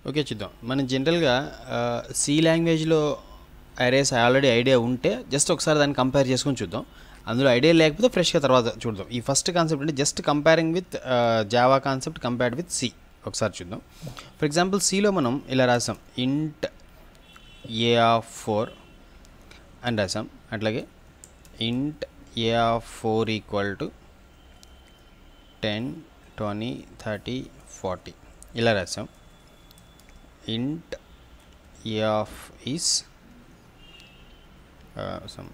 Okay చూద్దాం. మనం జనరల్గా సి లాంగ్వేజ్లో అరేస్ ఆల్రెడీ ఐడియా ఉంటే జస్ట్ ఒకసారి దాన్ని కంపేర్ చేసుకొని చూద్దాం. అందులో ఐడియా లేకపోతే ఫ్రెష్గా తర్వాత చూద్దాం. ఈ ఫస్ట్ కాన్సెప్ట్ అంటే just comparing with Java concept compared with C ఒకసారి చూద్దాం. ఫర్ ఎగ్జాంపుల్ సిలో మనం ఇలా రాసాం ఇంట్ ఏ ఆఫ్ 4 అని రాసాం. అట్లాగే ఇంట్ ఏ ఆఫ్ 4 ఈక్వల్ టు 10, 20, 30, 40 ఇలా రాసాం. int a of is some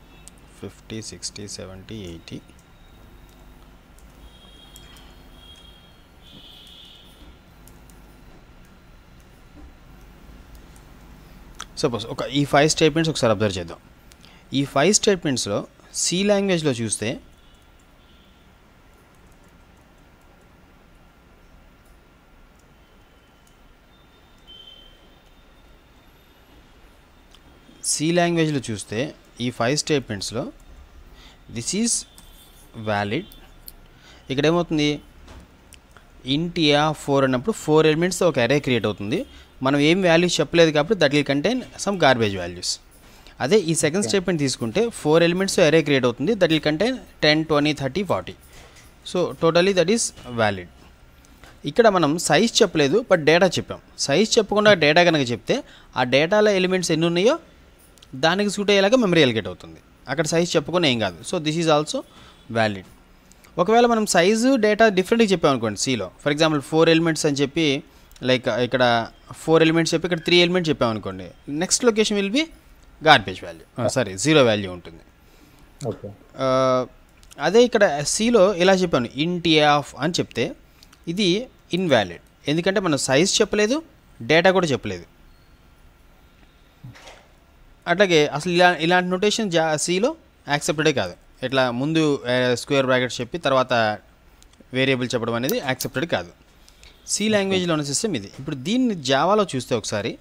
50, 60, 70, 80. Suppose ఈ 5 స్టేట్మెంట్స్ ఒకసారి అబ్జర్వ్ చేద్దాం. ఈ 5 స్టేట్మెంట్స్లో సి లాంగ్వేజ్లో చూస్తే ఈ 5 స్టేట్మెంట్స్లో దిస్ ఈజ్ వ్యాలిడ్. ఇక్కడ ఏమవుతుంది, ఇంట్ ఏ ఆఫ్ 4 అన్నప్పుడు 4 ఎలిమెంట్స్ ఒక అరే క్రియేట్ అవుతుంది. మనం ఏం వాల్యూస్ చెప్పలేదు కాబట్టి that will contain some garbage values. అదే ఈ సెకండ్ స్టేట్మెంట్ తీసుకుంటే 4 ఎలిమెంట్స్ అరే క్రియేట్ అవుతుంది. That will contain 10, 20, 30, 40. So totally that is valid. ఇక్కడ మనం సైజ్ చెప్పలేదు బట్ డేటా చెప్పాం. సైజ్ చెప్పకుండా డేటా కనుక చెప్తే ఆ డేటాలో ఎలిమెంట్స్ ఎన్ని ఉన్నాయో దానికి సూట్ అయ్యేలాగా మెమరీ అలొకేట్ అవుతుంది. అక్కడ సైజ్ చెప్పుకొని ఏం కాదు. So this is also valid. ఒకవేళ మనం సైజు డేటా డిఫరెంట్గా చెప్పామనుకోండి సిలో, ఫర్ ఎగ్జాంపుల్ 4 ఎలిమెంట్స్ అని చెప్పి లైక్ ఇక్కడ 4 ఎలిమెంట్స్ చెప్పి ఇక్కడ 3 ఎలిమెంట్స్ చెప్పామనుకోండి, next location will be garbage value, sorry 0 value ఉంటుంది. అదే ఇక్కడ సిలో ఇలా చెప్పాను ఇంట్ ఏ ఆఫ్ అని చెప్తే ఇది ఇన్వాలిడ్. ఎందుకంటే మనం సైజ్ చెప్పలేదు, డేటా కూడా చెప్పలేదు. అట్లాగే అసలు ఇలాంటి నోటేషన్ సిలో యాక్సెప్టెడే కాదు. ఇట్లా ముందు స్క్వేర్ బ్రాకెట్స్ చెప్పి తర్వాత వేరియబుల్ చెప్పడం అనేది యాక్సెప్టెడ్ కాదు. సి లాంగ్వేజ్లో ఉన్న సిస్టమ్ ఇది. ఇప్పుడు దీన్ని జావాలో చూస్తే ఒకసారి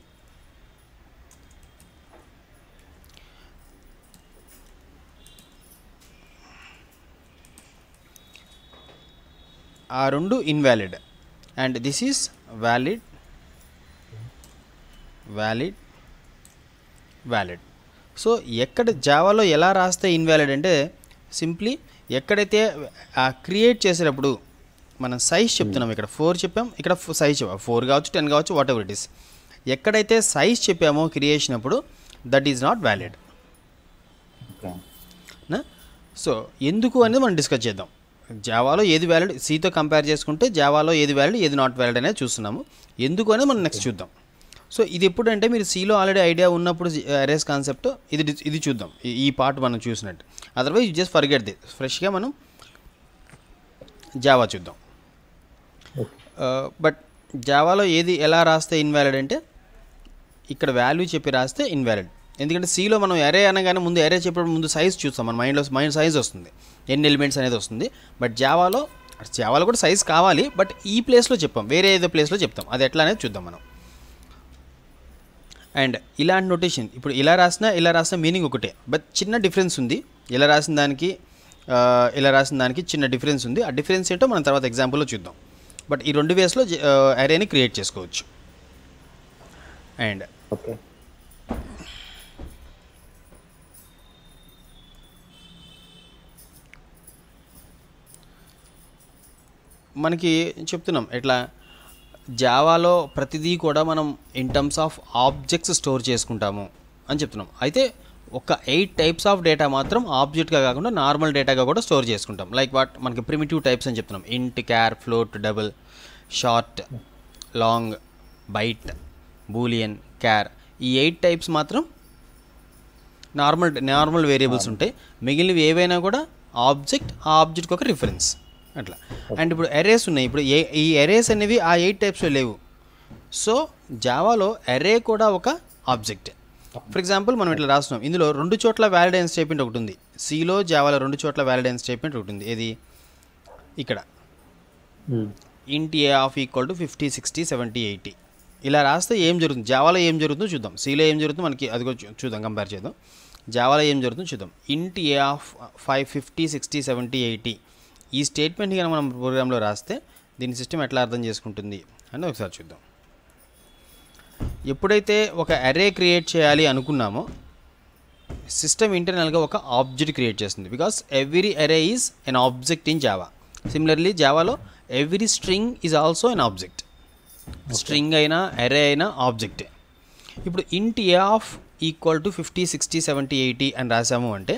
ఆ రెండు invalid and this is valid, valid, valid. So ఎక్కడ జావాలో ఎలా రాస్తే ఇన్వాలిడ్ అంటే సింప్లీ ఎక్కడైతే క్రియేట్ చేసేటప్పుడు మనం సైజ్ చెప్తున్నాం, ఇక్కడ 4 చెప్పాం, ఇక్కడ సైజ్ చెప్పాం, 4 కావచ్చు 10 కావచ్చు వాట్ ఎవర్ ఇట్ ఈస్. ఎక్కడైతే సైజ్ చెప్పామో క్రియేషన్ అప్పుడు that is not valid. So ఎందుకు అనేది మనం డిస్కస్ చేద్దాం. జావాలో ఏది వ్యాలిడ్, సితో కంపేర్ చేసుకుంటే జావాలో ఏది వ్యాలిడ్ ఏది నాట్ వ్యాలిడ్ అనేది చూస్తున్నాము. ఎందుకు అనేది మనం నెక్స్ట్ చూద్దాం. సో ఇది ఎప్పుడంటే మీరు సిలో ఆల్రెడీ ఐడియా ఉన్నప్పుడు అరేస్ కాన్సెప్ట్ ఇది చూద్దాం, ఈ పార్ట్ మనం చూసినట్టు. అదర్వైజ్ జస్ట్ ఫర్గెట్ ది, ఫ్రెష్గా మనం జావా చూద్దాం. బట్ జావాలో ఏది ఎలా రాస్తే ఇన్వాలిడ్ అంటే ఇక్కడ వాల్యూ చెప్పి రాస్తే ఇన్వాలిడ్. ఎందుకంటే సిలో మనం అరే అనగానే ముందు అరే చెప్పినప్పుడు ముందు సైజ్ చూస్తాం, మన మైండ్ సైజ్ వస్తుంది, ఎన్ని ఎలిమెంట్స్ అనేది వస్తుంది. బట్ జావాలో కూడా సైజ్ కావాలి, బట్ ఈ ప్లేస్లో చెప్పాం, వేరే ఏదో ప్లేస్లో చెప్తాం. అది ఎట్లా అనేది చూద్దాం మనం. అండ్ ఇలాంటి నోటేషన్ ఇప్పుడు ఇలా రాసిన మీనింగ్ ఒకటే, బట్ చిన్న డిఫరెన్స్ ఉంది. ఇలా రాసిన దానికి చిన్న డిఫరెన్స్ ఉంది. ఆ డిఫరెన్స్ ఏంటో మనం తర్వాత ఎగ్జాంపుల్లో చూద్దాం. బట్ ఈ 2 వేస్లో అరేని క్రియేట్ చేసుకోవచ్చు. అండ్ మనకి చెప్తున్నాం ఎట్లా జావాలో ప్రతిదీ కూడా మనం in terms of objects store చేసుకుంటాము అని చెప్తున్నాం. అయితే ఒక 8 టైప్స్ ఆఫ్ డేటా మాత్రం ఆబ్జెక్ట్గా కాకుండా నార్మల్ డేటాగా కూడా స్టోర్ చేసుకుంటాం. లైక్ మనకి ప్రిమిటివ్ టైప్స్ అని చెప్తున్నాం, int, char, float, double, short, long, byte, boolean, char. ఈ 8 టైప్స్ మాత్రం నార్మల్ వేరియబుల్స్ ఉంటాయి. మిగిలినవి ఏవైనా కూడా ఆబ్జెక్ట్, ఆ ఆబ్జెక్ట్కి ఒక రిఫరెన్స్ అట్లా. అండ్ ఇప్పుడు అరేస్ ఉన్నాయి. ఇప్పుడు ఈ అరేస్ అనేవి ఆ 8 టైప్స్లో లేవు. సో జావాలో అరే కూడా ఒక ఆబ్జెక్ట్. ఫర్ ఎగ్జాంపుల్ మనం ఇట్లా రాస్తున్నాం, ఇందులో 2 చోట్ల వ్యాలిడేషన్ స్టేట్మెంట్ ఒకటి ఉంది. సిలో జావాలో 2 చోట్ల వ్యాలిడేషన్ స్టేట్మెంట్ ఒకటి ఉంది. ఏది ఇక్కడ ఇంట్ ఏ ఆఫ్ ఈక్వల్ టు 50, 60, 70, 80 ఇలా రాస్తే ఏం జరుగుతుంది, జావాలో ఏం జరుగుతుందో చూద్దాం. సిలో ఏం జరుగుతుందో మనకి అది చూద్దాం, కంపేర్ చేద్దాం. జావాలో ఏం జరుగుతుందో చూద్దాం. ఇంట్ ఏ ఆఫ్ 5, 50, 60, 70, 80 ఈ స్టేట్మెంట్ని కనుక మనం ప్రోగ్రాంలో రాస్తే దీని సిస్టమ్ ఎట్లా అర్థం చేసుకుంటుంది అని ఒకసారి చూద్దాం. ఎప్పుడైతే ఒక అరే క్రియేట్ చేయాలి అనుకున్నామో సిస్టమ్ ఇంటర్నల్గా ఒక ఆబ్జెక్ట్ క్రియేట్ చేస్తుంది. Because every array is an object in Java. Similarly జావాలో every string is also an object. String అయినా అరే అయినా ఆబ్జెక్టే. ఇప్పుడు ఇంట్ ఏ ఆఫ్ ఈక్వల్ టు 50, 60, 70, 80 అని రాసాము అంటే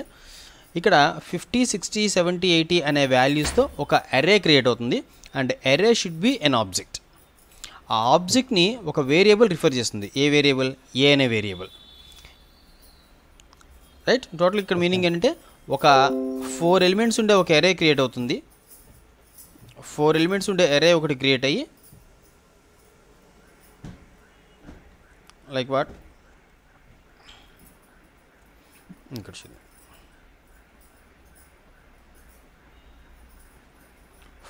ఇక్కడ 50, 60, 70, 80 అనే వాల్యూస్తో ఒక అరే క్రియేట్ అవుతుంది. అండ్ అరే షుడ్ బి ఎన్ ఆబ్జెక్ట్. ఆ ఆబ్జెక్ట్ని ఒక వేరియబుల్ రిఫర్ చేస్తుంది. ఏ వేరియబుల్? ఏ అనే వేరియబుల్. రైట్. టోటల్ ఇక్కడ మీనింగ్ ఏంటంటే ఒక 4 ఎలిమెంట్స్ ఉండే ఒక అరే క్రియేట్ అవుతుంది. 4 ఎలిమెంట్స్ ఉండే అరే ఒకటి క్రియేట్ అయ్యి లైక్ వాట్ ఇక్కడ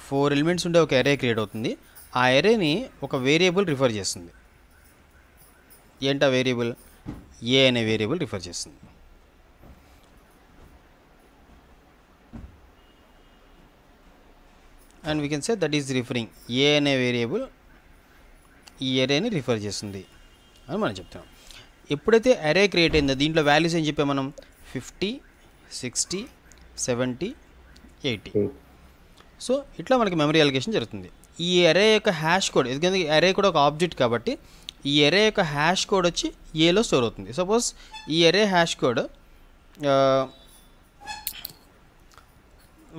4 ఎలిమెంట్స్ ఉండే ఒక అరే క్రియేట్ అవుతుంది. ఆ అరేని ఒక వేరియబుల్ రిఫర్ చేస్తుంది. ఏంటి ఆ వేరియబుల్? ఏ అనే వేరియబుల్ రిఫర్ చేస్తుంది. And we can say that is referring A అనే వేరియబుల్ ఈ అరేని రిఫర్ చేస్తుంది అని మనం చెప్తాం. ఎప్పుడైతే అరే క్రియేట్ అయిందో దీంట్లో వాల్యూస్ ఏం చెప్పాం మనం? 50, 60, 70, 80. సో ఇట్లా మనకి మెమరీ అలొకేషన్ జరుగుతుంది. ఈ అరే యొక్క హ్యాష్ కోడ్, ఎందుకంటే అరే కూడా ఒక ఆబ్జెక్ట్ కాబట్టి ఈ అరే యొక్క హ్యాష్ కోడ్ వచ్చి ఏలో స్టోర్ అవుతుంది. సపోజ్ ఈ అరే హ్యాష్ కోడ్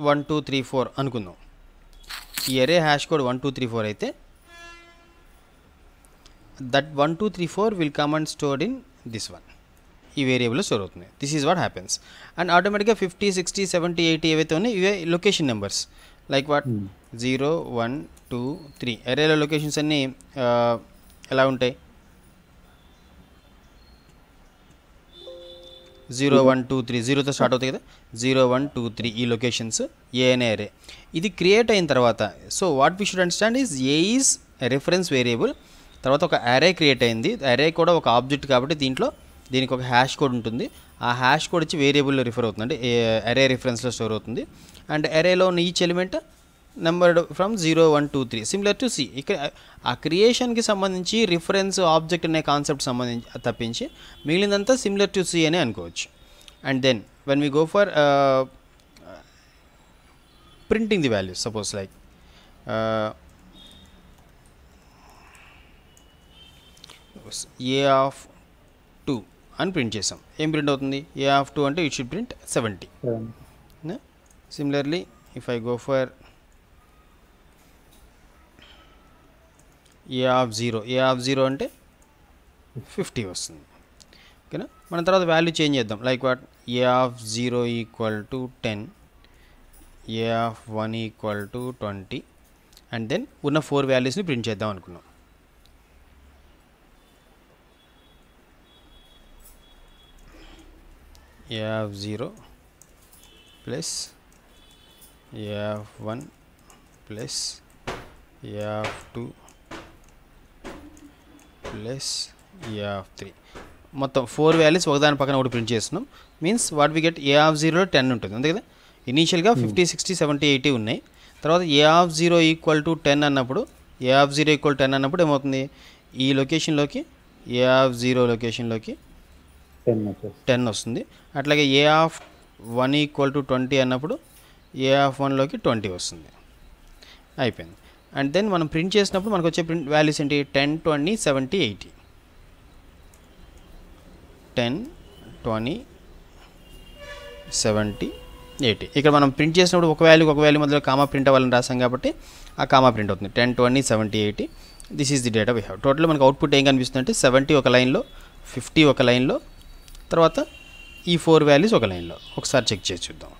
1 2 3 4 అనుకుందాం. ఈ అరే హ్యాష్ కోడ్ 1 2 3 4 అయితే that 1 2 3 4 will come and stored in this one. ఈ వేరియబుల్లో స్టోర్ అవుతుంది. This is what happens. And ఆటోమేటిక్గా 50, 60, 70, 80 ఏవైతే ఉన్నాయో ఇవే లొకేషన్ నెంబర్స్. లైక్ వాట్ 0 1 2 3 అరేలో లొకేషన్స్ అన్నీ ఎలా ఉంటాయి? 0 1 2 3 0తో స్టార్ట్ అవుతాయి కదా. 0 1 2 3 ఈ లొకేషన్స్ ఏ అనే అరే. ఇది క్రియేట్ అయిన తర్వాత so what we should understand is a is reference variable. తర్వాత ఒక అరే క్రియేట్ అయింది. అరే కూడా ఒక ఆబ్జెక్ట్ కాబట్టి దీనికి ఒక హ్యాష్ కోడ్ ఉంటుంది. ఆ హ్యాష్ కోడ్ వచ్చి వేరియబుల్లో రిఫర్ అవుతుంది, అంటే అరే రిఫరెన్స్లో స్టోర్ అవుతుంది. అండ్ అరేలో ఉన్న each element numbered from 0 1 2 3 similar to C. ఇక్కడ ఆ క్రియేషన్కి సంబంధించి రిఫరెన్స్ ఆబ్జెక్ట్ అనే కాన్సెప్ట్ సంబంధించి తప్పించి మిగిలినంతా సిమిలర్ టు సి అని అనుకోవచ్చు. And then when we go for printing the values, suppose like A of 2 అని ప్రింట్ చేసాం. ఏం ప్రింట్ అవుతుంది? ఏ ఆఫ్ 2 అంటే it should print 70. Similarly if I go for A of 0 అంటే 50 వస్తుంది. ఓకేనా. మన తర్వాత వాల్యూ చేంజ్ చేద్దాం. Like what A of 0 equal to 10, A of 1 equal to 20. And then ఉన్న 4 వాల్యూస్ని ప్రింట్ చేద్దాం అనుకున్నాం. A of 0 plus A of 1 plus A of 2 plus A of 3. మొత్తం 4 వాల్యూస్ ఒకదాని పక్కన ఒకటి ప్రింట్ చేస్తున్నాం. Means what we get A of 0లో 10 ఉంటుంది అంతే కదా. ఇనీషియల్గా 50, 60, 70, 80 ఉన్నాయి. తర్వాత ఏ ఆఫ్ 0 ఈక్వల్ టు 10 అన్నప్పుడు ఏ ఆఫ్ 0 ఈక్వల్ 10 అన్నప్పుడు ఏమవుతుంది? ఈ లొకేషన్లోకి ఏ ఆఫ్ 0 లొకేషన్లోకి 10 వస్తుంది. అట్లాగే ఏ ఆఫ్ 1 ఈక్వల్ టు 20 అన్నప్పుడు ఏ ఆఫ్ 1లోకి 20 వస్తుంది. అయిపోయింది. అండ్ దెన్ మనం ప్రింట్ చేసినప్పుడు మనకు వచ్చే ప్రింట్ వాల్యూస్ ఏంటి? 10 20 70 80. 10 20 70 80. ఇక్కడ మనం ప్రింట్ చేసినప్పుడు ఒక వాల్యూ మధ్యలో కామా ప్రింట్ అవ్వాలని రాసాం కాబట్టి ఆ కామా ప్రింట్ అవుతుంది. 10 20 70 80. This is the data we have. Total మనకు అవుట్పుట్ ఏం కనిపిస్తుంది అంటే 70 ఒక లైన్లో, 50 ఒక లైన్లో, తర్వాత ఈ 4 వాల్యూస్ ఒక లైన్లో. ఒకసారి చెక్ చేసి చూద్దాం.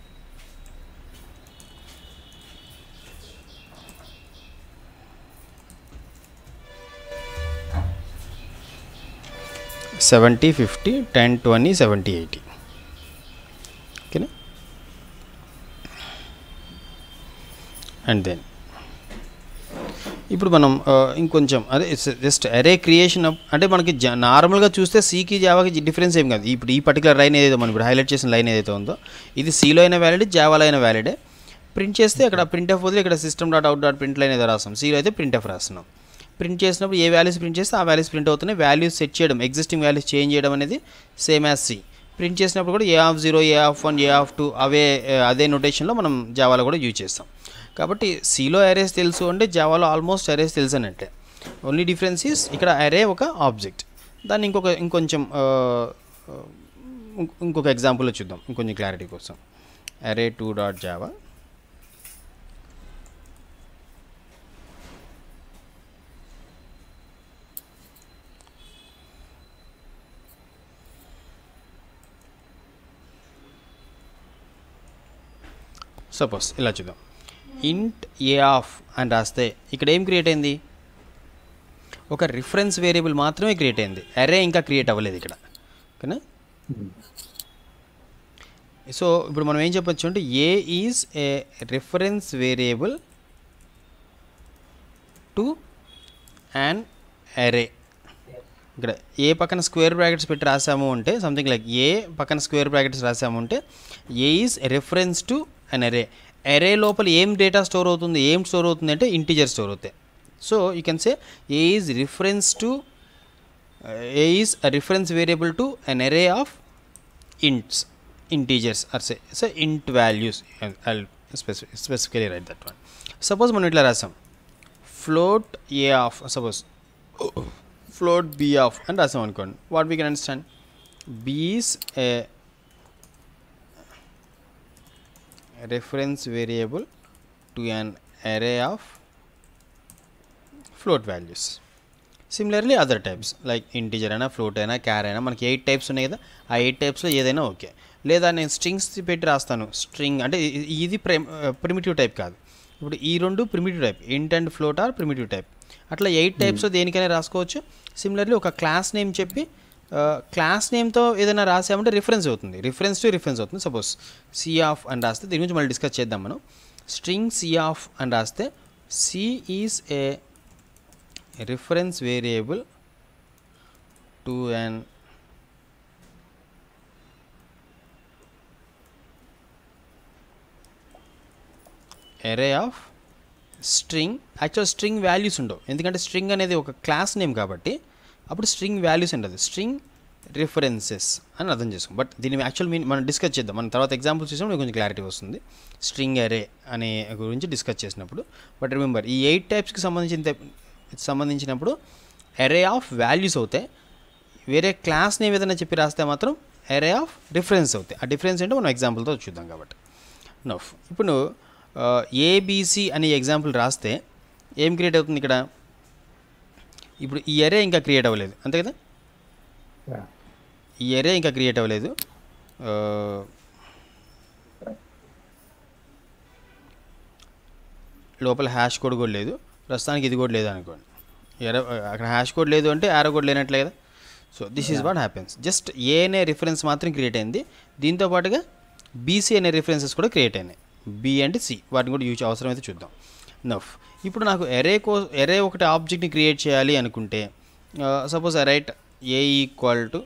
సెవెంటీ 50 10 20 70 80. ఓకేనా. అండ్ దెన్ ఇప్పుడు మనం ఇంకొంచెం అదే జస్ట్ అరే క్రియేషన్ అంటే మనకి నార్మల్గా చూస్తే సీకి జావాకి డిఫరెన్స్ ఏం కాదు. ఇప్పుడు ఈ పర్టికులర్ లైన్ ఏదైతే మనం ఇప్పుడు హైలైట్ చేసిన లైన్ ఏదైతే ఉందో ఇది సీలో అయినా వ్యాలిడ్, జావాలో అయినా వ్యాలిడే. ప్రింట్ చేస్తే అక్కడ ప్రింట్ ఎఫ్ వదిలి ఇక్కడ system dot out dot print line ఏదో రాస్తాం. సీలో అయితే ప్రింట్ ఎఫ్ రాస్తున్నాం. ప్రింట్ చేసినప్పుడు ఏ వాల్యూస్ ప్రింట్ చేస్తే ఆ వాల్యూస్ ప్రింట్ అవుతున్నాయి. వాల్యూస్ సెట్ చేయడం, ఎగ్జిస్టింగ్ వాల్యూస్ చేంజ్ చేయడం అనేది సేమ్ యాజ్ సి. ప్రింట్ చేసినప్పుడు కూడా A0, A1, A2 అదే నొటేషన్లో మనం జావాలో కూడా యూజ్ చేస్తాం. కాబట్టి సిలో అరేస్ తెలుసు అంటే జావాలో ఆల్మోస్ట్ అరేస్ తెలుసు అన్నట్టే. ఓన్లీ డిఫరెన్స్ ఈస్ ఇక్కడ అరే ఒక ఆబ్జెక్ట్. దాన్ని ఇంకొక ఎగ్జాంపుల్లో చూద్దాం ఇంకొంచెం క్లారిటీ కోసం. array2.java సపోజ్ ఇలా చూద్దాం. ఇంట్ ఏ ఆఫ్ అని రాస్తే ఇక్కడ ఏం క్రియేట్ అయింది? ఒక రిఫరెన్స్ వేరియబుల్ మాత్రమే క్రియేట్ అయింది. అరే ఇంకా క్రియేట్ అవ్వలేదు ఇక్కడ, ఓకేనా? సో ఇప్పుడు మనం ఏం చెప్పొచ్చు అంటే A is a reference variable to an array. ఇక్కడ ఏ పక్కన స్క్వేర్ బ్రాకెట్స్ పెట్టి రాసాము అంటే సంథింగ్ లైక్ ఏ పక్కన స్క్వేర్ బ్రాకెట్స్ రాసాము అంటే A is reference to an అరే. అరే లోపల ఏం డేటా స్టోర్ అవుతుంది? ఏం స్టోర్ అవుతుంది అంటే ఇంటీజర్ స్టోర్ అవుతాయి. So you can say A is reference to A is a reference variable to an array of ints, integers or so int values. Specifically right that one. Suppose మనం ఇట్లా రాసాం float A of, suppose float B of అని రాసాం అనుకోండి. What we can understand? B is a reference variable to an array of float values. Similarly other types like integer అయినా float అయినా char అయినా మనకి 8 టైప్స్ ఉన్నాయి కదా. ఆ 8 టైప్స్లో ఏదైనా ఓకే. లేదా నేను స్ట్రింగ్స్ పెట్టి రాస్తాను. స్ట్రింగ్ అంటే ఇది ప్రిమిటివ్ టైప్ కాదు. ఇప్పుడు ఈ రెండు primitive type, int and float are primitive type. అట్లా 8 టైప్స్లో దేనికైనా రాసుకోవచ్చు. సిమిలర్లీ ఒక క్లాస్ నేమ్ చెప్పి క్లాస్ నేమ్తో ఏదైనా రాసామంటే రిఫరెన్స్ అవుతుంది, రిఫరెన్స్ టు రిఫరెన్స్ అవుతుంది. సపోజ్ సి ఆఫ్ అని రాస్తే దీని గురించి మళ్ళీ డిస్కస్ చేద్దాం మనం. స్ట్రింగ్ సి ఆఫ్ అని రాస్తే C is a reference variable to an array of string. Actual string values ఉండవు, ఎందుకంటే స్ట్రింగ్ అనేది ఒక క్లాస్ నేమ్ కాబట్టి అప్పుడు స్ట్రింగ్ వాల్యూస్ ఉండదు, స్ట్రింగ్ రిఫరెన్సెస్ అని అర్థం చేసుకోం. బట్ దీని యాక్చువల్ మనం డిస్కస్ చేద్దాం. మనం తర్వాత ఎగ్జాంపుల్స్ చూసినప్పుడు కొంచెం క్లారిటీ వస్తుంది స్ట్రింగ్ అరే అనే గురించి డిస్కస్ చేసినప్పుడు. బట్ రిమెంబర్ ఈ 8 టైప్స్కి సంబంధించినప్పుడు అరే ఆఫ్ వాల్యూస్ అవుతాయి. వేరే క్లాస్ నేమ్ ఏదైనా చెప్పి రాస్తే మాత్రం అరే ఆఫ్ రిఫరెన్స్ అవుతాయి. ఆ డిఫరెన్స్ ఏంటో మనం ఎగ్జాంపుల్తో చూద్దాం. కాబట్టి నౌ ఇప్పుడు ఏబిసి అనే ఎగ్జాంపుల్ రాస్తే ఏం క్రియేట్ అవుతుంది ఇక్కడ? ఇప్పుడు ఈ అరే ఇంకా క్రియేట్ అవ్వలేదు, అంతే కదా? ఈ అరే ఇంకా క్రియేట్ అవ్వలేదు. లోపల హ్యాష్ కోడ్ కూడా లేదు, ప్రస్తుతానికి ఇది కూడా లేదు అనుకోండి. అక్కడ హ్యాష్ కోడ్ లేదు అంటే యారో కోడ్ లేనట్లే కదా. So this is what happens. Just a అనే రిఫరెన్స్ మాత్రం క్రియేట్ అయింది. దీంతో పాటుగా బీసీ అనే రిఫరెన్సెస్ కూడా క్రియేట్ అయినాయి. బి అండ్ సి వాటిని కూడా యూజ్ అవసరమైతే చూద్దాం. నఫ్ ఇప్పుడు నాకు ఎరే ఒకటి ఆబ్జెక్ట్ని క్రియేట్ చేయాలి అనుకుంటే suppose I right A equal to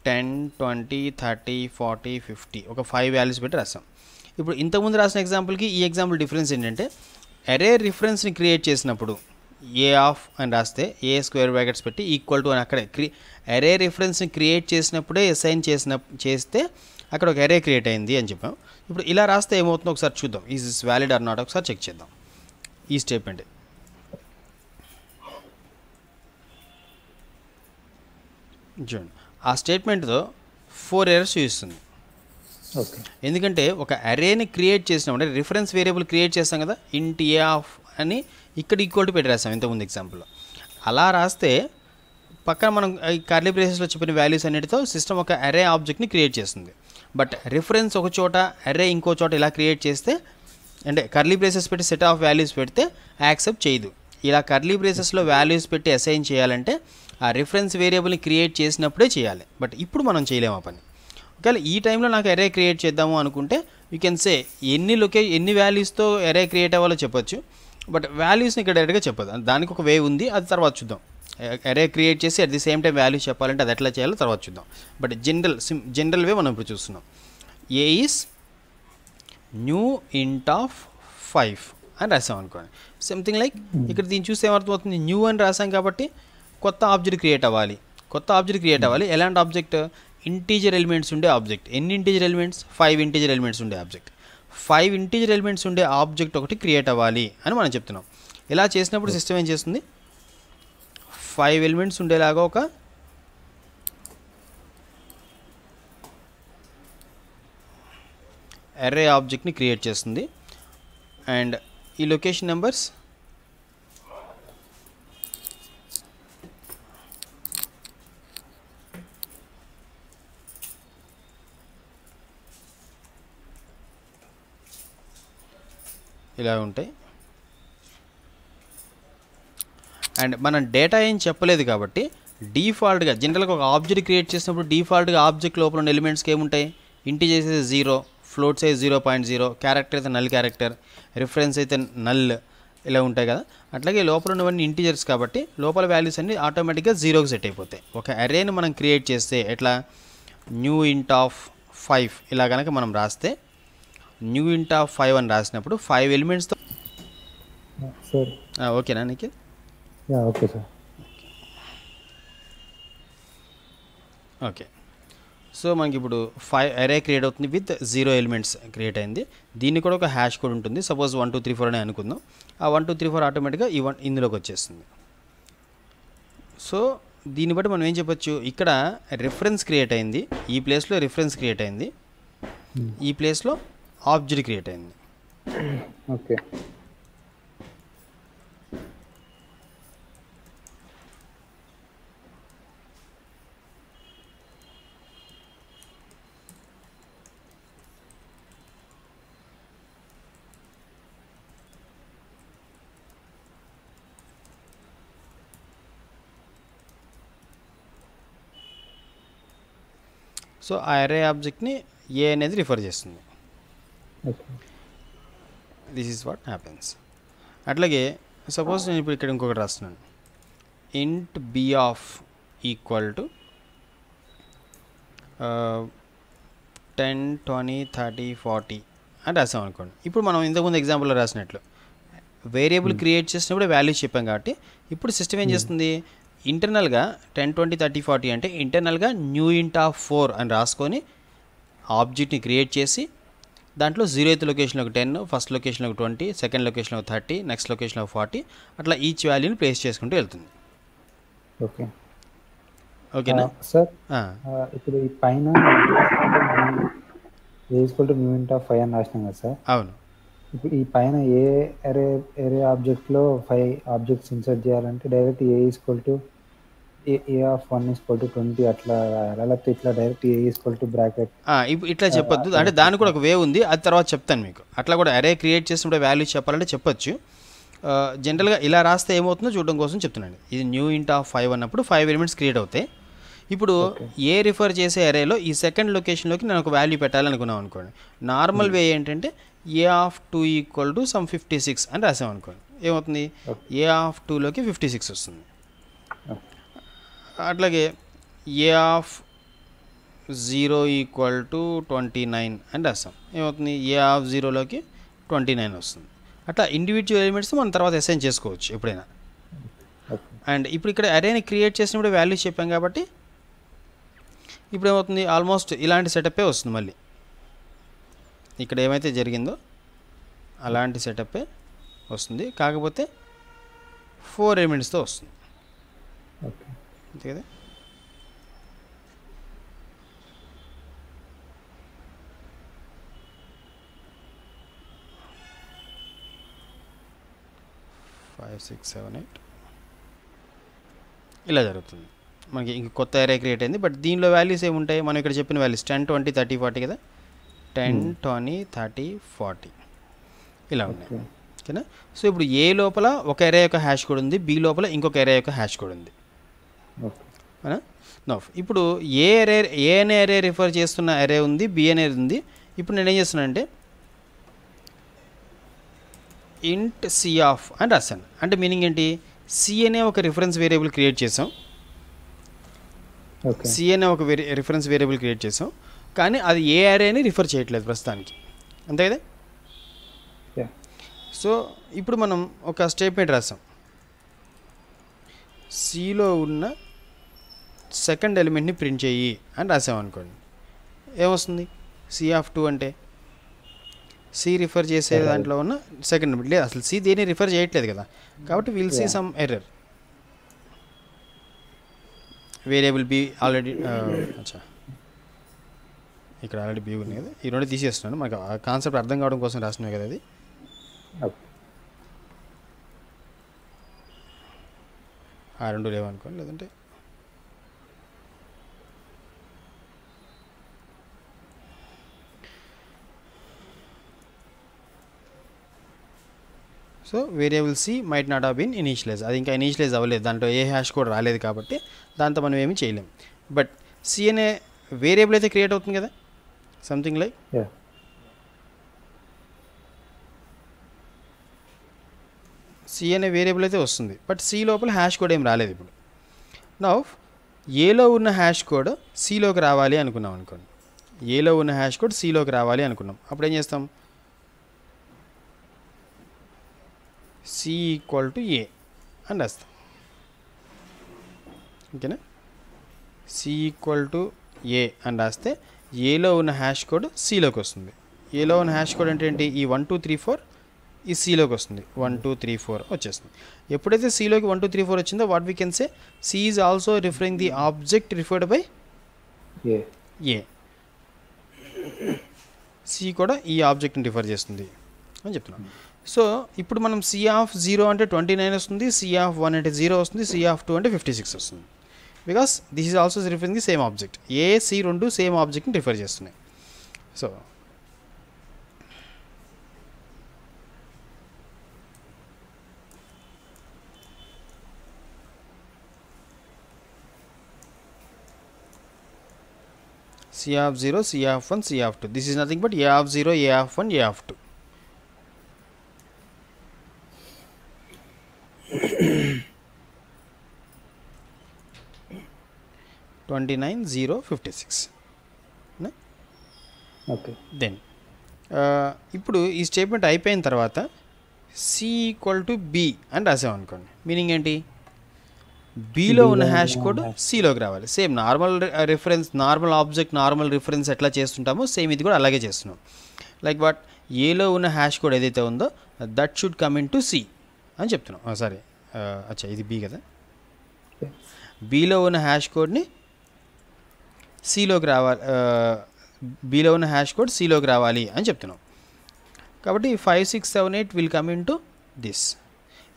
10, 20, 30, 40, 50 ఒక 5 వాల్యూస్ పెట్టి రాసాం. ఇప్పుడు ఇంతకుముందు రాసిన ఎగ్జాంపుల్కి ఈ ఎగ్జాంపుల్ డిఫరెన్స్ ఏంటంటే ఎరే రిఫరెన్స్ని క్రియేట్ చేసినప్పుడు ఏ ఆఫ్ అని రాస్తే ఏ స్క్వేర్ బ్రాకెట్స్ పెట్టి ఈక్వల్ టు అని అక్కడే ఎరే రిఫరెన్స్ని క్రియేట్ చేసినప్పుడే అసైన్ చేస్తే అక్కడ ఒక ఎరే క్రియేట్ అయింది అని చెప్పాం. ఇప్పుడు ఇలా రాస్తే ఏమవుతుందో ఒకసారి చూద్దాం. Is is valid or not ఒకసారి చెక్ చేద్దాం. ఈ స్టేట్మెంట్ చూడండి, ఆ స్టేట్మెంట్తో 4 ఎర్రర్స్ చూపిస్తుంది. ఎందుకంటే ఒక అరేని క్రియేట్ చేసినప్పుడు రిఫరెన్స్ వేరియబుల్ క్రియేట్ చేస్తాం కదా, ఇంట్ ఏ ఆఫ్ అని ఇక్కడ ఈక్వల్ టు పెట్టి రాస్తాం ఇంతకుముందు ఎగ్జాంపుల్లో. అలా రాస్తే పక్కన మనం ఈ కర్లీ బ్రేసెస్లో చెప్పిన వాల్యూస్ అన్నిటితో సిస్టమ్ ఒక అరే ఆబ్జెక్ట్ని క్రియేట్ చేస్తుంది. బట్ రిఫరెన్స్ ఒక చోట అరే ఇంకో చోట ఇలా క్రియేట్ చేస్తే అంటే కర్లీ బ్రేసెస్ పెట్టి సెట్ ఆఫ్ వాల్యూస్ పెడితే యాక్సెప్ట్ చేయదు. ఇలా కర్లీ బ్రేసెస్లో వాల్యూస్ పెట్టి అసైన్ చేయాలంటే ఆ రిఫరెన్స్ వేరియబుల్ని క్రియేట్ చేసినప్పుడే చేయాలి. బట్ ఇప్పుడు మనం చేయలేము ఆ పని. ఒకవేళ ఈ టైంలో నాకు అరే క్రియేట్ చేద్దాము అనుకుంటే యూ కెన్ సే ఎన్ని వాల్యూస్తో అరే క్రియేట్ అవ్వాలో చెప్పొచ్చు. బట్ వాల్యూస్ని ఇక్కడ డైరెక్ట్గా చెప్పదు, దానికి ఒక వే ఉంది, అది తర్వాత చూద్దాం. అరే క్రియేట్ చేసి at the same time values చెప్పాలంటే అది ఎట్లా చేయాలో తర్వాత చూద్దాం. బట్ జనరల్ వే మనం ఇప్పుడు చూస్తున్నాం. ఏ ఈస్ న్యూ ఇంట్ ఆఫ్ 5 అని రాసాం అనుకోండి. సంథింగ్ లైక్ ఇక్కడ దీన్ని చూస్తే ఏమర్థమవుతుంది, న్యూ అని రాసాం కాబట్టి కొత్త ఆబ్జెక్ట్ క్రియేట్ అవ్వాలి. కొత్త ఆబ్జెక్ట్ క్రియేట్ అవ్వాలి. ఎలాంటి ఆబ్జెక్ట్? ఇంటీజర్ ఎలిమెంట్స్ ఉండే ఆబ్జెక్ట్. ఎన్ని ఇంటీజర్ ఎలిమెంట్స్? 5 ఇంటీజర్ ఎలిమెంట్స్ ఉండే ఆబ్జెక్ట్. 5 ఇంటీజర్ ఎలిమెంట్స్ ఉండే ఆబ్జెక్ట్ ఒకటి క్రియేట్ అవ్వాలి అని మనం చెప్తున్నాం. ఇలా చేసినప్పుడు సిస్టమ్ ఏం చేస్తుంది, 5 ఎలిమెంట్స్ ఉండేలాగా ఒక అర్రే ఆబ్జెక్ట్ని క్రియేట్ చేస్తుంది. అండ్ ఈ లొకేషన్ నెంబర్స్ ఇలా ఉంటాయి. అండ్ మనం డేటా ఏం చెప్పలేదు కాబట్టి డిఫాల్ట్గా జనరల్గా ఒక ఆబ్జెక్ట్ క్రియేట్ చేసినప్పుడు డిఫాల్ట్గా ఆబ్జెక్ట్ లోపల ఉన్న ఎలిమెంట్స్కి ఏముంటాయి, ఇంటీజర్స్ అయితే 0, ఫ్లోట్ సైజ్ 0.0, క్యారెక్టర్ అయితే నల్ క్యారెక్టర్, రిఫరెన్స్ అయితే నల్, ఇలా ఉంటాయి కదా. అట్లాగే లోపల ఉన్నవన్నీ ఇంటీజర్స్ కాబట్టి లోపల వాల్యూస్ అన్ని ఆటోమేటిక్గా 0కి సెట్ అయిపోతాయి. ఒక అర్రేని మనం క్రియేట్ చేస్తే ఎట్లా, న్యూ ఇంట్ ఆఫ్ 5 ఇలా కనుక మనం రాస్తే, న్యూ ఇంట్ ఆఫ్ 5 అని రాసినప్పుడు 5 ఎలిమెంట్స్తో ఓకేనా Nikhil? Okay sir. Okay, so మనకి ఇప్పుడు 5 అరే క్రియేట్ అవుతుంది విత్ 0 ఎలిమెంట్స్ క్రియేట్ అయింది. దీన్ని కూడా ఒక హ్యాష్ కోడ్ ఉంటుంది. సపోజ్ 1 2 3 4 అని అనుకుందాం. ఆ 1 2 3 4 ఆటోమేటిక్గా ఇందులోకి వచ్చేస్తుంది. సో దీన్ని బట్టి మనం ఏం చెప్పొచ్చు, ఇక్కడ రిఫరెన్స్ క్రియేట్ అయింది, ఈ ప్లేస్లో రిఫరెన్స్ క్రియేట్ అయింది, ఈ ప్లేస్లో ఆబ్జెక్ట్ క్రియేట్ అయింది. ఓకే. సో ఆ అరే ఆబ్జెక్ట్ని ఏ అనేది రిఫర్ చేస్తుంది. This is what happens. అట్లాగే సపోజ్ నేను ఇప్పుడు ఇక్కడ ఇంకొకటి రాస్తున్నాను, ఇంట్ బి ఆఫ్ ఈక్వల్ టు 10 20 30 40 అని రాసాం అనుకోండి. ఇప్పుడు మనం ఇంతకుముందు ఎగ్జాంపుల్లో రాసినట్లు వేరియబుల్ క్రియేట్ చేసినప్పుడు వాల్యూస్ చెప్పాం కాబట్టి ఇప్పుడు సిస్టమ్ ఏం చేస్తుంది, ఇంటర్నల్గా 10 20 30 40 అంటే ఇంటర్నల్గా న్యూ ఇంట్ ఆఫ్ 4 అని రాసుకొని ఆబ్జెక్ట్ని క్రియేట్ చేసి దాంట్లో 0th లొకేషన్లో 10, ఫస్ట్ లొకేషన్లో 20, సెకండ్ లొకేషన్లో 30, నెక్స్ట్ లొకేషన్లో 40, అట్లా ఈచ్ వాల్యూని ప్లేస్ చేసుకుంటూ వెళ్తుంది. ఓకే ఓకేనా సార్? ఇప్పుడు ఈ పైన న్యూ ఇంట్ ఆఫ్ 5 అని రాసినాం కదా సార్. అవును. ఇప్పుడు ఈ పైన ఏ అరే ఆబ్జెక్ట్లో 5 ఆబ్జెక్ట్స్ ఇన్సర్ట్ చేయాలంటే డైరెక్ట్ ఏ ఆఫ్ 1 20 అట్లా రాయాలి, లేకపోతే ఇట్లా డైరెక్ట్ ఏ బ్రాకెట్ ఇప్పుడు ఇట్లా చెప్పొద్దు, అంటే దానికి కూడా ఒక వే ఉంది, అది తర్వాత చెప్తాను మీకు. అట్లా కూడా అరే క్రియేట్ చేసినప్పుడు వాల్యూ చెప్పాలంటే చెప్పొచ్చు. జనరల్గా ఇలా రాస్తే ఏమవుతుందో చూడడం కోసం చెప్తున్నాను. ఇది న్యూ ఇంట్ ఆఫ్ 5 అన్నప్పుడు 5 ఎలిమెంట్స్ క్రియేట్ అవుతాయి. ఇప్పుడు ఏ రిఫర్ చేసే అరేలో ఈ సెకండ్ లొకేషన్లోకి నేను ఒక వాల్యూ పెట్టాలనుకున్నాం అనుకోండి. నార్మల్ వే ఏంటంటే ఏ ఆఫ్ 2 ఈక్వల్ టు సమ్ 56 అని రాసాం అనుకోండి. ఏమవుతుంది, ఏ ఆఫ్ 2లోకి 56 వస్తుంది. అట్లాగే ఏ ఆఫ్ 0 ఈక్వల్ టు 29 అని రాస్తాం. ఏమవుతుంది, ఏ ఆఫ్ 0లోకి 29 వస్తుంది. అట్లా ఇండివిజువల్ ఎలిమెంట్స్ మనం తర్వాత అసైన్ చేసుకోవచ్చు ఎప్పుడైనా. అండ్ ఇప్పుడు ఇక్కడ అరేని క్రియేట్ చేసినప్పుడు వాల్యూస్ చెప్పాం కాబట్టి ఇప్పుడు ఏమవుతుంది, ఆల్మోస్ట్ ఇలాంటి సెటప్పే వస్తుంది. మళ్ళీ ఇక్కడ ఏమైతే జరిగిందో అలాంటి సెటప్పే వస్తుంది, కాకపోతే 4 ఎలిమెంట్స్తో వస్తుంది. అంతే కదా. ఫైవ్ 6 7 8 ఇలా జరుగుతుంది. మనకి ఇంక కొత్త అరే క్రియేట్ అయింది. బట్ దీనిలో వాల్యూస్ ఏముంటాయి, మనం ఇక్కడ చెప్పిన వాల్యూస్ 10 20 30 40 కదా. 10 20 30 40 ఇలా ఉన్నాయి. ఓకేనా. సో ఇప్పుడు ఏ లోపల ఒక అరే యొక్క హ్యాష్ కోడ్ ఉంది, బి లోపల ఇంకొక అరే యొక్క హ్యాష్ కోడ్ ఉంది. ఇప్పుడు ఏ అనే అరే రిఫర్ చేస్తున్న అరే ఉంది, బి అనేది ఉంది. ఇప్పుడు నేను ఏం చేస్తున్నానంటే ఇంట్ సి ఆఫ్ అని రాశాను. అంటే మీనింగ్ ఏంటి, సి అనే ఒక రిఫరెన్స్ వేరియబుల్ క్రియేట్ చేసాం, సి అనే ఒక రిఫరెన్స్ వేరియబుల్ క్రియేట్ చేసాం, కానీ అది ఏ అరేని రిఫర్ చేయట్లేదు ప్రస్తుతానికి. అంతే కదా. సో ఇప్పుడు మనం ఒక స్టేట్మెంట్ రాసాం, సిలో ఉన్న సెకండ్ ఎలిమెంట్ని ప్రింట్ చేయి అని రాసామనుకోండి. ఏమొస్తుంది? C(2) అంటే సి రిఫర్ చేసే దాంట్లో ఉన్న సెకండ్ ఎలిమెంట్ లేదు, అసలు సి దేన్ని రిఫర్ చేయట్లేదు కదా, కాబట్టి will see some error. Variable B already అచ్చా ఇక్కడ ఆల్రెడీ బి ఉంది కదా, ఈ రెండు తీసేస్తున్నాను, మనకు ఆ కాన్సెప్ట్ అర్థం కావడం కోసం రాస్తున్నాయి కదా అది. ఆ రెండు లేవనుకోండి, లేదంటే so variable C might not have been initialise, అది ఇంకా ఇనీషియలైజ్ అవ్వలేదు, దాంట్లో ఏ హ్యాష్ కోడ్ రాలేదు కాబట్టి దాంతో మనం ఏమీ చేయలేం. బట్ సి అనే వేరియబుల్ అయితే క్రియేట్ అవుతుంది కదా, సంథింగ్ లైక్ సి అనే వేరియబుల్ అయితే వస్తుంది, బట్ సి లోపల హ్యాష్ కోడ్ ఏం రాలేదు. ఇప్పుడు నౌ ఏలో ఉన్న హ్యాష్ కోడ్ సిలోకి రావాలి అనుకున్నాం అనుకోండి, ఏలో ఉన్న హ్యాష్ కోడ్ సిలోకి రావాలి అనుకున్నాం, అప్పుడు ఏం చేస్తాం? సి ఈక్వల్ టు ఏ అని రాస్తాం, ఓకేనా? సి ఈక్వల్ టు ఏ అని రాస్తే ఏలో ఉన్న హ్యాష్ కోడ్ సిలోకి వస్తుంది. ఏలో ఉన్న హ్యాష్ కోడ్ అంటే ఏంటి? ఈ 1 2 3 4 ఈ సిలోకి వస్తుంది, 1 2 3 4 వచ్చేస్తుంది. ఎప్పుడైతే సిలోకి 1 2 3 4 వచ్చిందో what we can say C is also referring the object referred by A. C కూడా ఈ ఆబ్జెక్ట్ని రిఫర్ చేస్తుంది అని చెప్తున్నాం. సో ఇప్పుడు మనం C(0) అంటే 29 వస్తుంది, C(1) అంటే 0 వస్తుంది, C(2) అంటే 56 వస్తుంది. Because this is also referring the same object. A C రెండు సేమ్ ఆబ్జెక్ట్ని రిఫర్ చేస్తున్నాయి. So C(0), C(1), C(2). This is nothing but A(0), A(1), A(2). Then ఇప్పుడు ఈ స్టేట్మెంట్ అయిపోయిన తర్వాత సి ఈక్వల్ టు బి అని రాసామనుకోండి. మీనింగ్ ఏంటి? బీలో ఉన్న హ్యాష్ కోడ్ సిలోకి రావాలి. Same normal reference, normal object, normal reference ఎట్లా చేస్తుంటామో సేమ్ ఇది కూడా అలాగే చేస్తున్నాం. లైక్ వాట్, ఏలో ఉన్న హ్యాష్ కోడ్ ఏదైతే ఉందో that should come in to C అని చెప్తున్నాం. సారీ, అచ్చా ఇది బి కదా, బీలో ఉన్న హ్యాష్ కోడ్ని సిలోకి రావాలి, బీలో ఉన్న హ్యాష్ కోడ్ సిలోకి రావాలి అని చెప్తున్నాం. కాబట్టి 5 6 7 8 will come in to this.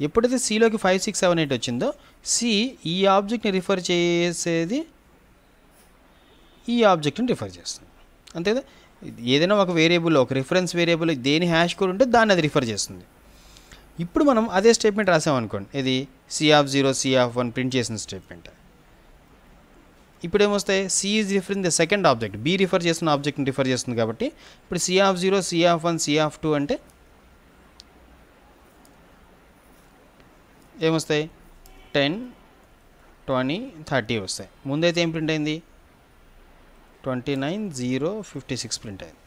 ఎప్పుడైతే సిలోకి 5 6 7 8 వచ్చిందో సి ఈ ఆబ్జెక్ట్ని రిఫర్ చేసేది ఈ ఆబ్జెక్ట్ని రిఫర్ చేస్తుంది, అంతేదా? ఏదైనా ఒక వేరియబుల్, ఒక రిఫరెన్స్ వేరియబుల్ దేని హ్యాష్ కోడ్ ఉంటే దాన్ని అది రిఫర్ చేస్తుంది. ఇప్పుడు మనం అదే స్టేట్మెంట్ రాసామనుకోండి, ఇది C(0), C(1) ప్రింట్ చేసిన స్టేట్మెంట్. ఇప్పుడు ఏమొస్తాయి? C is referring the second object, B refer చేస్తున్న ఆబ్జెక్ట్ని రిఫర్ చేస్తుంది కాబట్టి ఇప్పుడు C(0), C(1), C(2) అంటే ఏమొస్తాయి? 10 20 30 వస్తాయి. ముందైతే ఏం ప్రింట్ అయింది? 29 0 56 ప్రింట్ అయింది.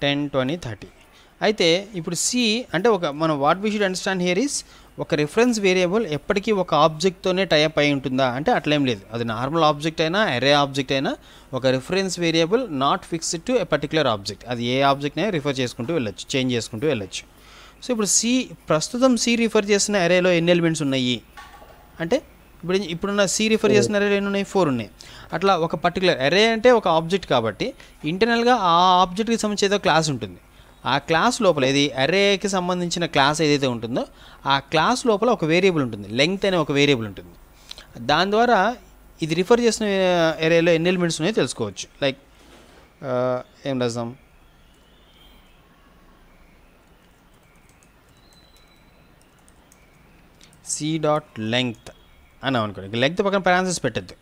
టెన్ 20 30. అయితే ఇప్పుడు సి అంటే ఒక మనం what we should understand here is, ఒక రిఫరెన్స్ వేరియబుల్ ఎప్పటికీ ఒక ఆబ్జెక్ట్తోనే టైప్ అయి ఉంటుందా అంటే అట్లేం లేదు. అది నార్మల్ ఆబ్జెక్ట్ అయినా, అరే ఆబ్జెక్ట్ అయినా, ఒక reference variable not fixed to a particular object. అది ఏ ఆబ్జెక్ట్ అయినా రిఫర్ చేసుకుంటూ వెళ్ళొచ్చు, చేంజ్ చేసుకుంటూ వెళ్ళొచ్చు. సో ఇప్పుడు సి ప్రస్తుతం సి రిఫర్ చేసిన అరేలో ఎన్ని ఎలిమెంట్స్ ఉన్నాయి అంటే ఇప్పుడున్న సి రిఫర్ చేసిన అరేలో ఎన్ని ఉన్నాయి? 4 ఉన్నాయి. అట్లా ఒక పర్టికులర్ అరే అంటే ఒక ఆబ్జెక్ట్ కాబట్టి ఇంటర్నల్గా ఆ ఆబ్జెక్ట్కి సంబంధించి ఏదో క్లాస్ ఉంటుంది. ఆ క్లాస్ లోపల ఇది అరేకి సంబంధించిన క్లాస్ ఏదైతే ఉంటుందో ఆ క్లాస్ లోపల ఒక వేరియబుల్ ఉంటుంది, లెంగ్త్ అనే ఒక వేరియబుల్ ఉంటుంది. దాని ద్వారా ఇది రిఫర్ చేసిన అరేలో ఎన్ని ఎలిమెంట్స్ ఉన్నాయో తెలుసుకోవచ్చు. లైక్ ఏం రాద్దాం, C.length అన్నాం అనుకోండి. లెంగ్త్ పక్కన పెరాన్సిస్ పెట్టద్దు,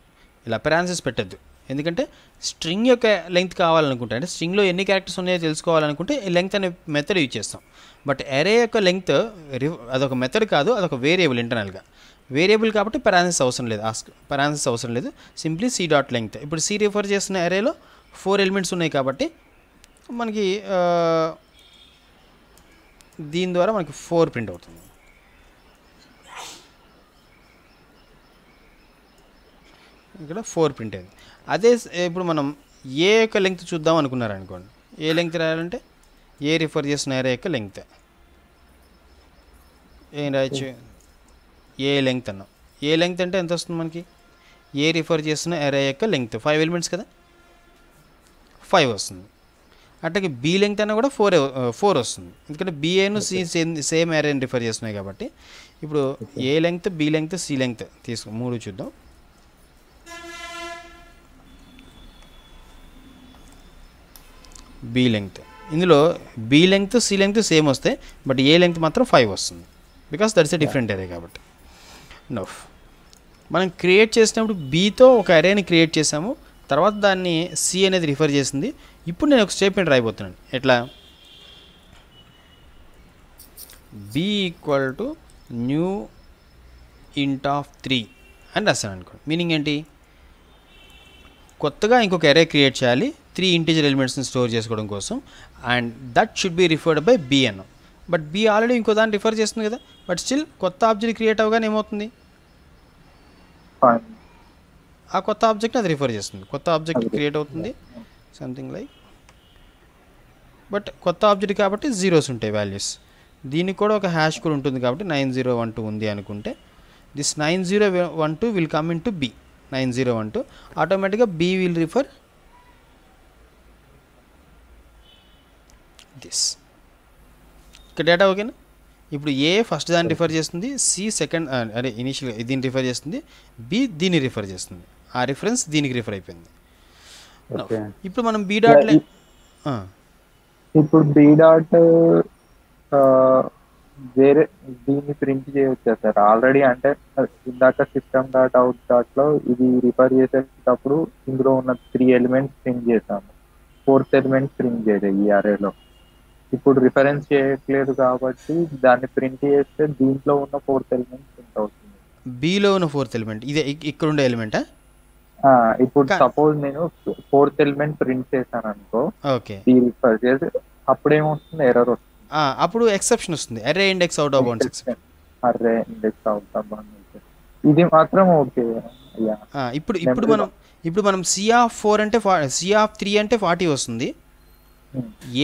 ఇలా పెరాన్సిస్ పెట్టద్దు. ఎందుకంటే స్ట్రింగ్ యొక్క లెంగ్త్ కావాలనుకుంటే, అంటే స్ట్రింగ్లో ఎన్ని క్యారెక్టర్స్ ఉన్నాయో తెలుసుకోవాలనుకుంటే ఈ లెంగ్త్ అనే మెథడ్ యూజ్ చేస్తాం. బట్ అరే యొక్క లెంగ్త్ అదొక మెథడ్ కాదు, అదొక వేరియబుల్ ఇంటర్నల్గా. వేరియబుల్ కాబట్టి పెరాన్సిస్ అవసరం లేదు, పెరాన్సిస్ అవసరం లేదు, సింప్లీ C.length. ఇప్పుడు సి రిఫర్ చేస్తున్న అరేలో 4 ఎలిమెంట్స్ ఉన్నాయి కాబట్టి మనకి దీని ద్వారా మనకి 4 ప్రింట్ అవుతుంది. ఇక్కడ 4 ప్రింట్ అయింది. అదే ఇప్పుడు మనం ఏ యొక్క లెంగ్త్ చూద్దాం అనుకున్నారనుకోండి, ఏ లెంగ్త్ రాయాలంటే ఏ రిఫర్ చేసిన ఏరియా యొక్క లెంగ్త్ ఏం రాయొచ్చు, ఏ లెంగ్త్ అన్నాం. ఏ లెంగ్త్ అంటే ఎంత వస్తుంది మనకి, ఏ రిఫర్ చేసిన ఏరియా యొక్క లెంగ్త్ 5 ఎలిమెంట్స్ కదా, 5 వస్తుంది. అట్లాగే బి లెంగ్త్ అన్నా కూడా 4 వస్తుంది, ఎందుకంటే బిఏను సి సేమ్ ఏరియాని రిఫర్ చేస్తున్నాయి కాబట్టి. ఇప్పుడు A length, B length, C length తీసుకో 3 చూద్దాం. బి లెంగ్త్, ఇందులో B length, C length same వస్తాయి, బట్ ఏ లెంగ్త్ మాత్రం 5 వస్తుంది, because that's a different area కాబట్టి. నో, మనం క్రియేట్ చేసినప్పుడు బీతో ఒక అరేని క్రియేట్ చేసాము, తర్వాత దాన్ని సి అనేది రిఫర్ చేసింది. ఇప్పుడు నేను ఒక స్టేట్మెంట్ రాయబోతున్నాను. ఎట్లా, B equal to new int of 3 అని రాస్తాను అనుకోండి. మీనింగ్ ఏంటి, కొత్తగా ఇంకొక అరే క్రియేట్ చేయాలి 3 ఇంటీజర్ ఎలిమెంట్స్ని స్టోర్ చేసుకోవడం కోసం, and that should be referred by B అన్నాం. బట్ బి ఆల్రెడీ ఇంకో దాన్ని రిఫర్ చేస్తుంది కదా, బట్ స్టిల్ కొత్త ఆబ్జెక్ట్ క్రియేట్ అవ్వగానే ఏమవుతుంది, ఆ కొత్త ఆబ్జెక్ట్ని అది రిఫర్ చేస్తుంది, కొత్త ఆబ్జెక్ట్ క్రియేట్ అవుతుంది సంథింగ్ లైక్. బట్ కొత్త ఆబ్జెక్ట్ కాబట్టి జీరోస్ ఉంటాయి వాల్యూస్. దీనికి కూడా ఒక హ్యాష్ కూడా ఉంటుంది కాబట్టి 9012 ఉంది అనుకుంటే, this 9012 will come in to be 9012, ఆటోమేటిక్గా బి విల్ రిఫర్ దిస్. ఇక్కడ డేటా ఓకేనా. ఇప్పుడు ఏ ఫస్ట్ దాన్ని రిఫర్ చేస్తుంది, సి సెకండ్ అదే ఇనిషియల్ దీన్ని రిఫర్ చేస్తుంది, బి దీన్ని రిఫర్ చేస్తుంది, ఆ రిఫరెన్స్ దీనికి రిఫర్ అయిపోయింది. ఇప్పుడు మనం బి డాట్ ఇప్పుడు బి డాట్ వేరే దీన్ని ప్రింట్ చేయవచ్చా సార్ ఆల్రెడీ, అంటే ఇందాక సిస్టమ్ డాట్ అవుట్ డాట్ లో ఇది రిఫర్ చేసేటప్పుడు ఇందులో ఉన్న 3 ఎలిమెంట్స్ ప్రింట్ చేసాము, 4th ఎలిమెంట్ ప్రింట్ చేయలేదు ఈ అరేలో. ఇప్పుడు రిఫరెన్స్ చేయట్లేదు కాబట్టి దాన్ని ప్రింట్ చేస్తే దీంట్లో ఉన్న 4th ఎలిమెంట్ ప్రింట్ అవుతుంది. బిలో ఉన్న 4th ఎలిమెంట్ ఇదే ఇక్కడ ఉండే ఎలిమెంటా. ఇప్పుడు సపోజ్ నేను 4th ఎలిమెంట్ ప్రింట్ చేశాను అనుకో, ఓకే, రిఫర్ చేసి అప్పుడేమొస్తుంది, ఎర్రర్ వస్తుంది, అప్పుడు ఎక్సెప్షన్ వస్తుంది, అరే index out of bounds exception, అరే ఇండెక్స్ అవుట్ ఆఫ్ బౌండ్స్. ఇది మాత్రం ఓకే. ఇప్పుడు మనం సి ఆఫ్ 4 అంటే సి ఆఫ్ 3 అంటే 40 వస్తుంది,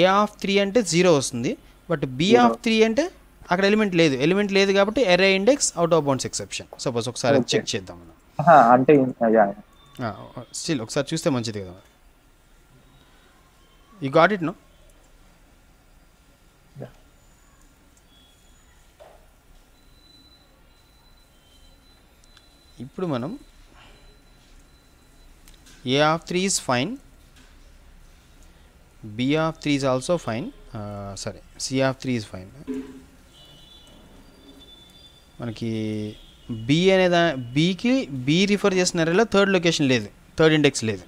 ఏ ఆఫ్ 3 అంటే 0 వస్తుంది, బట్ బి ఆఫ్ 3 అంటే అక్కడ ఎలిమెంట్ లేదు కాబట్టి array index out of bounds exception. Suppose ఒకసారి చెక్ చేద్దాం మనం, అంటే స్టిల్ ఒకసారి చూస్తే మంచిది కదా. You got it no. ఇప్పుడు మనం A of 3 is fine, B of 3 is also fine, సరే సి ఆఫ్ 3 ఈజ్ ఫైన్. మనకి బి అనే బికి బి రిఫర్ చేసిన అరేలో 3rd లొకేషన్ లేదు, 3rd ఇండెక్స్ లేదు,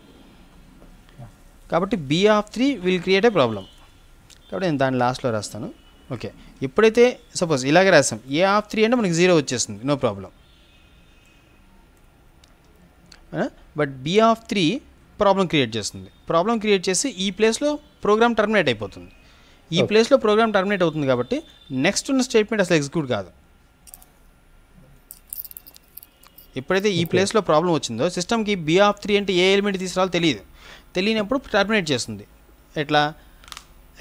కాబట్టి B of 3 will create a problem. కాబట్టి నేను దాని లాస్ట్లో రాస్తాను. ఓకే, ఎప్పుడైతే సపోజ్ ఇలాగే రాస్తాం, ఏ ఆఫ్ 3 అంటే మనకి 0 వచ్చేస్తుంది, no problem. But B of 3 problem create చేస్తుంది, ప్రాబ్లం క్రియేట్ చేసి ఈ ప్లేస్లో ప్రోగ్రామ్ టర్మినేట్ అయిపోతుంది. ఈ ప్లేస్లో ప్రోగ్రామ్ టర్మినేట్ అవుతుంది కాబట్టి నెక్స్ట్ ఉన్న స్టేట్మెంట్ అసలు ఎగ్జిక్యూట్ కాదు. ఎప్పుడైతే ఈ ప్లేస్లో ప్రాబ్లం వచ్చిందో సిస్టమ్కి బి ఆఫ్ 3 అంటే ఏ ఎలిమెంట్ తీసుకురావాలో తెలియనప్పుడు టర్మినేట్ చేస్తుంది. ఎట్లా,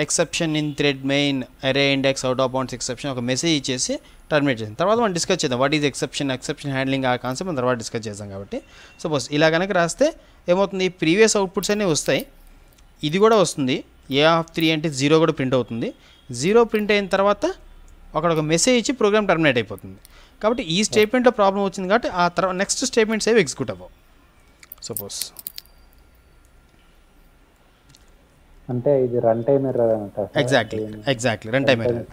ఎక్సెప్షన్ ఇన్ థ్రెడ్ మెయిన్ అరే index out of bounds exception ఒక మెసేజ్ ఇచ్చేసి టర్మినేట్ చేసింది. తర్వాత మనం డిస్కస్ చేద్దాం వాట్ ఈజ్ ఎక్సెప్షన్ హ్యాండ్లింగ్, ఆ కాన్సెప్ట్ మనం తర్వాత డిస్కస్ చేద్దాం. కాబట్టి సపోజ్ ఇలా కనుక రాస్తే ఏమవుతుంది, ప్రీవియస్ అవుట్పుట్స్ అన్నీ వస్తాయి, ఇది కూడా వస్తుంది. ఏ ఆఫ్ 3 అంటే 0 కూడా ప్రింట్ అవుతుంది. 0 ప్రింట్ అయిన తర్వాత అక్కడ ఒక మెసేజ్ ఇచ్చి ప్రోగ్రామ్ టర్మినేట్ అయిపోతుంది. కాబట్టి ఈ స్టేట్మెంట్లో ప్రాబ్లం వచ్చింది కాబట్టి ఆ తర్వాత నెక్స్ట్ స్టేట్మెంట్స్ ఏవి ఎగ్జిక్యూట్ అవ్వవు. సపోజ్ అంటే ఇది రన్ టైమ్ ఎర్రర్ అంటారు. Exactly run time error.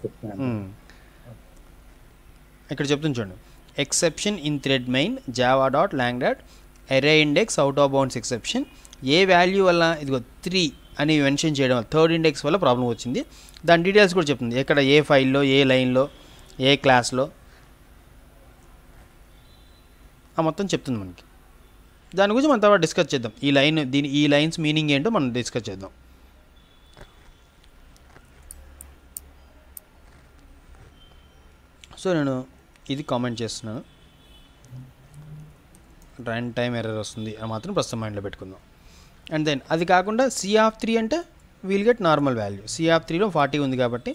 ఇక్కడ చెప్తుంది చూడండి, exception in thread main Java dot long dot అరే index out of bounds exception, A value వల్ల ఇదిగో 3 అని మెన్షన్ చేయడం వల్ల 3rd ఇండెక్స్ వల్ల ప్రాబ్లం వచ్చింది. దాని డీటెయిల్స్ కూడా చెప్తుంది, ఎక్కడ ఏ ఫైల్లో, ఏ లైన్లో, ఏ క్లాస్లో, ఆ మొత్తం చెప్తుంది మనకి. దాని గురించి మనం తర్వాత డిస్కస్ చేద్దాం. ఈ లైన్స్ మీనింగ్ ఏంటో మనం డిస్కస్ చేద్దాం. సో నేను ఇది కామెంట్ చేస్తున్నాను, రన్ టైం ఎర్రర్ వస్తుంది అని మాత్రం ప్రస్తుతం మైండ్లో పెట్టుకుందాం. అండ్ దెన్ అది కాకుండా C3 అంటే వీల్ గెట్ నార్మల్ వాల్యూ. C3లో 40 ఉంది కాబట్టి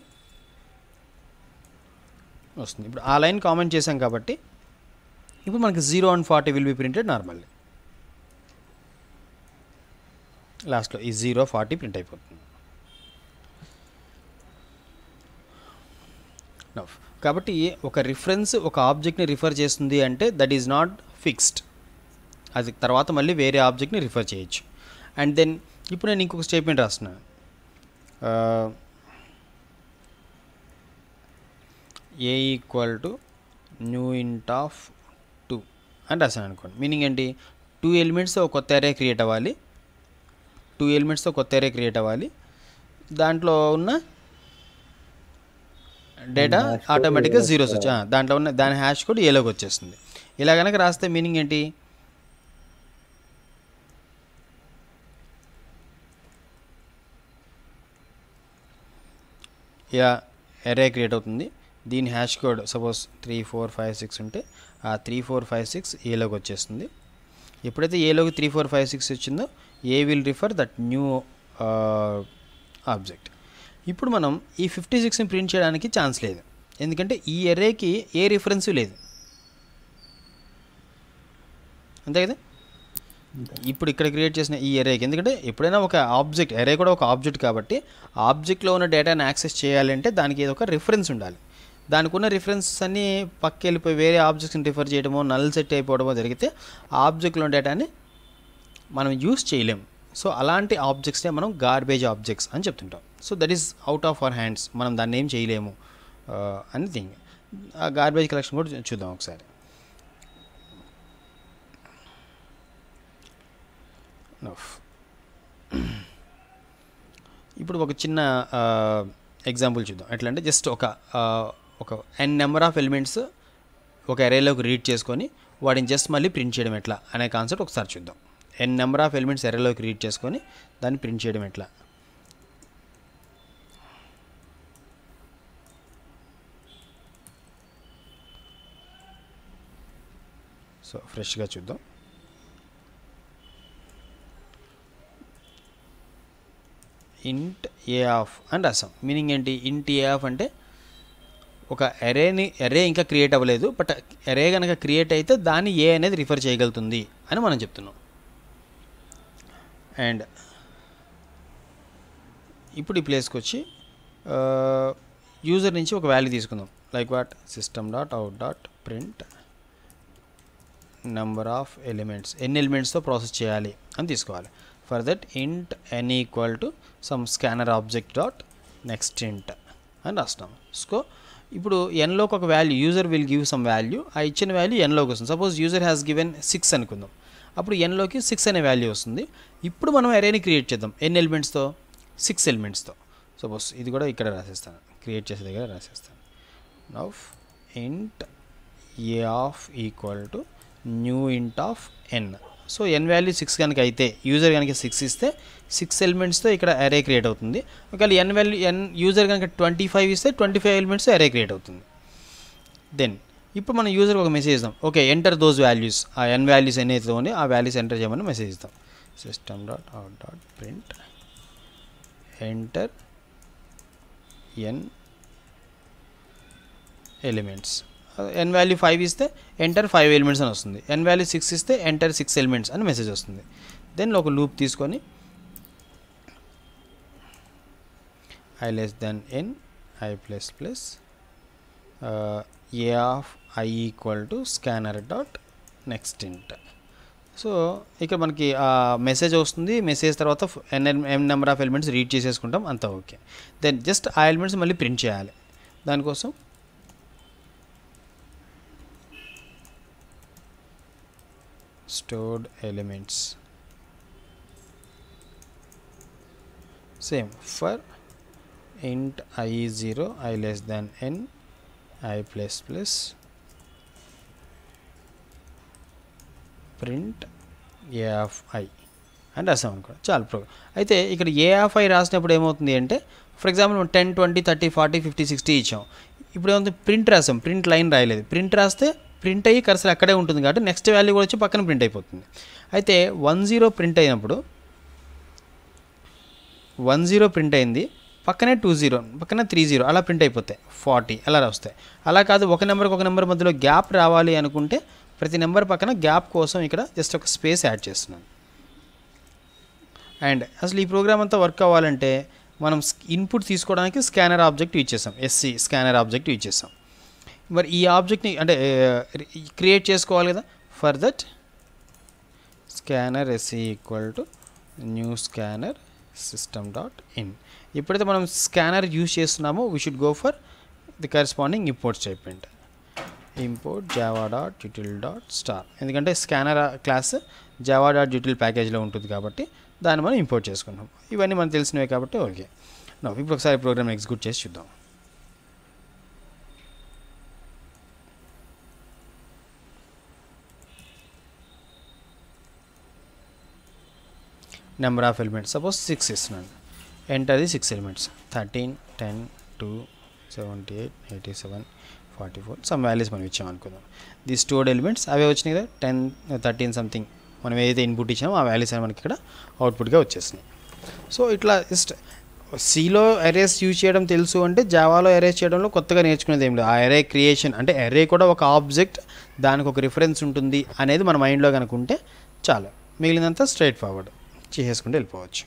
వస్తుంది. ఇప్పుడు ఆ లైన్ కామెంట్ చేసాం కాబట్టి ఇప్పుడు మనకి 0 and 40 will be printed normally. లాస్ట్లో ఈ 0, 40 ప్రింట్ అయిపోతుంది. కాబట్టి ఒక రిఫరెన్స్ ఒక ఆబ్జెక్ట్ని రిఫర్ చేస్తుంది అంటే దట్ ఈజ్ నాట్ ఫిక్స్డ్, అది తర్వాత మళ్ళీ వేరే ఆబ్జెక్ట్ని రిఫర్ చేయొచ్చు. అండ్ దెన్ ఇప్పుడు నేను ఇంకొక స్టేట్మెంట్ రాస్తున్నాను, A = new int of 2 అని రాశాను అనుకోండి. మీనింగ్ ఏంటి, 2 ఎలిమెంట్స్తో ఒక కొత్త అరే క్రియేట్ అవ్వాలి, 2 ఎలిమెంట్స్తో కొత్త అరే క్రియేట్ అవ్వాలి, దాంట్లో ఉన్న డేటా ఆటోమేటిక్గా జీరోస్ వచ్చి దాంట్లో ఉన్న దాని హ్యాష్ కోడ్ ఏలోకి వచ్చేస్తుంది. ఇలా కనుక రాస్తే మీనింగ్ ఏంటి, ఇలా అరే క్రియేట్ అవుతుంది, దీని హ్యాష్ కోడ్ సపోజ్ 3 4 5 6 ఉంటే ఆ 3 4 5 6 ఏలోకి వచ్చేస్తుంది. ఎప్పుడైతే ఏలోకి 3 4 5 6 వచ్చిందో A will refer that new object. ఇప్పుడు మనం ఈ 56ని ప్రింట్ చేయడానికి ఛాన్స్ లేదు, ఎందుకంటే ఈ అరేకి ఏ రిఫరెన్స్ లేదు, అంతే కదా. ఇప్పుడు ఇక్కడ క్రియేట్ చేసిన ఈ అరేకి, ఎందుకంటే ఎప్పుడైనా ఒక ఆబ్జెక్ట్, అరే కూడా ఒక ఆబ్జెక్ట్ కాబట్టి ఆబ్జెక్ట్లో ఉన్న డేటాని యాక్సెస్ చేయాలంటే దానికి ఏదో ఒక రిఫరెన్స్ ఉండాలి. దానికి ఉన్న రిఫరెన్సెస్ అన్నీ పక్క వెళ్ళిపోయి వేరే ఆబ్జెక్ట్స్ని రిఫర్ చేయడమో నల్ సెట్ అయిపోవడమో జరిగితే ఆ ఆబ్జెక్ట్లో ఉన్న డేటాని మనం యూస్ చేయలేం. సో అలాంటి ఆబ్జెక్ట్స్నే మనం గార్బేజ్ ఆబ్జెక్ట్స్ అని చెప్తుంటాం. So that is out of our hands, మనం దాన్ని ఏం చేయలేము అని థింగ్. ఆ గార్బేజ్ కలెక్షన్ కూడా చూద్దాం ఒకసారి. ఇప్పుడు ఒక చిన్న ఎగ్జాంపుల్ చూద్దాం. ఎట్లా అంటే జస్ట్ ఒక n నెంబర్ ఆఫ్ ఎలిమెంట్స్ ఒక అరేలోకి రీడ్ చేసుకొని వాటిని జస్ట్ మళ్ళీ ప్రింట్ చేయడం ఎట్లా అనే కాన్సెప్ట్ ఒకసారి చూద్దాం. n నెంబర్ ఆఫ్ ఎలిమెంట్స్ అరేలోకి రీడ్ చేసుకొని దాన్ని ప్రింట్ చేయడం ఎట్లా. సో ఫ్రెష్గా చూద్దాం. ఇంట్ ఏ ఆఫ్ అని రాసాం. మీనింగ్ ఏంటి, ఇంట్ ఏ ఆఫ్ అంటే ఒక అరే ఇంకా క్రియేట్ అవ్వలేదు, బట్ అరే కనుక క్రియేట్ అయితే దాన్ని ఏ అనేది రిఫర్ చేయగలుగుతుంది అని మనం చెప్తున్నాం. అండ్ ఇప్పుడు ఈ ప్లేస్కి వచ్చి యూజర్ నుంచి ఒక వాల్యూ తీసుకుందాం. Like what system.out.print number of elements, ఎన్ని ఎలిమెంట్స్తో ప్రాసెస్ చేయాలి అని తీసుకోవాలి. ఫర్ దట్ ఇంట్ n = some scanner object dot next int అని రాస్తాం. సో ఇప్పుడు nలోకి ఒక value, user will give some value, ఆ ఇచ్చిన వాల్యూ nలోకి వస్తుంది. సపోజ్ యూజర్ హ్యాస్ గివెన్ 6 అనుకుందాం, అప్పుడు nలోకి 6 అనే వాల్యూ వస్తుంది. ఇప్పుడు మనం అరేని క్రియేట్ చేద్దాం ఎన్ని ఎలిమెంట్స్తో, 6 ఎలిమెంట్స్తో. సపోజ్ ఇది కూడా ఇక్కడ రాసేస్తాను, క్రియేట్ చేసే దగ్గర రాసేస్తాను. Now int A of = new int of n. So n value 6 కనుక అయితే, యూజర్ కనుక 6 ఇస్తే 6 ఎలిమెంట్స్తో ఇక్కడ అరే క్రియేట్ అవుతుంది. ఒకవేళ n వాల్యూ యూజర్ కనుక 25 ఇస్తే 25 ఎలిమెంట్స్తో అరే క్రియేట్ అవుతుంది. దెన్ ఇప్పుడు మనం యూజర్కి ఒక మెసేజ్ ఇద్దాం, ఓకే ఎంటర్ దోస్ వాల్యూస్, ఆ n వాల్యూస్ ఎన్నైతే ఉంది ఆ వాల్యూస్ ఎంటర్ చేయమని మెసేజ్ ఇద్దాం. system.out.print enter n elements. n value 5 ఇస్తే ఎంటర్ 5 ఎలిమెంట్స్ అని వస్తుంది. n వాల్యూ 6 ఇస్తే ఎంటర్ 6 ఎలిమెంట్స్ అని మెసేజ్ వస్తుంది. దెన్ ఒక లూప్ తీసుకొని i less than n i plus plus a of I = scanner dot next int. So ఇక్కడ మనకి మెసేజ్ వస్తుంది, మెసేజ్ తర్వాత n number of elements read చేసేసుకుంటాం, అంతా ఓకే. దెన్ జస్ట్ ఆ ఎలిమెంట్స్ మళ్ళీ ప్రింట్ చేయాలి. దానికోసం stored elements same for int I is 0 I less than n I plus plus print a of I అని రాసాం అనుకో, చాలా ప్రోగ్రామ్. అయితే ఇక్కడ a of I రాసినప్పుడు ఏమవుతుంది అంటే, ఫర్ ఎగ్జాంపుల్ 10 20 30 40 50 60 ఇచ్చాం. ఇప్పుడు ఏముంది ప్రింట్ రాసాం, ప్రింట్ లైన్ రాయలేదు. ప్రింట్ రాస్తే ప్రింట్ అయ్యి కర్సర్ అక్కడే ఉంటుంది కాబట్టి నెక్స్ట్ వాల్యూ కూడా వచ్చి పక్కన ప్రింట్ అయిపోతుంది. అయితే 10 ప్రింట్ అయినప్పుడు 10 ప్రింట్ అయింది, పక్కనే 20, పక్కన 30 అలా ప్రింట్ అయిపోతాయి, 40 అలా వస్తాయి. అలా కాదు ఒక నెంబర్ మధ్యలో గ్యాప్ రావాలి అనుకుంటే ప్రతి నెంబర్ పక్కన గ్యాప్ కోసం ఇక్కడ జస్ట్ ఒక స్పేస్ యాడ్ చేస్తున్నాను. అండ్ అసలు ఈ ప్రోగ్రామ్ అంతా వర్క్ అవ్వాలంటే మనం ఇన్పుట్ తీసుకోవడానికి స్కానర్ ఆబ్జెక్ట్ యూజ్ చేసాం, ఎస్సీ స్కానర్ ఆబ్జెక్ట్ యూజ్ చేసాం. మరి ఈ ఆబ్జెక్ట్ని అంటే క్రియేట్ చేసుకోవాలి కదా. For that scanner SC equal to new scanner system.in. ఎప్పుడైతే మనం స్కానర్ యూజ్ చేస్తున్నామో we should go for the corresponding import statement, import java.util.star. ఎందుకంటే స్కానర్ క్లాస్ java.util ప్యాకేజ్లో ఉంటుంది కాబట్టి దాన్ని మనం ఇంపోర్ట్ చేసుకున్నాం. ఇవన్నీ మనకు తెలిసినవే కాబట్టి ఓకే. ఇప్పుడు ఒకసారి ప్రోగ్రామ్ ఎగ్జిక్యూట్ చేసి చూద్దాం. నెంబర్ ఆఫ్ ఎలిమెంట్స్ సపోజ్ 6 ఇస్తున్నాను. Enter the 6 elements 13, 10, 2, 78, 87, 44 some values మనం ఇచ్చాం అనుకుందాం. ది స్టోర్డ్ ఎలిమెంట్స్ అవే వచ్చినాయి కదా, 10, 13 సంథింగ్ మనం ఏదైతే ఇన్పుట్ ఇచ్చామో ఆ వాల్యూస్ అని మనకి ఇక్కడ అవుట్పుట్గా వచ్చేసినాయి. సో ఇట్లా జస్ట్ సిలో అరేస్ యూజ్ చేయడం తెలుసు అంటే జావాలో అరేస్ చేయడంలో కొత్తగా నేర్చుకునేది ఏం లేదు. ఆ అరే క్రియేషన్ అంటే అరే కూడా ఒక ఆబ్జెక్ట్, దానికి ఒక రిఫరెన్స్ ఉంటుంది అనేది మన మైండ్లో కనుకుంటే చాలు, మిగిలినంతా స్ట్రైట్ ఫార్వర్డ్ చేసేసుకుంటూ వెళ్ళిపోవచ్చు.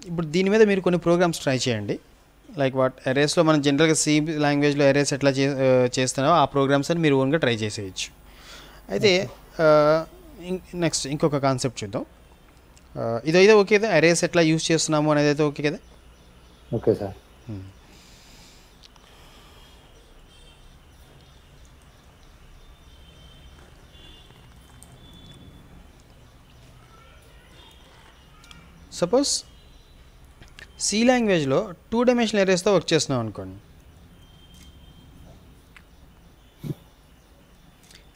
ఇప్పుడు దీని మీద మీరు కొన్ని ప్రోగ్రామ్స్ ట్రై చేయండి. లైక్ వాట్ అరేస్లో మనం జనరల్గా సి లాంగ్వేజ్లో అరేస్ ఎట్లా చేస్తున్నామో ఆ ప్రోగ్రామ్స్ అని మీరు ఓన్గా ట్రై చేసేయచ్చు. అయితే నెక్స్ట్ ఇంకొక కాన్సెప్ట్ చూద్దాం. ఇదైతే ఓకే కదా, అరేస్ ఎట్లా యూజ్ చేస్తున్నాము అనేది అయితే ఓకే కదా. Okay sir. సపోజ్ సి లాంగ్వేజ్లో 2 డైమెన్షనల్ అరేస్తో వర్క్ చేస్తున్నాం అనుకోండి.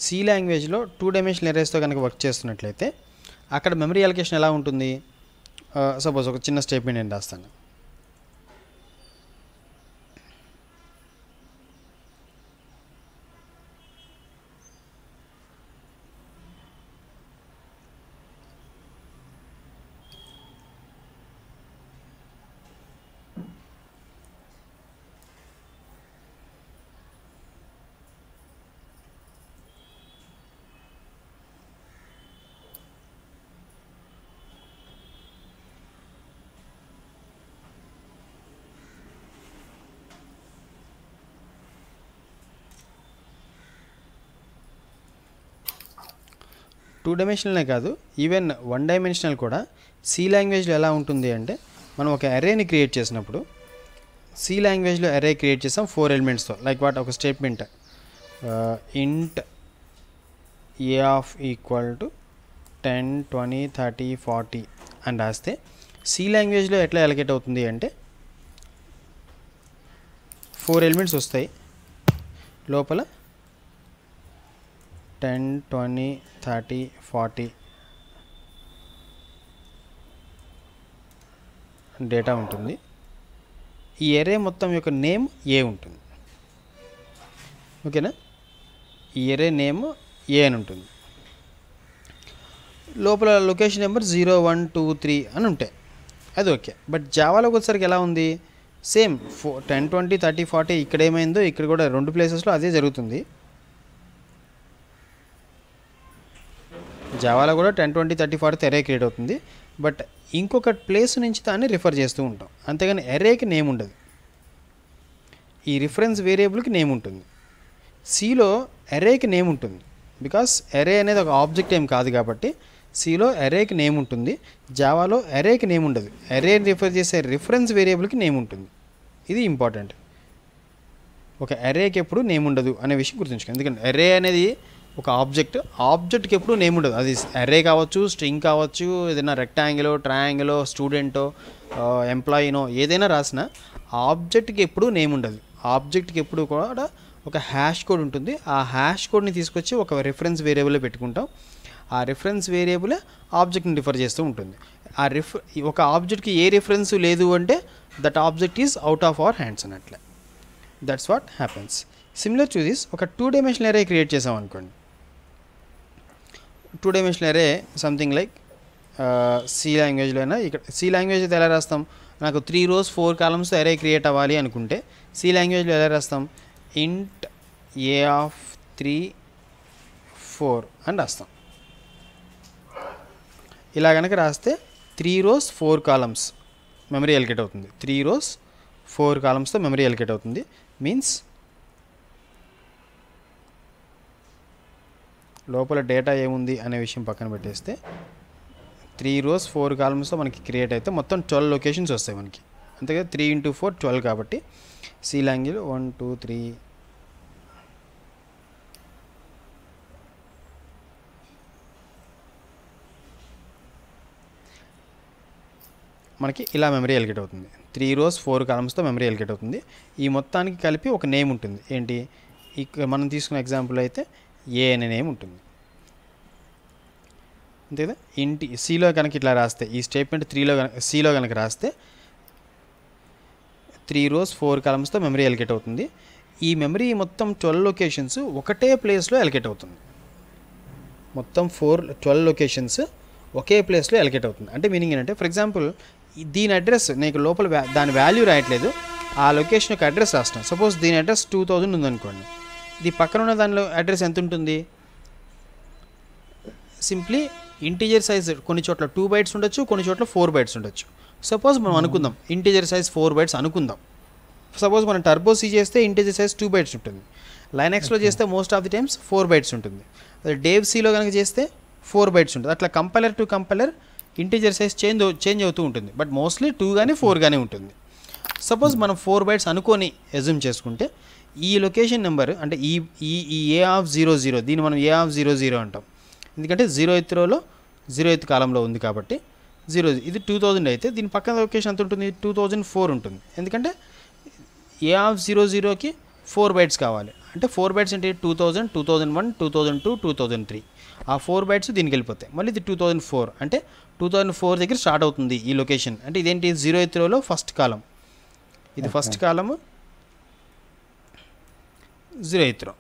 సి లాంగ్వేజ్లో 2 డైమెన్షనల్ అరేస్తో కనుక వర్క్ చేస్తున్నట్లయితే అక్కడ మెమరీ అలొకేషన్ ఎలా ఉంటుంది? సపోజ్ ఒక చిన్న స్టేట్మెంట్ నేను రాస్తాను. టూ డైమెన్షనల్నే కాదు, ఈవెన్ 1 డైమెన్షనల్ కూడా సి లాంగ్వేజ్లో ఎలా ఉంటుంది అంటే, మనం ఒక అరేని క్రియేట్ చేసినప్పుడు సి లాంగ్వేజ్లో అరే క్రియేట్ చేసాం 4 ఎలిమెంట్స్తో. లైక్ వాట్ ఒక స్టేట్మెంట్ ఇంట్ ఏ ఆఫ్ ఈక్వల్ టు 10, 20, 30, 40 అని రాస్తే సి లాంగ్వేజ్లో ఎట్లా అలొకేట్ అవుతుంది అంటే 4 ఎలిమెంట్స్ వస్తాయి, లోపల 10, 20, 30, 40 డేటా ఉంటుంది. ఈ అరే మొత్తం యొక్క నేమ్ ఏ ఉంటుంది, ఓకేనా? ఈ అరే నేమ్ ఏ అని ఉంటుంది. లోపల లొకేషన్ నెంబర్ 0, 1, 2, 3 అని ఉంటాయి, అది ఓకే. బట్ జావాలోకి వచ్చేసరికి ఎలా ఉంది? సేమ్ 10, 20, 30, 40 ఇక్కడ ఏమైందో ఇక్కడ కూడా 2 ప్లేసెస్లో అదే జరుగుతుంది. జావాలో కూడా 10, 20, 30, 40 అరే క్రియేట్ అవుతుంది. బట్ ఇంకొక ప్లేస్ నుంచి దాన్ని రిఫర్ చేస్తూ ఉంటాం, అంతేగాని అరేకి నేమ్ ఉండదు. ఈ రిఫరెన్స్ వేరియబుల్కి నేమ్ ఉంటుంది. సిలో అరేకి నేమ్ ఉంటుంది, బికాస్ అరే అనేది ఒక ఆబ్జెక్ట్ ఏం కాదు కాబట్టి సిలో అరేకి నేమ్ ఉంటుంది. జావాలో అరేకి నేమ్ ఉండదు, అరే రిఫర్ చేసే రిఫరెన్స్ వేరియబుల్కి నేమ్ ఉంటుంది. ఇది ఇంపార్టెంట్. ఒక అరేకి ఎప్పుడు నేమ్ ఉండదు అనే విషయం గుర్తుంచుకోండి. ఎందుకంటే అరే అనేది ఒక ఆబ్జెక్ట్కి ఎప్పుడు నేమ్ ఉండదు. అది అరే కావచ్చు, స్ట్రింగ్ కావచ్చు, ఏదైనా రెక్టాంగిలో, ట్రయాంగిలో, స్టూడెంటో, ఎంప్లాయీనో ఏదైనా రాసిన ఆబ్జెక్ట్కి ఎప్పుడు నేమ్ ఉండదు. ఆబ్జెక్ట్కి ఎప్పుడు కూడా ఒక హ్యాష్ కోడ్ ఉంటుంది. ఆ హ్యాష్ కోడ్ని తీసుకొచ్చి ఒక రిఫరెన్స్ వేరియబుల్లో పెట్టుకుంటాం. ఆ రిఫరెన్స్ వేరియబుల్ ఆబ్జెక్ట్ని రిఫర్ చేస్తూ ఉంటుంది. ఒక ఆబ్జెక్ట్కి ఏ రిఫరెన్స్ లేదు అంటే that object is out of our hands అన్నట్లే. That's what happens. Similar to this ఒక 2 డైమెన్షనల్ అరే క్రియేట్ చేసాం అనుకోండి. 2 డైమెన్షనల్ అరే సంథింగ్ లైక్ సి లాంగ్వేజ్లో అయినా, ఇక్కడ సి లాంగ్వేజ్ అయితే ఎలా రాస్తాం, నాకు 3 rows 4 columns అరే క్రియేట్ అవ్వాలి అనుకుంటే సి లాంగ్వేజ్లో ఎలా రాస్తాం, ఇంట్ ఏ ఆఫ్ 3 4 అని రాస్తాం. ఇలా కనుక రాస్తే 3 rows 4 columns మెమరీ ఎలికేట్ అవుతుంది. 3 rows 4 columnsతో మెమరీ ఎలికేట్ అవుతుంది. మీన్స్ లోపల డేటా ఏముంది అనే విషయం పక్కన పెట్టేస్తే 3 rows 4 columnsతో మనకి క్రియేట్ అయితే మొత్తం 12 లొకేషన్స్ వస్తాయి మనకి. అంతే కదా, 3 × 4 12 కాబట్టి సి లాంగ్వేజ్ 1 2 3 మనకి ఇలా మెమరీ ఎలికేట్ అవుతుంది. 3 rows 4 columnsతో మెమరీ ఎలికేట్ అవుతుంది. ఈ మొత్తానికి కలిపి ఒక నేమ్ ఉంటుంది. ఏంటి, ఇక్కడ మనం తీసుకున్న ఎగ్జాంపుల్ అయితే ఏ అనే నేమ్ ఉంటుంది. అంతే కదా. ఇంటి సిలో కనుక ఇట్లా రాస్తే, ఈ స్టేట్మెంట్ సిలో కనుక రాస్తే 3 rows 4 columnsతో మెమరీ ఎలికేట్ అవుతుంది. ఈ మెమరీ మొత్తం 12 లొకేషన్స్ ఒకటే ప్లేస్లో ఎలికేట్ అవుతుంది. మొత్తం 12 లొకేషన్స్ ఒకే ప్లేస్లో ఎలికేట్ అవుతుంది. అంటే మీనింగ్ ఏంటంటే, ఫర్ ఎగ్జాంపుల్ దీని అడ్రస్ నీకు లోపల దాని వాల్యూ రాయట్లేదు, ఆ లొకేషన్ యొక్క అడ్రస్ రాస్తాను. సపోజ్ దీని అడ్రస్ 2000 ఉందనుకోండి, ఇది పక్కన ఉన్న దానిలో అడ్రస్ ఎంత ఉంటుంది, సింప్లీ ఇంటీజర్ సైజ్ కొన్ని చోట్ల 2 bytes ఉండొచ్చు, కొన్ని చోట్ల 4 bytes ఉండొచ్చు. సపోజ్ మనం అనుకుందాం ఇంటీజర్ సైజ్ 4 bytes అనుకుందాం. సపోజ్ మనం టర్బో సి చేస్తే ఇంటీజర్ సైజ్ 2 bytes ఉంటుంది. లైనెక్స్లో చేస్తే most of the times 4 bytes ఉంటుంది. అదే డేవ్ సిలో కనుక చేస్తే 4 bytes ఉంటుంది. అట్లా compiler to compiler integer size change అవుతూ ఉంటుంది. బట్ మోస్ట్లీ 2 కానీ 4 కానీ ఉంటుంది. సపోజ్ మనం 4 bytes అనుకొని అజ్యూమ్ చేసుకుంటే ఈ లొకేషన్ నెంబర్ అంటే ఈ ఏ ఆఫ్ 00 దీన్ని మనం ఏ ఆఫ్ 00 అంటాం. ఎందుకంటే 0th rowలో 0th columnలో ఉంది కాబట్టి 0. ఇది 2000 అయితే దీని పక్కన లొకేషన్ ఎంత ఉంటుంది, 2004 ఉంటుంది. ఎందుకంటే ఏ ఆఫ్ 00కి 4 bytes కావాలి. అంటే 4 bytes అంటే 2000 2001 2002 2003 ఆ 4 bytes దీనికి వెళ్ళిపోతాయి. మళ్ళీ ఇది 2004 అంటే 2004 దగ్గర స్టార్ట్ అవుతుంది ఈ లొకేషన్. అంటే ఇదేంటి 0th rowలో ఫస్ట్ కాలం, ఇది ఫస్ట్ కాలము 0th row.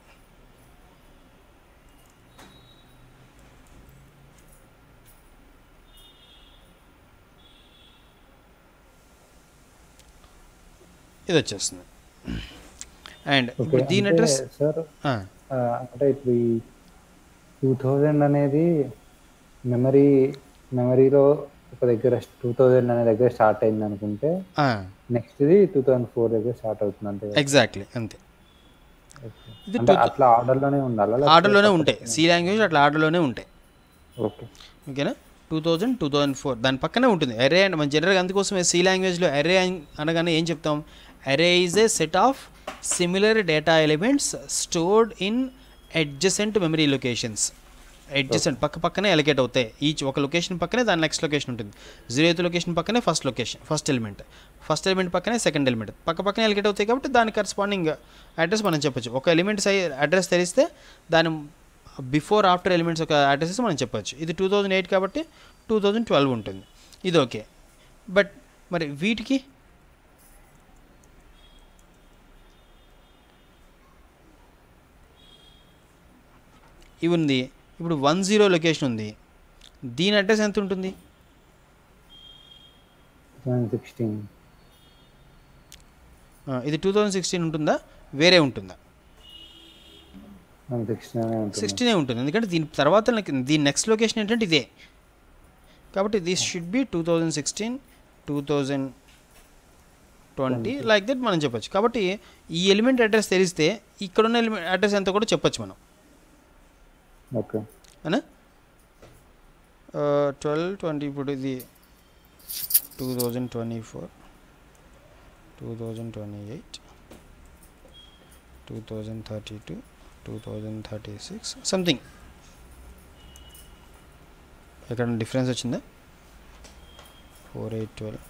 ఇది వచ్చేస్తుంది. అండ్ ఇప్పుడు దీని అడ్రస్ సార్ అంటే ఇప్పుడు ఈ 2000 అనేది మెమరీలో ఒక దగ్గర 2000 అనే దగ్గర స్టార్ట్ అయింది అనుకుంటే నెక్స్ట్ ఇది 2004 దగ్గర స్టార్ట్ అవుతుంది. అంతే ఎగ్జాక్ట్లీ అంతే. ఇది అట్లా ఆర్డర్లోనే ఉండాలి, ఆర్డర్లోనే ఉంటాయి. సి లాంగ్వేజ్ అట్లా ఆర్డర్లోనే ఉంటాయి. ఓకే ఓకేనా. 2000 2004 దాని పక్కనే ఉంటుంది. అరే అండ్ మన జనరల్గా అందుకోసమే సి లాంగ్వేజ్లో అరే అనగానే ఏం చెప్తాం, అరే is a set of similar data elements stored in adjacent memory locations. Adjacent పక్కనే ఎలికేట్ అవుతాయి. ఈచ్ ఒక లొకేషన్ పక్కనే దాని నెక్స్ట్ లొకేషన్ ఉంటుంది. 0th లొకేషన్ పక్కనే ఫస్ట్ ఎలిమెంట్ పక్కనే సెకండ్ ఎలిమెంట్ పక్కనే ఎలికేట్ అవుతాయి. కాబట్టి దాని కరస్పాండింగ్ అడ్రస్ మనం చెప్పొచ్చు. ఒక ఎలిమెంట్ అడ్రస్ తెలిస్తే దాని బిఫోర్ ఆఫ్టర్ ఎలిమెంట్స్ ఒక అడ్రసెస్ మనం చెప్పొచ్చు. ఇది 2008 కాబట్టి 2012 ఉంటుంది. ఇది ఓకే. బట్ మరి వీటికి ఇవి ఉంది. ఇప్పుడు 10 లొకేషన్ ఉంది, దీని అడ్రస్ ఎంత ఉంటుంది, 2016. ఇది 2016 ఉంటుందా, వేరే ఉంటుందా? 16 ఉంటుంది. ఎందుకంటే దీని తర్వాత దీని నెక్స్ట్ లొకేషన్ ఏంటంటే ఇదే. కాబట్టి this should be 2016 2020 like that మనం చెప్పొచ్చు. కాబట్టి ఈ ఎలిమెంట్ అడ్రస్ తెలిస్తే ఇక్కడున్న ఎలిమెంట్ అడ్రస్ ఎంత కూడా చెప్పొచ్చు మనం. ఓకే అనా 12 20 ఇప్పుడు ఇది 2024 2028 2032 2036 సంథింగ్. ఎక్కడ డిఫరెన్స్ వచ్చిందా? 4812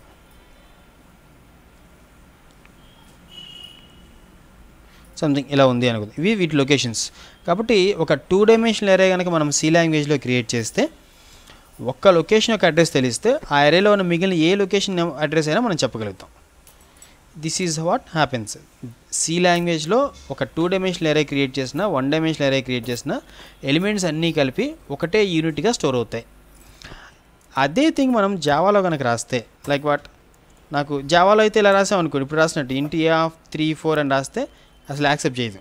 సంథింగ్ ఇలా ఉంది అనుకుంది. ఇవి వీటి లొకేషన్స్. కాబట్టి ఒక 2 డైమెన్షనల్ అరే కనుక మనం సి లాంగ్వేజ్లో క్రియేట్ చేస్తే ఒక్క లొకేషన్ యొక్క అడ్రస్ తెలిస్తే ఆ అరేలో ఉన్న మిగిలిన ఏ లొకేషన్ అడ్రస్ అయినా మనం చెప్పగలుగుతాం. This is what happens. C లాంగ్వేజ్లో ఒక 2 డైమెన్షనల్ అరే క్రియేట్ చేసిన 1 డైమెన్షనల్ అరే క్రియేట్ చేసిన ఎలిమెంట్స్ అన్నీ కలిపి ఒకటే యూనిట్గా స్టోర్ అవుతాయి. అదే థింగ్ మనం జావాలో కనుక రాస్తే లైక్ వాట్, నాకు జావాలో అయితే ఇలా రాసాం అనుకోండి, ఇప్పుడు రాసినట్టు ఇంటి ఆఫ్ 3 4 అని రాస్తే అసలు యాక్సెప్ట్ చేయదు.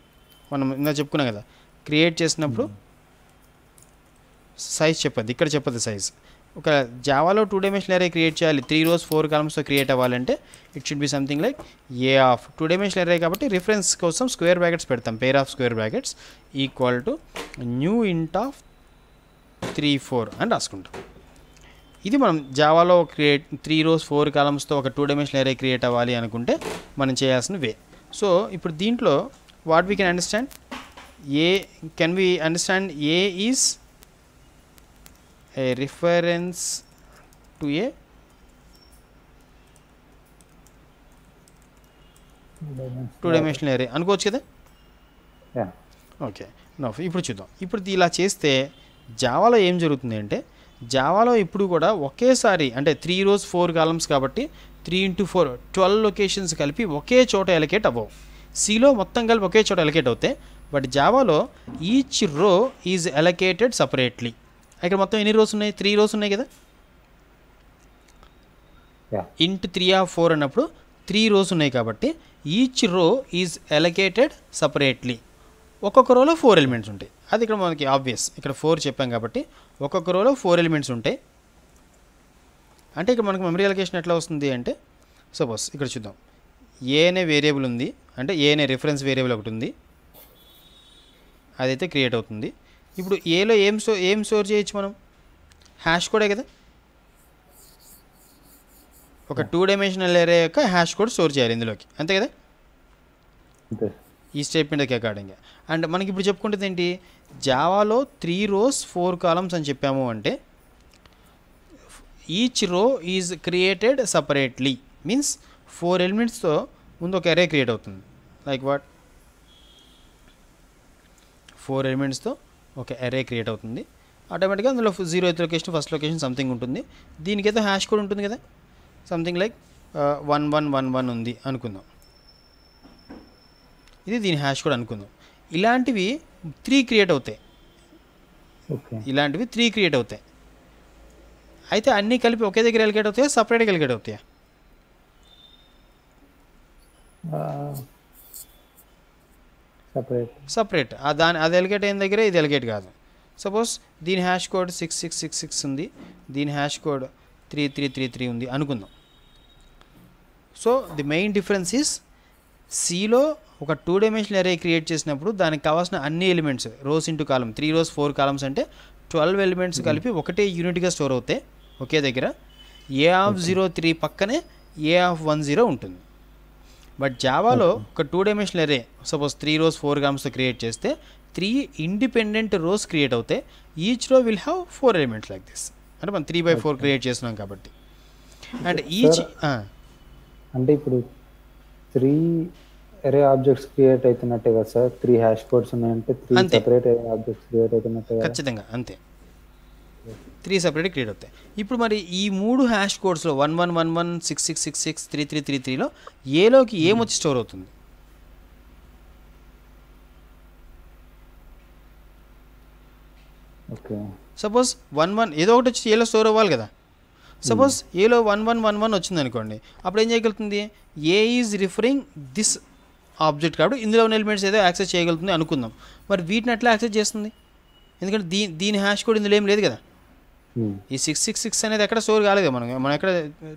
మనం ఇందా చెప్పుకున్నాం కదా, క్రియేట్ చేసినప్పుడు సైజ్ చెప్పద్దు, ఇక్కడ చెప్పదు సైజ్. ఒక జావాలో 2 డైమెన్షనల్ అరే క్రియేట్ చేయాలి, 3 rows 4 columnsతో క్రియేట్ అవ్వాలంటే it should be something like A of 2 dimensional array కాబట్టి రిఫరెన్స్ కోసం స్క్వేర్ బ్రాకెట్స్ పెడతాం, pair of square brackets equal to new int of 3 4 అని రాసుకుంటాం. ఇది మనం జావాలో 3 rows 4 columnsతో ఒక 2 డైమెన్షనల్ అరే క్రియేట్ అవ్వాలి అనుకుంటే మనం చేయాల్సిన వే. సో ఇప్పుడు దీంట్లో what we can understand, can we understand A is a reference to a 2 dimensional array అనుకోవచ్చు కదా. ఓకే, ఇప్పుడు చూద్దాం. ఇప్పుడు ఇలా చేస్తే జావాలో ఏం జరుగుతుంది అంటే, జావాలో ఇప్పుడు కూడా ఒకేసారి అంటే 3 rows 4 columns కాబట్టి 3 × 4 12 లొకేషన్స్ కలిపి ఒకే చోట ఎలకేట్ అవ్వవు. సిలో మొత్తం కలిపి ఒకే చోట ఎలకేట్ అవుతాయి. బట్ జావాలో each row is allocated separately. ఇక్కడ మొత్తం ఎన్ని రోస్ ఉన్నాయి, 3 rows ఉన్నాయి కదా. ఇంట్ 3 of 4 అన్నప్పుడు 3 rows ఉన్నాయి కాబట్టి each row is allocated separately. ఒక్కొక్క రోలో 4 ఎలిమెంట్స్ ఉంటాయి. అది ఇక్కడ మనకి ఆబ్వియస్, ఇక్కడ 4 చెప్పాం కాబట్టి ఒక్కొక్క రోలో 4 ఎలిమెంట్స్ ఉంటాయి. అంటే ఇక్కడ మనకు మెమరీ అలొకేషన్ ఎట్లా వస్తుంది అంటే, సపోజ్ ఇక్కడ చూద్దాం, ఏ అనే వేరియబుల్ ఉంది, అంటే ఏ అనే రిఫరెన్స్ వేరియబుల్ ఒకటి ఉంది, అదైతే క్రియేట్ అవుతుంది. ఇప్పుడు ఏలో ఏం స్టోర్ చేయొచ్చు మనం, హ్యాష్ కోడే కదా. ఒక 2 డైమెన్షనల్ అరే యొక్క హ్యాష్ కోడ్ స్టోర్ చేయాలి ఇందులోకి, అంతే కదా ఈ స్టేట్మెంట్కి అకార్డింగ్గా. అండ్ మనకి ఇప్పుడు చెప్పుకుంటుంది ఏంటి, జావాలో 3 rows 4 columns అని చెప్పాము అంటే each row is created separately means 4 ఎలిమెంట్స్తో ముందు ఒక అరే క్రియేట్ అవుతుంది. లైక్ వాట్, 4 ఎలిమెంట్స్తో ఒక అరే క్రియేట్ అవుతుంది. ఆటోమేటిక్గా అందులో 0th location first location something ఉంటుంది. దీనికైతే హ్యాష్ కోడ్ ఉంటుంది కదా, సంథింగ్ లైక్ 1111 ఉంది అనుకుందాం. ఇది దీని హ్యాష్ కోడ్ అనుకుందాం. ఇలాంటివి 3 క్రియేట్ అవుతాయి. ఇలాంటివి 3 క్రియేట్ అవుతాయి. అయితే అన్నీ కలిపి ఒకే దగ్గర ఎలికేట్ అవుతాయా, సపరేట్గా ఎలికేట్ అవుతాయా? సపరేట్. అది ఎలికేట్ అయిన దగ్గర ఇది ఎలికేట్ కాదు. సపోజ్ దీని హ్యాష్ కోడ్ 6666 ఉంది, దీని హ్యాష్ కోడ్ 3333 ఉంది అనుకుందాం. So the main difference is సిలో ఒక 2 డైమెన్షనల్ అరే క్రియేట్ చేసినప్పుడు దానికి కావాల్సిన అన్ని ఎలిమెంట్స్ రోస్ ఇంటూ కాలం 3 rows 4 columns అంటే 12 ఎలిమెంట్స్ కలిపి ఒకటే యూనిట్గా స్టోర్ అవుతాయి ఒకే దగ్గర. ఏ ఆఫ్ 03 పక్కనే ఏ ఆఫ్ 10 ఉంటుంది. బట్ జావాలో ఒక 2 డైమెన్షనల్ అరే సపోజ్ 3 rows 4 columnsతో క్రియేట్ చేస్తే 3 ఇండిపెండెంట్ రోస్ క్రియేట్ అవుతాయి. Each row will have 4 elements like this. అంటే మనం 3/4 క్రియేట్ చేస్తున్నాం కాబట్టి. అండ్ ఈచ్ అంటే ఇప్పుడు 3 అరే ఆబ్జెక్ట్స్ క్రియేట్ అవుతున్నట్టే కదా సార్, 3 హ్యాష్ కోడ్స్ ఉన్నాయంటే 3 సెపరేట్ అరే ఆబ్జెక్ట్స్ క్రియేట్ అవుతున్నట్టే కదా. ఖచ్చితంగా అంతే, 3 సెపరేట్ క్రియేట్ అవుతాయి. ఇప్పుడు మరి ఈ 3 హ్యాష్ కోడ్స్లో 1111 6666 3333లో ఏలోకి ఏమొచ్చి స్టోర్ అవుతుంది? ఓకే, సపోజ్ 11 ఏదో ఒకటి వచ్చి ఏలో స్టోర్ అవ్వాలి కదా. సపోజ్ ఏలో 1111 వచ్చింది అనుకోండి, అప్పుడు ఏం చేయగలుగుతుంది, ఏ ఈజ్ రిఫరింగ్ దిస్ ఆబ్జెక్ట్ కాబట్టి ఇందులో ఉన్న ఎలిమెంట్స్ ఏదో యాక్సెస్ చేయగలుగుతుంది అనుకుందాం. మరి వీటిని అట్లా యాక్సెస్ చేస్తుంది, ఎందుకంటే దీని హ్యాష్ కోడ్ ఇందులో ఏం లేదు కదా. ఈ 666 అనేది ఎక్కడ స్టోర్ కాలేదు, మనం ఎక్కడ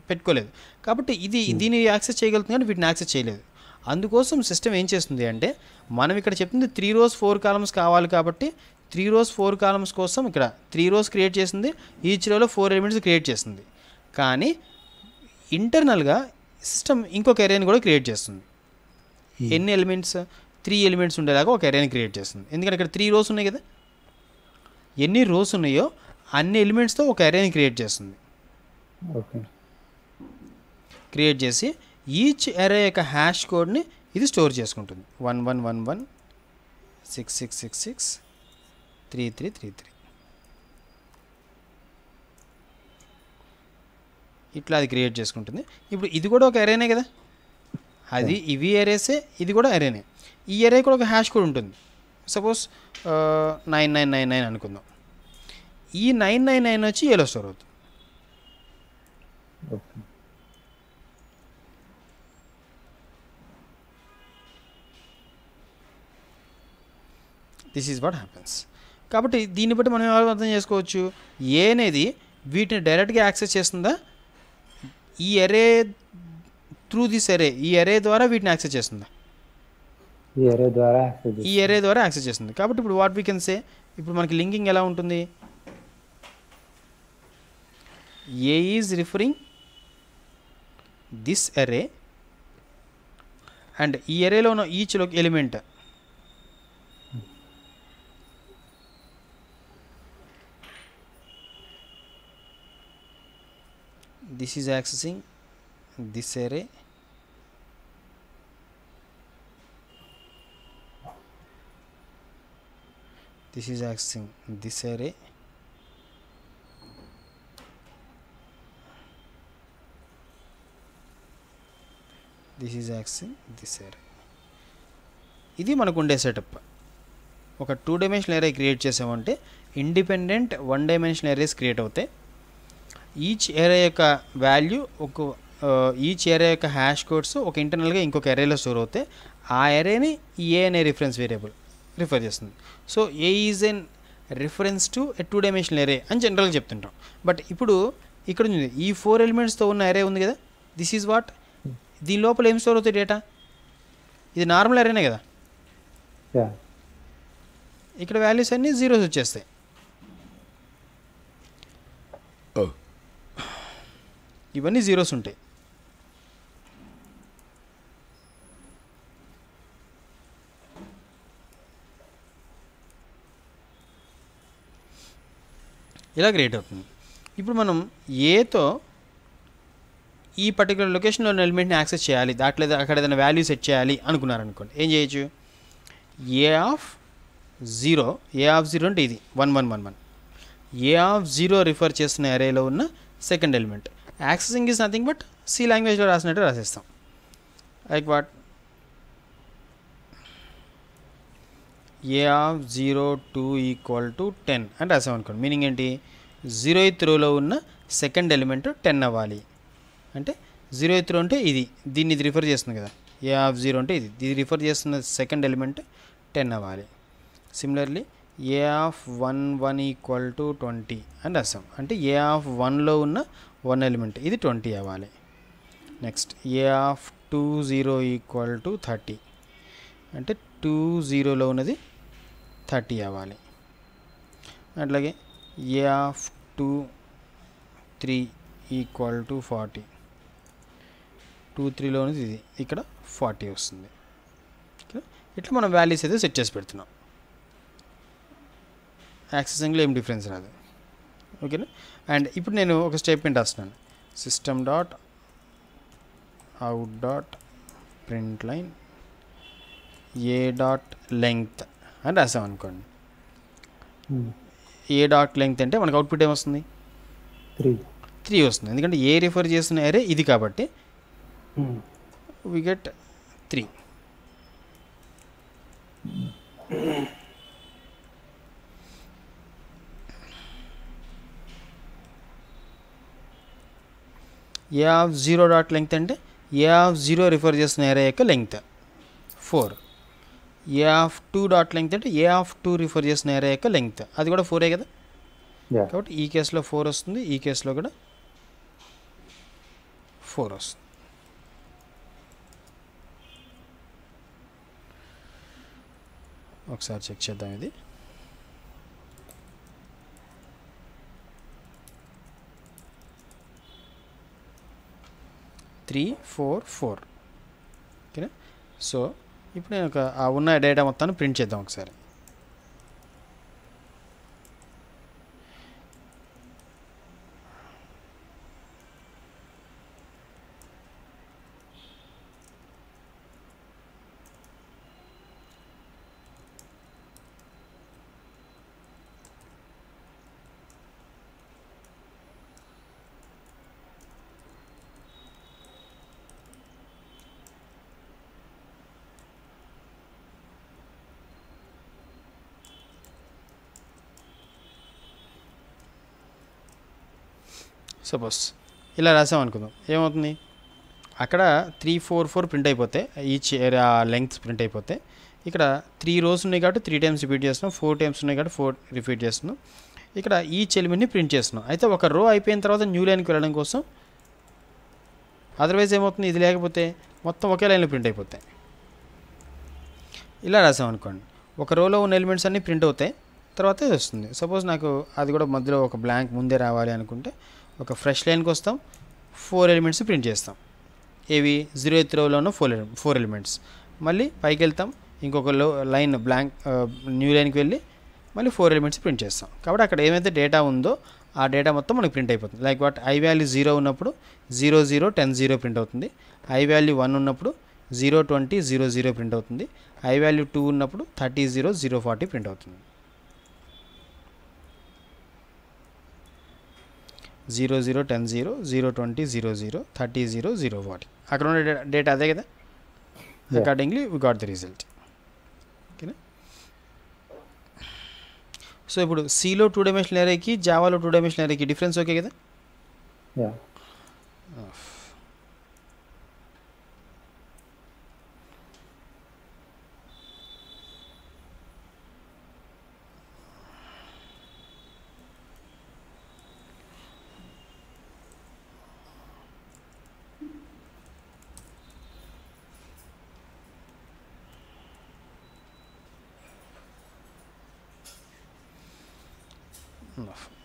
పెట్టుకోలేదు కాబట్టి దీన్ని యాక్సెస్ చేయగలుగుతుంది కానీ వీటిని యాక్సెస్ చేయలేదు. అందుకోసం సిస్టమ్ ఏం చేస్తుంది అంటే, మనం ఇక్కడ చెప్తుంది 3 rows 4 columns కావాలి కాబట్టి 3 rows 4 columns కోసం ఇక్కడ 3 rows క్రియేట్ చేసింది, ఈచ్ రోలో 4 ఎలిమెంట్స్ క్రియేట్ చేస్తుంది. కానీ ఇంటర్నల్గా సిస్టమ్ ఇంకొక అరేని కూడా క్రియేట్ చేస్తుంది. ఎన్ని ఎలిమెంట్స్, 3 ఎలిమెంట్స్ ఉండేలాగా ఒక అరేని క్రియేట్ చేస్తుంది. ఎందుకంటే ఇక్కడ 3 rows ఉన్నాయి కదా, ఎన్ని రోస్ ఉన్నాయో అన్ని ఎలిమెంట్స్తో ఒక అరేని క్రియేట్ చేస్తుంది. క్రియేట్ చేసి ఈచ్ అరే యొక్క హ్యాష్ కోడ్ని ఇది స్టోర్ చేసుకుంటుంది 1111 6666 3333 ఇట్లా అది క్రియేట్ చేసుకుంటుంది. ఇప్పుడు ఇది కూడా ఒక అరేనే కదా, అది ఇవి అరేసే, ఇది కూడా అరేనే. ఈ అరే కూడా ఒక హ్యాష్ కోడ్ ఉంటుంది. సపోజ్ 9999 అనుకుందాం. ఈ 999 వచ్చి ఏలో స్టోర్ అవుతుంది. Okay. This is what happens. కాబట్టి దీన్ని బట్టి మనం ఎలా అర్థం చేసుకోవచ్చు, ఏ అనేది వీటిని డైరెక్ట్గా యాక్సెస్ చేస్తుందా, ఈ అరే త్రూ దిస్ అరే, ఈ అరే ద్వారా వీటిని యాక్సెస్ చేస్తుందా, ఈ అరే ద్వారా ఈ అరే ద్వారా యాక్సెస్ చేస్తుంది. కాబట్టి ఇప్పుడు వాట్ వీ కెన్ సే, ఇప్పుడు మనకి లింకింగ్ ఎలా ఉంటుంది, ఏ ఈజ్ రిఫరింగ్ దిస్ అరే అండ్ ఈ అరేలో ఉన్న each element this is accessing this array, this is accessing this array, this is accessing this array. ఇది మనకు ఉండే సెటప్. ఒక 2 డైమెన్షనల్ అరే క్రియేట్ చేసామంటే ఇండిపెండెంట్ 1 డైమెన్షనల్ అరేస్ క్రియేట్ అవుతాయి. ఈచ్ ఏరియా యొక్క వాల్యూ ఈచ్ ఏరియా యొక్క హ్యాష్ కోడ్స్ ఒక ఇంటర్నల్గా ఇంకొక అరేలో స్టోర్ అవుతాయి. ఆ అరేని ఏ అనే రిఫరెన్స్ వేరియబుల్ రిఫర్ చేస్తుంది. So A is an reference to a 2 dimensional array అని జనరల్గా చెప్తుంటాం. బట్ ఇప్పుడు ఇక్కడ ఉంది ఈ 4 ఎలిమెంట్స్తో ఉన్న అరే ఉంది కదా, దిస్ ఈజ్ వాట్, దీని లోపల ఏం స్టోర్ అవుతాయి డేటా, ఇది నార్మల్ అరేనే కదా, ఇక్కడ వాల్యూస్ అన్నీ జీరోస్ వచ్చేస్తాయి. ఇవన్నీ జీరోస్ ఉంటాయి. ఇలా క్రియేట్ అవుతుంది. ఇప్పుడు మనం ఏతో ఈ పర్టికులర్ లొకేషన్లో ఉన్న ఎలిమెంట్ని యాక్సెస్ చేయాలి, దాంట్లో అక్కడ ఏదైనా వాల్యూ సెట్ చేయాలి అనుకున్నారనుకోండి, ఏం చేయొచ్చు, ఏ ఆఫ్ 0 అంటే ఇది 1111, ఏ ఆఫ్ 0 రిఫర్ చేస్తున్న అరేలో ఉన్న second element. Accessing is nothing but C లాంగ్వేజ్లో రాసినట్టు రాసేస్తాం. లైక్ వాట్, ఏ ఆఫ్ 02 = 10 అని రాసాం అనుకోండి. మీనింగ్ ఏంటి, 0th రోలో ఉన్న సెకండ్ ఎలిమెంట్ 10 అవ్వాలి. అంటే 0th రో అంటే ఇది, దీన్ని ఇది రిఫర్ చేస్తుంది కదా, ఏ ఆఫ్ 0 అంటే ఇది రిఫర్ చేస్తున్న సెకండ్ ఎలిమెంట్ 10 అవ్వాలి. సిమిలర్లీ ఏ ఆఫ్ 11 = 20 అని రాసాం. అంటే ఏ ఆఫ్ 1లో ఉన్న 1 ఎలిమెంట్ ఇది 20 అవ్వాలి. నెక్స్ట్ ఏ ఆఫ్ 20 = 30 అంటే 20లో ఉన్నది 30 అవ్వాలి. అట్లాగే ఏ ఆఫ్ 23 = 40, 23లో ఉన్నది ఇది, ఇక్కడ 40 వస్తుంది. ఇట్లా మనం వాల్యూస్ అయితే సెట్ చేసి పెడుతున్నాం. యాక్సెసింగ్లో ఏం డిఫరెన్స్ రాదు. ఓకేనా. అండ్ ఇప్పుడు నేను ఒక స్టేట్మెంట్ రాస్తున్నాను, system.out.println a.length అని రాసాం అనుకోండి. a.length అంటే మనకు అవుట్పుట్ ఏమొస్తుంది, 3 వస్తుంది. ఎందుకంటే ఏ రిఫర్ చేస్తున్న అరే ఇది కాబట్టి we get 3. A of 0.length అంటే ఏ ఆఫ్ 0 రిఫర్ చేస్తున్న అరే యొక్క లెంగ్త్ 4. ఏ ఆఫ్ 2.length అంటే ఏ ఆఫ్ 2 రిఫర్ చేస్తున్న అరే యొక్క లెంగ్త్, అది కూడా 4 కదా. కాబట్టి ఈ కేసులో 4 వస్తుంది, ఈ కేసులో కూడా 4 వస్తుంది. ఒకసారి చెక్ చేద్దాం. ఇది 3 4 4. ఓకేనా. సో ఇప్పుడు నేను ఆ ఉన్న డేటా మొత్తాన్ని ప్రింట్ చేద్దాం ఒకసారి. సపోజ్ ఇలా రాసాం అనుకుందాం, ఏమవుతుంది, అక్కడ 3, 4, 4 ప్రింట్ అయిపోతే ఈచ్ లెంగ్త్ ప్రింట్ అయిపోతే, ఇక్కడ 3 రోస్ ఉన్నాయి కాబట్టి 3 టైమ్స్ రిపీట్ చేస్తున్నాం, 4 టైమ్స్ ఉన్నాయి కాబట్టి 4 రిపీట్ చేస్తున్నాం. ఇక్కడ ఈచ్ ఎలిమెంట్ని ప్రింట్ చేస్తున్నాం. అయితే ఒక రో అయిపోయిన తర్వాత న్యూ లైన్కి వెళ్ళడం కోసం, అదర్వైజ్ ఏమవుతుంది, ఇది లేకపోతే మొత్తం ఒకే లైన్లో ప్రింట్ అయిపోతాయి. ఇలా రాసాం అనుకోండి, ఒక రోలో ఉన్న ఎలిమెంట్స్ అన్నీ ప్రింట్ అవుతాయి, తర్వాత ఇది వస్తుంది. సపోజ్ నాకు అది కూడా మధ్యలో ఒక బ్లాంక్ ముందే రావాలి అనుకుంటే, ఒక ఫ్రెష్ లైన్కి వస్తాం, 4 ఎలిమెంట్స్ ప్రింట్ చేస్తాం. ఏవి 0th రోలో ఉన్న 4 ఎలిమెంట్స్. మళ్ళీ పైకి వెళ్తాం, ఇంకొక లైన్ బ్లాంక్ న్యూ లైన్కి వెళ్ళి మళ్ళీ 4 ఎలిమెంట్స్ ప్రింట్ చేస్తాం. కాబట్టి అక్కడ ఏమైతే డేటా ఉందో ఆ డేటా మొత్తం మనకి ప్రింట్ అయిపోతుంది. లైక్ వాట్, ఐ వాల్యూ 0 ఉన్నప్పుడు 0, 0, 10, 0 ప్రింట్ అవుతుంది. ఐ వాల్యూ 1 ఉన్నప్పుడు 0, 20, 0, 0 ప్రింట్ అవుతుంది. ఐ వాల్యూ 2 ఉన్నప్పుడు 30, 0, 0, 40 ప్రింట్ అవుతుంది. 0, 0, 10, 0, 0, 20, 0, 0, 30, 0, 0, 40. అక్కడ ఉన్న డేటా అదే కదా. Accordingly we got the result. ఓకేనా. సో ఇప్పుడు సిలో 2 డైమెన్షనల్ అరేకి జావాలో 2 డైమెన్షనల్ అరేకి డిఫరెన్స్ ఓకే కదా.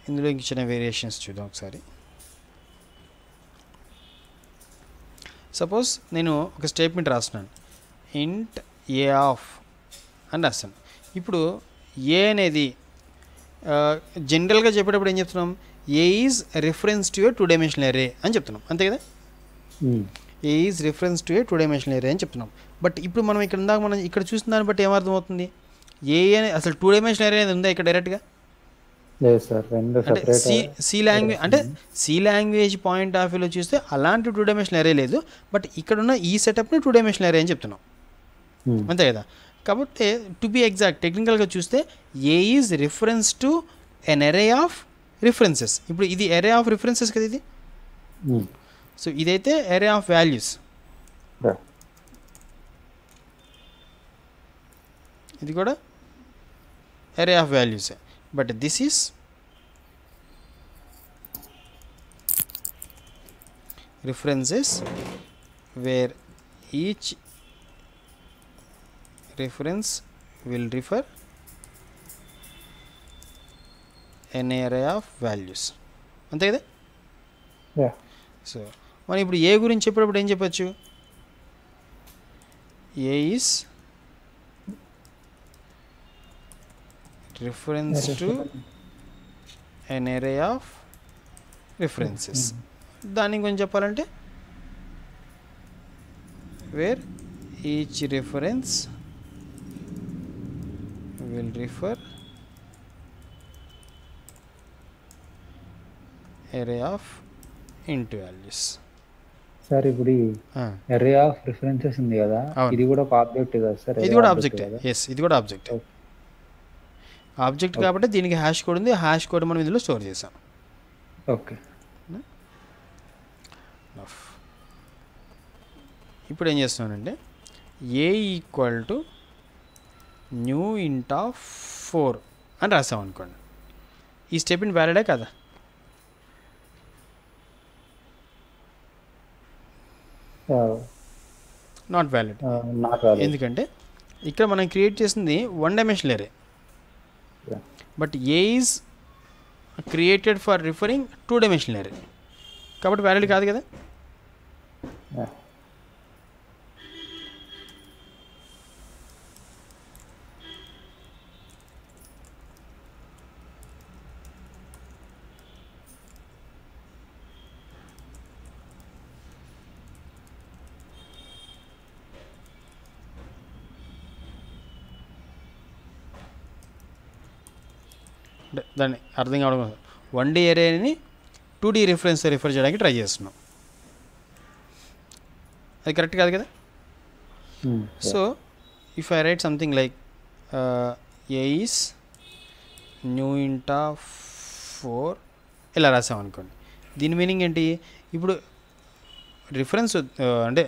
ఇందులో ఇంక చిన్న వేరియేషన్స్ చూద్దాం ఒకసారి. సపోజ్ నేను ఒక స్టేట్మెంట్ రాస్తున్నాను, ఇంట్ ఏ ఆఫ్ అని రాస్తాను. ఇప్పుడు ఏ అనేది జనరల్గా చెప్పేటప్పుడు ఏం చెప్తున్నాం, A is reference to a 2 dimensional array అని చెప్తున్నాం, అంతే కదా. A is reference to a 2 dimensional array అని చెప్తున్నాం. బట్ ఇప్పుడు మనం ఇక్కడ చూసిన దాన్ని బట్టి ఏమర్థం అవుతుంది, ఏ అనే అసలు 2 డైమెన్షనల్ అరే అనేది ఉందా ఇక్కడ డైరెక్ట్గా. అంటే సి లాంగ్వేజ్ పాయింట్ ఆఫ్ వ్యూలో చూస్తే అలాంటి 2 డైమెన్షనల్ అరే లేదు. బట్ ఇక్కడున్న ఈ సెటప్ని 2 డైమెన్షనల్ అరే అని చెప్తున్నాం, అంతే కదా. కాబట్టి టు బి ఎగ్జాక్ట్ టెక్నికల్గా చూస్తే A is reference to an array of references. ఇప్పుడు ఇది అరే ఆఫ్ రిఫరెన్సెస్ కదా ఇది. సో ఇదైతే అరే ఆఫ్ వాల్యూస్, ఇది కూడా అరే ఆఫ్ వాల్యూసే. But this is references where each reference will refer an array of values, అంతే కదా. సో మనం ఇప్పుడు ఏ గురించి చెప్పేటప్పుడు ఏం చెప్పచ్చు, ఏ is reference to an array of references. దాని గురించి చెప్పాలంటే where each reference will refer array of int values. Sir ఇప్పుడు array of references ఉంది కదా, ఇది కూడా ఒక ఆబ్జెక్ట్ కదా సార్. ఇది కూడా ఆబ్జెక్ట్, ఎస్ ఇది కూడా ఆబ్జెక్ట్. ఆబ్జెక్ట్ కాబట్టి దీనికి హ్యాష్ కోడ్ ఉంది, హ్యాష్ కోడ్ మనం ఇందులో స్టోర్ చేసాం. ఓకే. ఇప్పుడు ఏం చేస్తున్నానంటే A equal to new int of 4 అని రాసాం అనుకోండి. ఈ స్టేట్మెంట్ వ్యాలిడే కదా. Not valid. ఎందుకంటే ఇక్కడ మనం క్రియేట్ చేసింది 1 dimensional array. But A is created for referring 2 dimensional array, కాబట్టి వ్యాలిడ్ కాదు కదా. దాన్ని అర్థం కావడం 1D అరేని 2D రిఫరెన్స్ రిఫర్ చేయడానికి ట్రై చేస్తున్నాం, అది కరెక్ట్ కాదు కదా. So if I write something like A is new int of 4 ఇలా రాసాం అనుకోండి, దీని మీనింగ్ ఏంటి? ఇప్పుడు రిఫరెన్స్ అంటే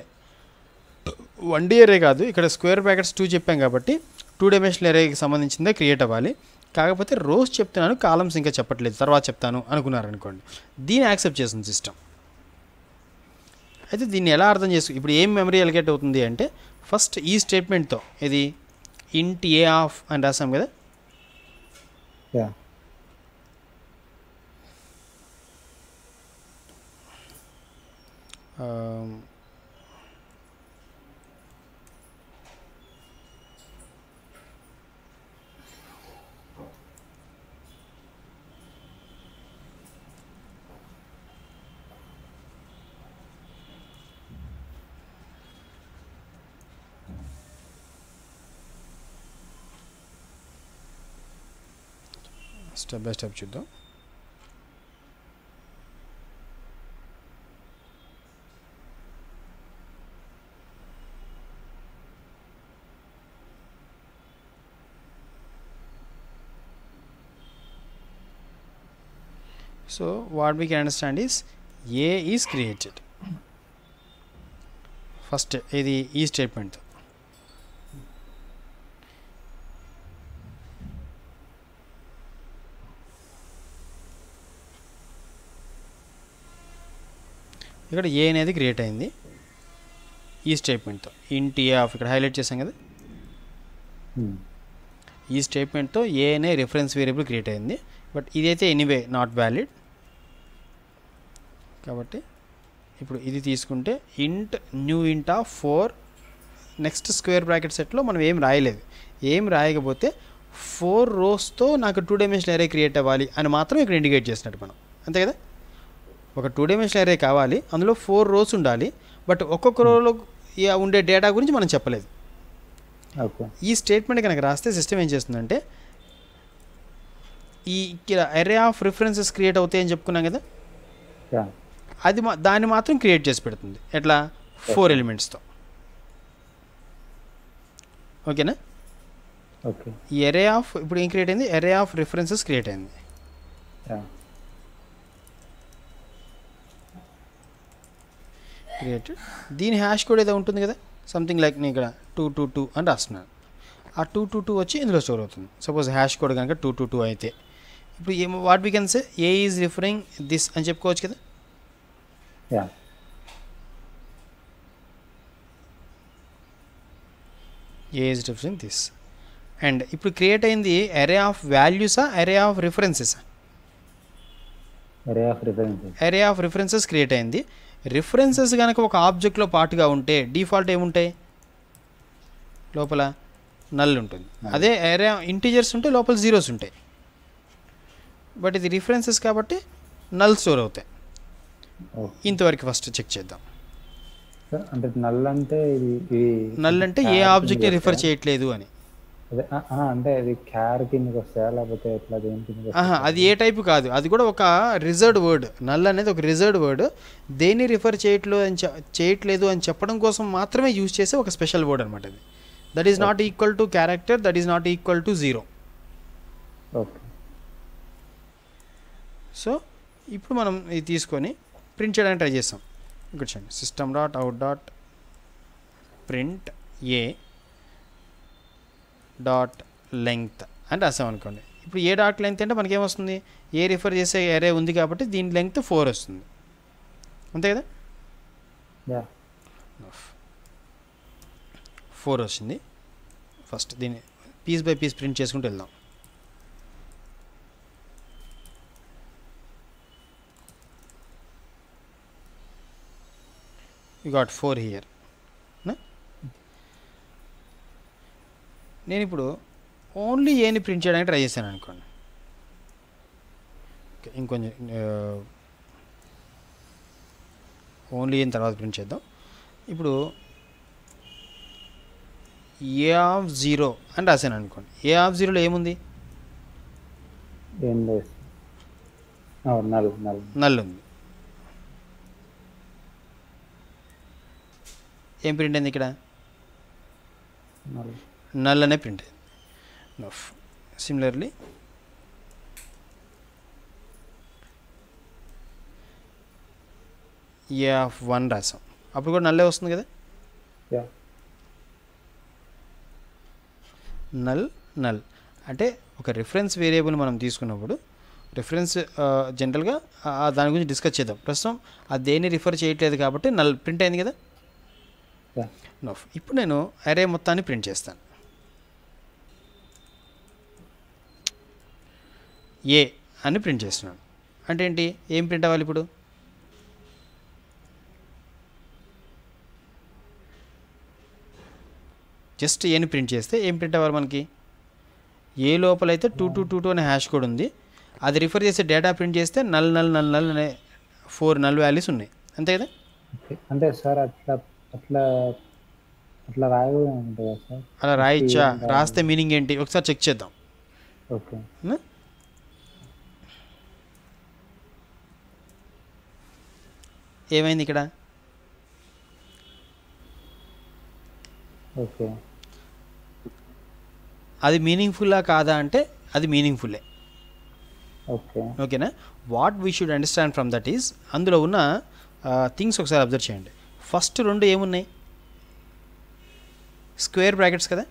1D అరే కాదు, ఇక్కడ స్క్వేర్ బ్రాకెట్స్ 2 చెప్పాం కాబట్టి 2 డైమెన్షనల్ అరేకి సంబంధించిందే క్రియేట్ అవ్వాలి. కాకపోతే రోస్ చెప్తున్నాను, కాలమ్స్ ఇంకా చెప్పట్లేదు, తర్వాత చెప్తాను అనుకున్నారనుకోండి, దీన్ని యాక్సెప్ట్ చేస్తుంది సిస్టమ్. అయితే దీన్ని ఎలా అర్థం చేసుకో, ఇప్పుడు ఏం మెమరీ అలొకేట్ అవుతుంది అంటే ఫస్ట్ ఈ స్టేట్మెంట్తో ఇది ఇంట్ ఏ ఆఫ్ అని రాసాం కదా, యా స్టెప్ బై స్టెప్ చూద్దాం. So what we can understand is A is created. First ఇది ఈ స్టేట్మెంట్. ఇక్కడ ఏ అనేది క్రియేట్ అయింది ఈ స్టేట్మెంట్తో, ఇంట్ ఏ ఆఫ్ ఇక్కడ హైలైట్ చేసాం కదా, ఈ స్టేట్మెంట్తో ఏ అనే రిఫరెన్స్ వేరియబుల్ క్రియేట్ అయింది. బట్ ఇదైతే ఎనీవే నాట్ వ్యాలిడ్ కాబట్టి ఇప్పుడు ఇది తీసుకుంటే ఇంట్ new int of 4 next square bracket సెట్లో మనం ఏం రాయలేదు. ఏం రాయకపోతే 4 రోస్తో నాకు 2 డైమెన్షనల్ అరే క్రియేట్ అవ్వాలి అని మాత్రం ఇక్కడ ఇండికేట్ చేసినట్టు మనం, అంతే కదా. ఒక 2 డైమెన్షనల్ అరే కావాలి, అందులో 4 రోస్ ఉండాలి, బట్ ఒక్కొక్క రోలో ఉండే డేటా గురించి మనం చెప్పలేదు. ఈ స్టేట్మెంట్ కనుక రాస్తే సిస్టమ్ ఏం చేస్తుందంటే ఈ అరే ఆఫ్ రిఫరెన్సెస్ క్రియేట్ అవుతాయని చెప్పుకున్నాం కదా, అది దాన్ని మాత్రం క్రియేట్ చేసి పెడుతుంది. ఎట్లా? 4 ఎలిమెంట్స్తో. ఓకేనా? ఓకే. ఈ అరే ఆఫ్ ఇప్పుడు ఏం క్రియేట్ అయింది? అరే ఆఫ్ రిఫరెన్సెస్ క్రియేట్ అయింది. క్రియేటెడ్. దీని హ్యాష్ కోడ్ ఏదో ఉంటుంది కదా, సంథింగ్ లైక్ నేను ఇక్కడ 222 అని రాస్తున్నాను. ఆ 222 వచ్చి ఇందులో స్టోర్ అవుతుంది. సపోజ్ హ్యాష్ కోడ్ కనుక 222 అయితే ఇప్పుడు ఏమో what we can say A is referring this అని చెప్పుకోవచ్చు కదా. A is referring this. And ఇప్పుడు క్రియేట్ అయింది అరే ఆఫ్ వాల్యూసా, అరే ఆఫ్ రిఫరెన్సెసా? అరే ఆఫ్ రిఫరెన్సెస్ క్రియేట్ అయింది. రిఫరెన్సెస్ కనుక ఒక ఆబ్జెక్ట్లో పార్ట్గా ఉంటే డిఫాల్ట్ ఏముంటాయి? లోపల నల్ ఉంటుంది. అదే అరే ఇంటీజర్స్ ఉంటే లోపల జీరోస్ ఉంటాయి. బట్ ఇది రిఫరెన్సెస్ కాబట్టి నల్ స్టోర్ అవుతాయి. ఇంతవరకు ఫస్ట్ చెక్ చేద్దాం. అంటే నల్ అంటే నల్ అంటే ఏ ఆబ్జెక్ట్ని రిఫర్ చేయట్లేదు అని. అంటే అది క్యార్ కిందకి వస్తాయా లేకపోతే ఎట్లా దేని కిందకి వస్తాయా? అది ఏ టైపు కాదు, అది కూడా ఒక రిజర్వ్డ్ వర్డ్. నల్ అనేది ఒక రిజర్వ్డ్ వర్డ్. దేన్ని రిఫర్ చేయట్లేదు అని చెప్పడం కోసం మాత్రమే యూజ్ చేసే ఒక స్పెషల్ వర్డ్ అనమాట అది. That is not equal to character, that is not equal to 0. Okay. So ఇప్పుడు మనం ఇది తీసుకొని ప్రింట్ చేయడానికి ట్రై చేస్తాం. ఇక్కడ చూడండి, system dot out dot print A dot length అని రాసాం అనుకోండి. ఇప్పుడు ఏ డాట్ లెంగ్త్ అంటే మనకి ఏమొస్తుంది? ఏ రిఫర్ చేసే అరే ఉంది కాబట్టి దీని లెంగ్త్ 4 వస్తుంది, అంతే కదా. 4 వచ్చింది. ఫస్ట్ దీన్ని పీస్ బై పీస్ ప్రింట్ చేసుకుంటూ వెళ్దాం. You got 4 here. నేను ఇప్పుడు ఓన్లీ ఏని ప్రింట్ చేయడానికి ట్రై చేశాను అనుకోండి. ఇంకొంచెం ఓన్లీ ఏని తర్వాత ప్రింట్ చేద్దాం. ఇప్పుడు ఏ ఆఫ్ 0 అని రాశాను అనుకోండి. ఏ ఆఫ్ 0లో ఏముంది? నల్ ఉంది. ఏం ప్రింట్ అయింది ఇక్కడ? నల్ అనే ప్రింట్ అయింది. సిమిలర్లీ A(1) రాసాం, అప్పుడు కూడా నల్లే వస్తుంది కదా. యా నల్ నల్ అంటే ఒక రిఫరెన్స్ వేరియబుల్ మనం తీసుకున్నప్పుడు రిఫరెన్స్ జనరల్గా దాని గురించి డిస్కస్ చేద్దాం. ప్రస్తుతం అది దేన్ని రిఫర్ చేయట్లేదు కాబట్టి నల్ ప్రింట్ అయింది కదా. యా నో, ఇప్పుడు నేను అరే మొత్తాన్ని ప్రింట్ చేస్తాను. ఏ అని ప్రింట్ చేస్తున్నాను అంటే ఏంటి, ఏం ప్రింట్ అవ్వాలి ఇప్పుడు, జస్ట్ ఏని ప్రింట్ చేస్తే ఏం ప్రింట్ అవ్వాలి మనకి, ఏ లోపలైతే 2222 అనే హ్యాష్ కోడ్ ఉంది అది రిఫర్ చేసే డేటా ప్రింట్ చేస్తే నల్ నల్ నల్ నల్ అనే 4 నల్ వాల్యూస్ ఉన్నాయి, అంతే కదా. ఓకే. అంటే సార్ అట్లా అట్లా అట్లా రాయకూడదు ఉంటుంది కదా సార్. అలా రాయొచ్చా, రాస్తే మీనింగ్ ఏంటి ఒకసారి చెక్ చేద్దాం. ఓకే ఏమైంది ఇక్కడ, ఓకే అది మీనింగ్ఫుల్లా కాదా అంటే అది మీనింగ్ఫుల్లే. ఓకే ఓకేనా. What we should understand from that is, అందులో ఉన్న థింగ్స్ ఒకసారి అబ్జర్వ్ చేయండి. ఫస్ట్ రెండు ఏమున్నాయి, స్క్వేర్ బ్రాకెట్స్ కదా.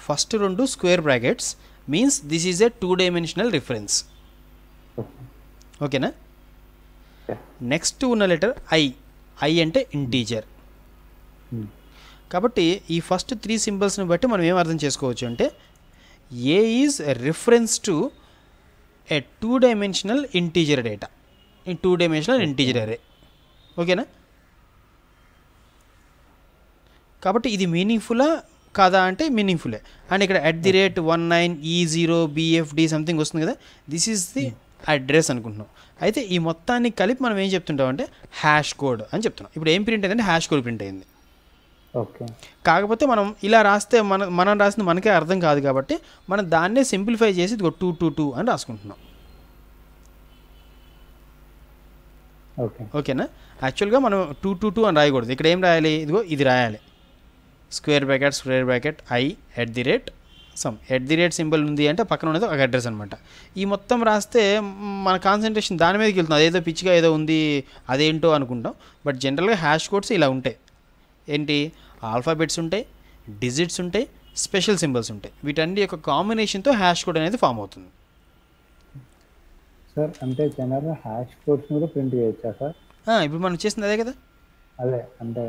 ఫస్ట్ రెండు square brackets means this is a 2-dimensional reference. ఓకేనా. నెక్స్ట్ ఉన్న లెటర్ ఐ అంటే ఇంటీజర్. కాబట్టి ఈ ఫస్ట్ 3 సింబల్స్ని బట్టి మనం ఏం అర్థం చేసుకోవచ్చు అంటే A is reference to a 2-dimensional integer data in 2-dimensional integer array. ఓకేనా. కాబట్టి ఇది మీనింగ్ఫుల్లా కాదా అంటే మీనింగ్ఫుల్లే. అండ్ ఇక్కడ @19E0BFD సంథింగ్ వస్తుంది కదా, దిస్ ఈజ్ ది అడ్రస్ అనుకుంటున్నాం. అయితే ఈ మొత్తాన్ని కలిపి మనం ఏం చెప్తుంటాం అంటే హ్యాష్ కోడ్ అని చెప్తున్నాం. ఇప్పుడు ఏం ప్రింట్ అయిందంటే హ్యాష్ కోడ్ ప్రింట్ అయింది. ఓకే. కాకపోతే మనం ఇలా రాస్తే మనం రాసింది మనకే అర్థం కాదు కాబట్టి మనం దాన్నే సింప్లిఫై చేసి ఇదిగో 222 అని రాసుకుంటున్నాం. ఓకే. ఓకేనా. యాక్చువల్గా మనం 222 అని రాయకూడదు, ఇక్కడ ఏం రాయాలి, ఇదిగో ఇది రాయాలి, స్క్వేర్ బ్రాకెట్ I @ @ సింబల్ ఉంది అంటే పక్కన ఉన్నది ఒక అడ్రస్ అనమాట. ఈ మొత్తం రాస్తే మన కాన్సన్ట్రేషన్ దాని మీదకి వెళ్తుంది, అదేదో పిచ్చిగా ఏదో ఉంది అదేంటో అనుకుంటాం. బట్ జనరల్గా హ్యాష్ కోడ్స్ ఇలా ఉంటాయి, ఏంటి, ఆల్ఫాబెట్స్ ఉంటాయి, డిజిట్స్ ఉంటాయి, స్పెషల్ సింబల్స్ ఉంటాయి. వీటన్ని యొక్క కాంబినేషన్తో హ్యాష్ కోడ్ అనేది ఫామ్ అవుతుంది. సార్ అంటే జనరల్గా హ్యాష్ కోడ్స్ కూడా ప్రింట్ చేయొచ్చా సార్? ఇప్పుడు మనం చేసింది అదే కదా, అదే అంటే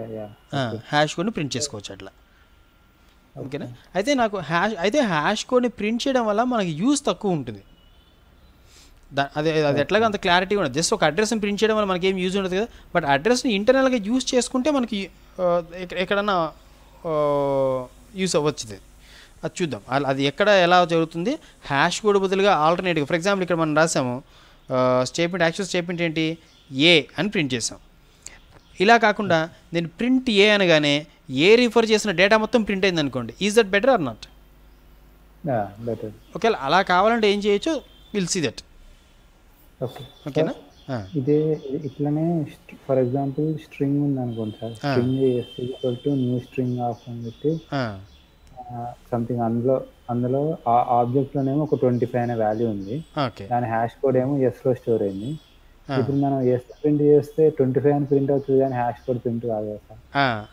హ్యాష్ కోడ్ని ప్రింట్ చేసుకోవచ్చు అట్లా. ఓకేనా. అయితే నాకు హ్యాష్ కోడ్ని ప్రింట్ చేయడం వల్ల మనకి యూజ్ తక్కువ ఉంటుంది. అది ఎట్లాగా అంత క్లారిటీ ఉండదు. జస్ట్ ఒక అడ్రస్ని ప్రింట్ చేయడం వల్ల మనకి ఏం యూజ్ ఉండదు కదా. బట్ అడ్రస్ని ఇంటర్నల్గా యూజ్ చేసుకుంటే మనకి ఎక్కడన్నా యూస్ అవ్వచ్చు. అది చూద్దాం అది ఎక్కడ ఎలా జరుగుతుంది. హ్యాష్ కోడ్ బదులుగా ఆల్టర్నేటివ్, ఫర్ ఎగ్జాంపుల్ ఇక్కడ మనం రాసాము స్టేట్మెంట్, యాక్చువల్ స్టేట్మెంట్ ఏంటి, ఏ అని ప్రింట్ చేసాం. ఇలా కాకుండా నేను ప్రింట్ ఏ అనగానే ఏ రిఫర్ చేసిన డేటా మొత్తం ప్రింట్ అయింది అనుకోండి, is that better or not? Better. ఒకవేళ అలా కావాలంటే ఏం చేయొచ్చు, విల్ సీ దట్. ఓకేనా. ఇదే ఇట్లానే ఫర్ ఎగ్జాంపుల్ స్ట్రింగ్ ఉంది అనుకోండి sir, string new string of అని పెట్టి సంథింగ్ అందులో ఆ ఆబ్జెక్ట్ లోనేమో ఒక 25 అనే వాల్యూ ఉంది, దాని హ్యాష్ కోడ్ ఏమో ఎస్ లో స్టోర్ అయింది. ఇప్పుడు మనం ఎస్ ప్రింట్ చేస్తే 25 అని ప్రింట్ అవుతుంది కానీ హ్యాష్ కోడ్ ప్రింట్ కాదు కదా సార్.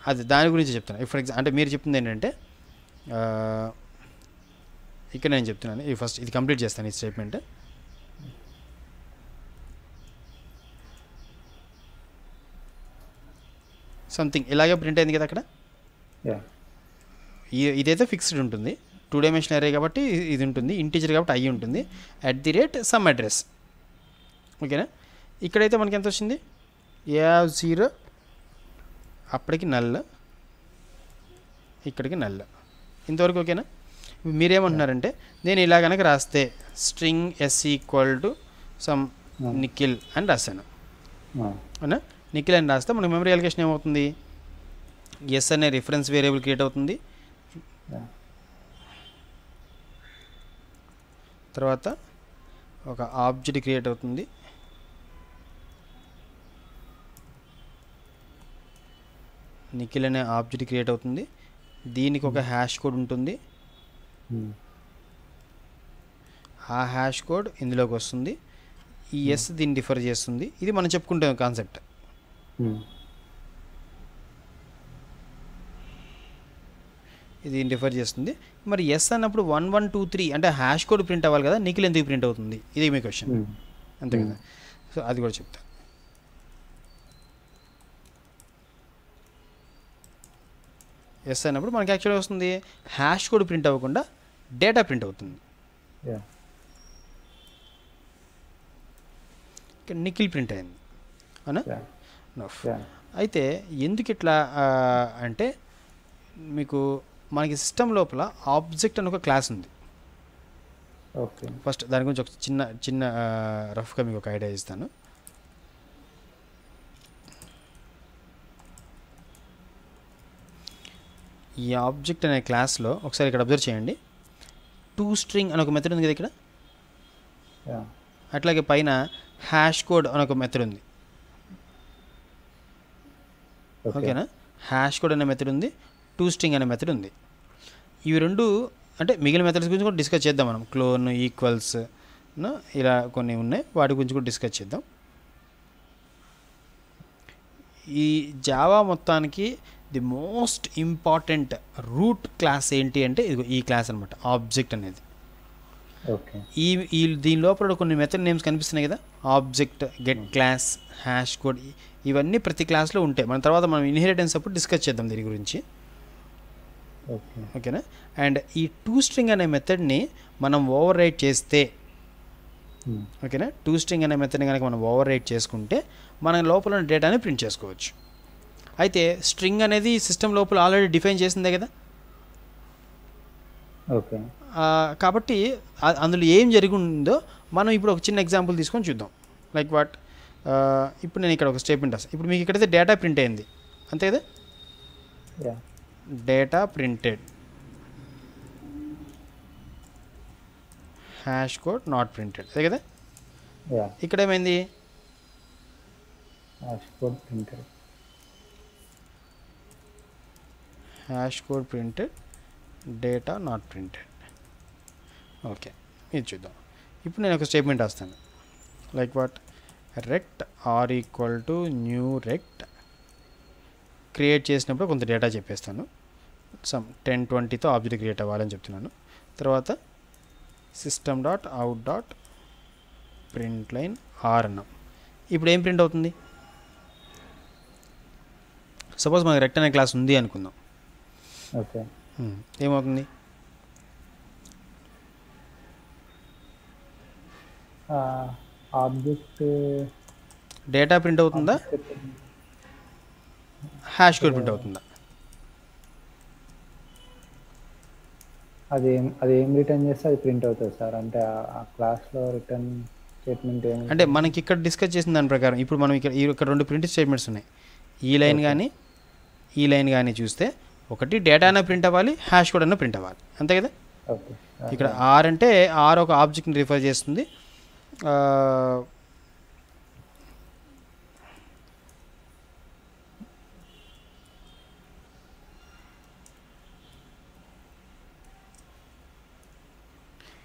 అది దాని గురించి చెప్తాను. ఫర్ ఎగ్జాంపుల్ అంటే మీరు చెప్తుంది ఏంటంటే ఇక్కడ నేను చెప్తున్నాను, ఇది ఫస్ట్ ఇది కంప్లీట్ చేస్తాను ఈ స్టేట్మెంట్. సంథింగ్ ఇలాగే ప్రింట్ అయింది కదా అక్కడ. ఇదైతే ఫిక్స్డ్ ఉంటుంది, 2-dimensional అరే కాబట్టి ఇది ఉంటుంది, ఇంటీజర్ కాబట్టి ఐ ఉంటుంది, @ అడ్రస్. ఓకేనా. ఇక్కడైతే మనకి ఎంత వచ్చింది, A0 అప్పటికి నల్, ఇక్కడికి నల్, ఇంతవరకు. ఓకేనా. మీరేమంటున్నారంటే నేను ఇలా కనుక రాస్తే స్ట్రింగ్ S = నిఖిల్ అని రాశాను అవునా. నిఖిల్ అని రాస్తే మనకి మెమరీ అలొకేషన్ ఏమవుతుంది, ఎస్ అనే రిఫరెన్స్ వేరియబుల్ క్రియేట్ అవుతుంది, తర్వాత ఒక ఆబ్జెక్ట్ క్రియేట్ అవుతుంది, నిఖిల్ అనే ఆబ్జెక్ట్ క్రియేట్ అవుతుంది, దీనికి ఒక హ్యాష్ కోడ్ ఉంటుంది, ఆ హ్యాష్ కోడ్ ఇందులోకి వస్తుంది, ఈ ఎస్ దీన్ని డిఫర్ చేస్తుంది. ఇది మనం చెప్పుకుంటాం కాన్సెప్ట్. ఇది రిఫర్ చేస్తుంది. మరి ఎస్ అన్నప్పుడు 1123 అంటే హ్యాష్ కోడ్ ప్రింట్ అవ్వాలి కదా, నిఖిల్ ఎందుకు ప్రింట్ అవుతుంది? ఇది మీ క్వశ్చన్, అంతే కదా. సో అది కూడా చెప్తా. ఎస్ అన్నప్పుడు మనకి యాక్చువల్గా వస్తుంది హ్యాష్ కోడ్ ప్రింట్ అవ్వకుండా డేటా ప్రింట్ అవుతుంది. ఇక్కడ నిఖిల్ ప్రింట్ అయింది అవునా? అయితే ఎందుకు ఇట్లా అంటే మీకు మనకి సిస్టమ్ లోపల ఆబ్జెక్ట్ అని ఒక క్లాస్ ఉంది. ఓకే, ఫస్ట్ దాని గురించి ఒక చిన్న రఫ్గా మీకు ఒక ఐడియా ఇస్తాను. ఈ ఆబ్జెక్ట్ అనే క్లాస్లో ఒకసారి ఇక్కడ అబ్జర్వ్ చేయండి, toString అని ఒక మెథడ్ ఉంది కదా ఇక్కడ. అట్లాగే పైన హ్యాష్ కోడ్ అని ఒక మెథడ్ ఉంది. ఓకేనా? హ్యాష్ కోడ్ అనే మెథడ్ ఉంది, toString అనే మెథడ్ ఉంది. ఇవి రెండు అంటే మిగిలిన మెథడ్స్ గురించి కూడా డిస్కస్ చేద్దాం మనం. క్లోన్, ఈక్వల్స్ ఇలా కొన్ని ఉన్నాయి, వాటి గురించి కూడా డిస్కస్ చేద్దాం. ఈ జావా మొత్తానికి the most important root class ఏంటి అంటే ఇది ఈ క్లాస్ అనమాట, ఆబ్జెక్ట్ అనేది. ఓకే, ఈ దీని లోపల కొన్ని మెథడ్ నేమ్స్ కనిపిస్తున్నాయి కదా, object, get class, hash code, ఇవన్నీ ప్రతి క్లాస్లో ఉంటాయి. మన తర్వాత మనం ఇన్హెరిటెన్స్ అప్పుడు డిస్కస్ చేద్దాం దీని గురించి. ఓకేనా? అండ్ ఈ toString అనే మెథడ్ని మనం ఓవర్ రైట్ చేస్తే, ఓకేనా, toString అనే మెథడ్ని కనుక మనం ఓవర్ రైట్ చేసుకుంటే మన లోపల డేటాని ప్రింట్ చేసుకోవచ్చు. అయితే స్ట్రింగ్ అనేది సిస్టమ్ లోపల ఆల్రెడీ డిఫైన్ చేసిందే కదా. ఓకే, కాబట్టి అందులో ఏం జరిగిందో మనం ఇప్పుడు ఒక చిన్న ఎగ్జాంపుల్ తీసుకొని చూద్దాం. లైక్ వాట్, ఇప్పుడు నేను ఇక్కడ ఒక స్టేట్మెంట్ రాస్తాను. ఇప్పుడు మీకు ఇక్కడైతే డేటా ప్రింట్ అయింది అంతే కదా, data printed, hash code not printed, అదే కదా. ఇక్కడ ఏమైంది, hash code printed, hash code printed, data not printed. Okay, ఇది చూద్దాం. ఇప్పుడు నేను ఒక స్టేట్మెంట్ రాస్తాను. Like what, rect r equal to new rect create చేసినప్పుడు కొంత డేటా చెప్పేస్తాను. సమ్ 1020తో ఆబ్జెక్ట్ క్రియేట్ అవ్వాలని చెప్తున్నాను. తర్వాత system dot out dot print line R అన్నాం. ఇప్పుడు ఏం ప్రింట్ అవుతుంది? సపోజ్ మనకి రెక్ట్ అనే క్లాస్ ఉంది అనుకుందాం. ఓకే, ఏమవుతుంది? ఆబ్జెక్ట్ డేటా ప్రింట్ అవుతుందా, హ్యాష్ కోడ్ ప్రింట్ అవుతుందా? అదేం రిటర్న్ చేస్తే అది ప్రింట్ అవుతుంది సార్. అంటే ఆ క్లాస్లో రిటర్న్ స్టేట్మెంట్ ఏమి అంటే మనకి ఇక్కడ డిస్కస్ చేసిన దాని ప్రకారం ఇప్పుడు మనం ఇక్కడ రెండు ప్రింట్ స్టేట్మెంట్స్ ఉన్నాయి. ఈ లైన్ కానీ ఈ లైన్ కానీ చూస్తే ఒకటి డేటా అన్న ప్రింట్ అవ్వాలి, హ్యాష్ కోడ్ అన్న ప్రింట్ అవ్వాలి, అంతే కదా. ఓకే, ఇక్కడ ఆర్ అంటే ఆర్ ఒక ఆబ్జెక్ట్ని రిఫర్ చేస్తుంది.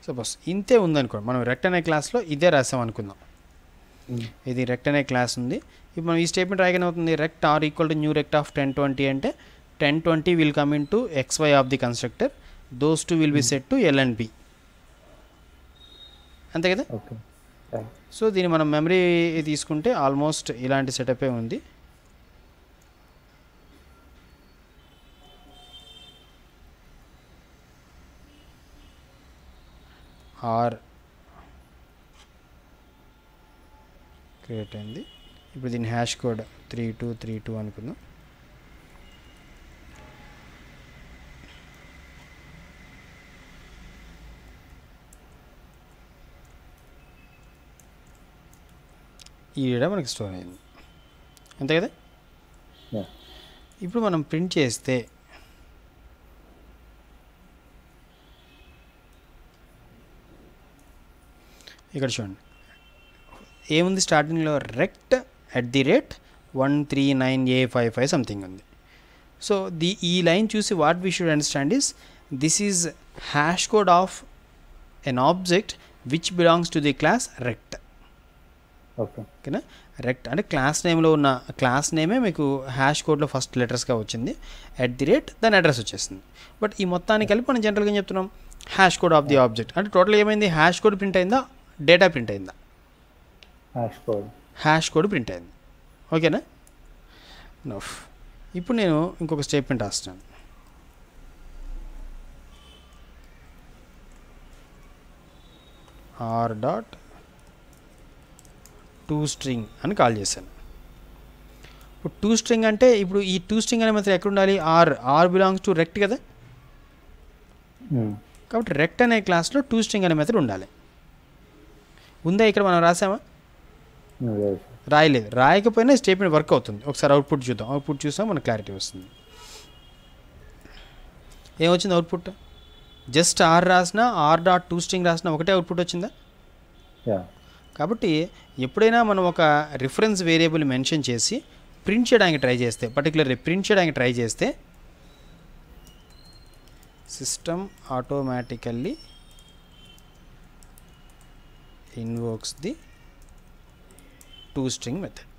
సపోజ్ ఇంతే ఉందనుకోండి, మనం రెక్ట్ అనే క్లాస్లో ఇదే రాసాం అనుకుందాం. ఇది రెక్ట్ అనే క్లాస్ ఉంది. ఇప్పుడు మనం ఈ స్టేట్మెంట్ రాయగానే అవుతుంది, rect r equal to new rect of 1020 అంటే 1020 will come in to XY of the constructor, those two will be set to L and B, అంతే కదా. ఓకే, సో దీన్ని మనం మెమరీ తీసుకుంటే ఆల్మోస్ట్ ఇలాంటి సెటపే ఉంది. ఆర్ క్రియేట్ అయింది. ఇప్పుడు దీని హ్యాష్ కోడ్ 3232 అనుకుందాం. ఈ డేటా మనకి స్టోర్ అయింది, అంతే కదా. ఇప్పుడు మనం ప్రింట్ చేస్తే ఇక్కడ చూడండి ఏముంది, స్టార్టింగ్లో రెక్ట్ @139A55 సంథింగ్ ఉంది. సో ఈ లైన్ చూసి what we should understand is this is hash code of an object which belongs to the class rect. ఓకేనా. రెక్ట్ అంటే క్లాస్ నేమ్లో ఉన్న క్లాస్ నేమే మీకు హ్యాష్ కోడ్లో ఫస్ట్ లెటర్స్గా వచ్చింది, @ దాని అడ్రస్ వచ్చేసింది. బట్ ఈ మొత్తానికి కలిపి మనం జనరల్గా ఏం చెప్తున్నాం, hash code of the object. అంటే టోటల్ ఏమైంది, హ్యాష్ కోడ్ ప్రింట్ అయిందా, డేటా ప్రింట్ అయిందా? హ్యాష్ కోడ్ ప్రింట్ అయింది. ఓకేనా. ఇప్పుడు నేను ఇంకొక స్టేట్మెంట్ రాస్తున్నాను. r.toString అని కాల్ చేశాను. ఇప్పుడు toString అంటే ఇప్పుడు ఈ toString అనే మెథడ్ ఎక్కడ ఉండాలి, r బిలాంగ్స్ టు రెక్ట్ కదా. కాబట్టి రెక్ట్ అనే క్లాస్లో toString అనే మెథడ్ ఉండాలి. ఉందా ఇక్కడ మనం రాసామా? రాయలేదు. రాయకపోయినా స్టేట్మెంట్ వర్క్ అవుతుంది. ఒకసారి అవుట్పుట్ చూద్దాం. అవుట్పుట్ చూసాం మనకు క్లారిటీ వస్తుంది. ఏమొచ్చింది అవుట్పుట్? జస్ట్ r రాసిన r.toString రాసిన ఒకటే అవుట్పుట్ వచ్చిందా? కాబట్టి ఎప్పుడైనా మనం ఒక రిఫరెన్స్ వేరియబుల్ మెన్షన్ చేసి ప్రింట్ చేయడానికి ట్రై చేస్తే, పర్టికులర్లీ ప్రింట్ చేయడానికి ట్రై చేస్తే system automatically invokes the toString method.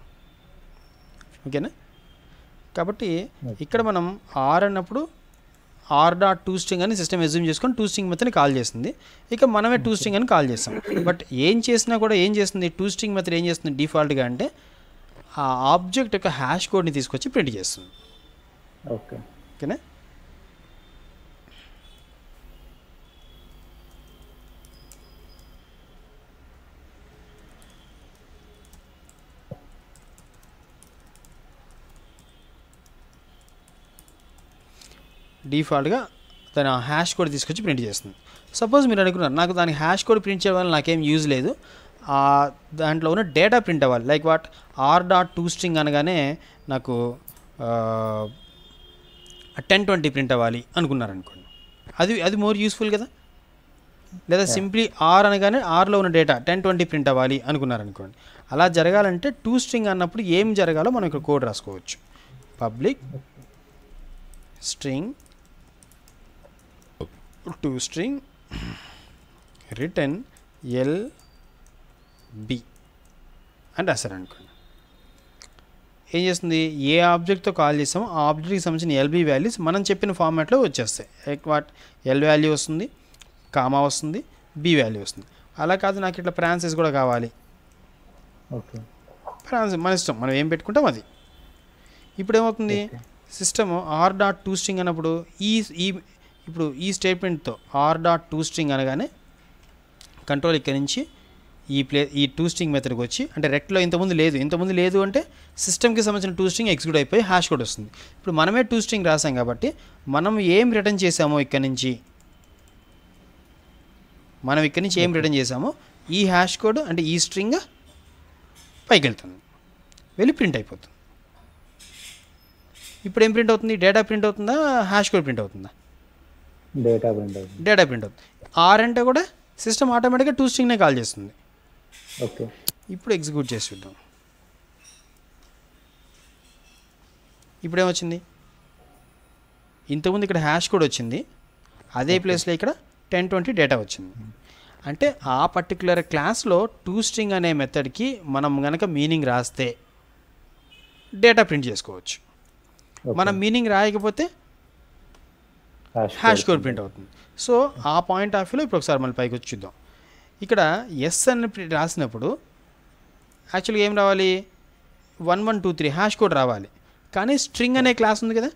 ఓకేనా. కాబట్టి ఇక్కడ మనం r అన్నప్పుడు r.toString అని సిస్టమ్ అజ్యూమ్ చేసుకొని toString మెథడ్ని కాల్ చేస్తుంది. ఇక మనమే toString అని కాల్ చేస్తాం. బట్ ఏం చేసినా కూడా ఏం చేస్తుంది, toString మెథడ్ ఏం చేస్తుంది డిఫాల్ట్గా అంటే ఆ ఆబ్జెక్ట్ యొక్క హ్యాష్ కోడ్ని తీసుకొచ్చి ప్రింట్ చేస్తుంది. ఓకేనా. డిఫాల్ట్గా దాని హ్యాష్ కోడ్ తీసుకొచ్చి ప్రింట్ చేస్తుంది. సపోజ్ మీరు అనుకున్నారు నాకు దానికి హ్యాష్ కోడ్ ప్రింట్ చేయడం వల్ల నాకేం యూజ్ లేదు, దాంట్లో ఉన్న డేటా ప్రింట్ అవ్వాలి. లైక్ వాట్, r.toString అనగానే నాకు 1020 ప్రింట్ అవ్వాలి అనుకున్నారనుకోండి, అది మోర్ యూస్ఫుల్ కదా. లేదా సింప్లీ r అనగానే rలో ఉన్న డేటా 1020 ప్రింట్ అవ్వాలి అనుకున్నారనుకోండి. అలా జరగాలంటే toString అన్నప్పుడు ఏం జరగాలో మనం ఇక్కడ కోడ్ రాసుకోవచ్చు. Public string toString return LB అని రాశారు అనుకోండి. ఏం చేస్తుంది, ఏ ఆబ్జెక్ట్తో కాల్ చేసామో ఆ ఆబ్జెక్ట్కి సంబంధించిన LB వాల్యూస్ మనం చెప్పిన ఫార్మాట్లో వచ్చేస్తాయి. వాట్, L వాల్యూ వస్తుంది, కామా వస్తుంది, B వాల్యూ వస్తుంది. అలా కాదు నాకు ఇట్లా ప్రాన్సెస్ కూడా కావాలి, ప్రాన్సెస్ మన ఇష్టం, మనం ఏం పెట్టుకుంటాం అది. ఇప్పుడు ఏమవుతుంది, సిస్టమ్ r.toString అన్నప్పుడు ఇప్పుడు ఈ స్టేట్మెంట్తో r.toString అనగానే కంట్రోల్ ఇక్కడ నుంచి ఈ toString మెథడ్కి వచ్చి, అంటే రెక్ట్లో ఇంతకుముందు లేదు అంటే సిస్టమ్కి సంబంధించిన toString ఎగ్జిక్యూట్ అయిపోయి హ్యాష్ కోడ్ వస్తుంది. ఇప్పుడు మనమే toString రాసాం కాబట్టి మనం ఏం రిటర్న్ చేసామో ఇక్కడ నుంచి ఏం రిటర్న్ చేసామో ఈ హ్యాష్ కోడ్ అంటే ఈ స్ట్రింగ్ పైకి వెళ్తుంది, వెళ్ళి ప్రింట్ అయిపోతుంది. ఇప్పుడు ఏం ప్రింట్ అవుతుంది, డేటా ప్రింట్ అవుతుందా, హ్యాష్ కోడ్ ప్రింట్ అవుతుందా? డేటా ప్రింట్ అవుతుంది. డేటా ప్రింట్ అవుతుంది. r అంటే కూడా సిస్టమ్ ఆటోమేటిక్గా toStringనే కాల్ చేస్తుంది. ఓకే. ఇప్పుడు ఎగ్జిక్యూట్ చేసి చూద్దాం. ఇప్పుడు ఏమొచ్చింది, ఇంతకుముందు ఇక్కడ హ్యాష్ కోడ్ వచ్చింది, అదే ప్లేస్లో ఇక్కడ 1020 డేటా వచ్చింది. అంటే ఆ పర్టికులర్ క్లాస్లో toString అనే మెథడ్కి మనం కనుక మీనింగ్ రాస్తే డేటా ప్రింట్ చేసుకోవచ్చు. మనం మీనింగ్ రాయకపోతే హ్యాష్ కోడ్ ప్రింట్ అవుతుంది. సో ఆ పాయింట్ ఆఫ్ వ్యూలో ఇప్పుడు ఒకసారి మళ్ళీ పైకి వచ్చి చూద్దాం. ఇక్కడ ఎస్ అని రాసినప్పుడు యాక్చువల్గా ఏం రావాలి, 1123 హ్యాష్ కోడ్ రావాలి. కానీ స్ట్రింగ్ అనే క్లాస్ ఉంది కదా,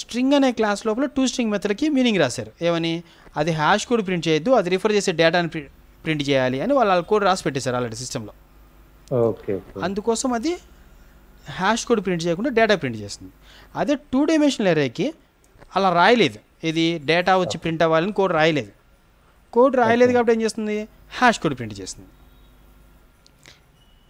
స్ట్రింగ్ అనే క్లాస్ లోపల toString మెథడ్కి మీనింగ్ రాశారు. ఏమని, అది హ్యాష్ కోడ్ ప్రింట్ చేయొద్దు, అది రిఫర్ చేసే డేటాని ప్రింట్ చేయాలి అని వాళ్ళ కోడ్ రాసి పెట్టేశారు ఆల్రెడీ సిస్టంలో. అందుకోసం అది హ్యాష్ కోడ్ ప్రింట్ చేయకుండా డేటా ప్రింట్ చేస్తుంది. అదే 2 డైమెన్షనల్ అరేకి అలా రాయలేదు, ఇది డేటా వచ్చి ప్రింట్ అవ్వాలని కోడ్ రాయలేదు కాబట్టి ఏం చేస్తుంది, హ్యాష్ కోడ్ ప్రింట్ చేస్తుంది.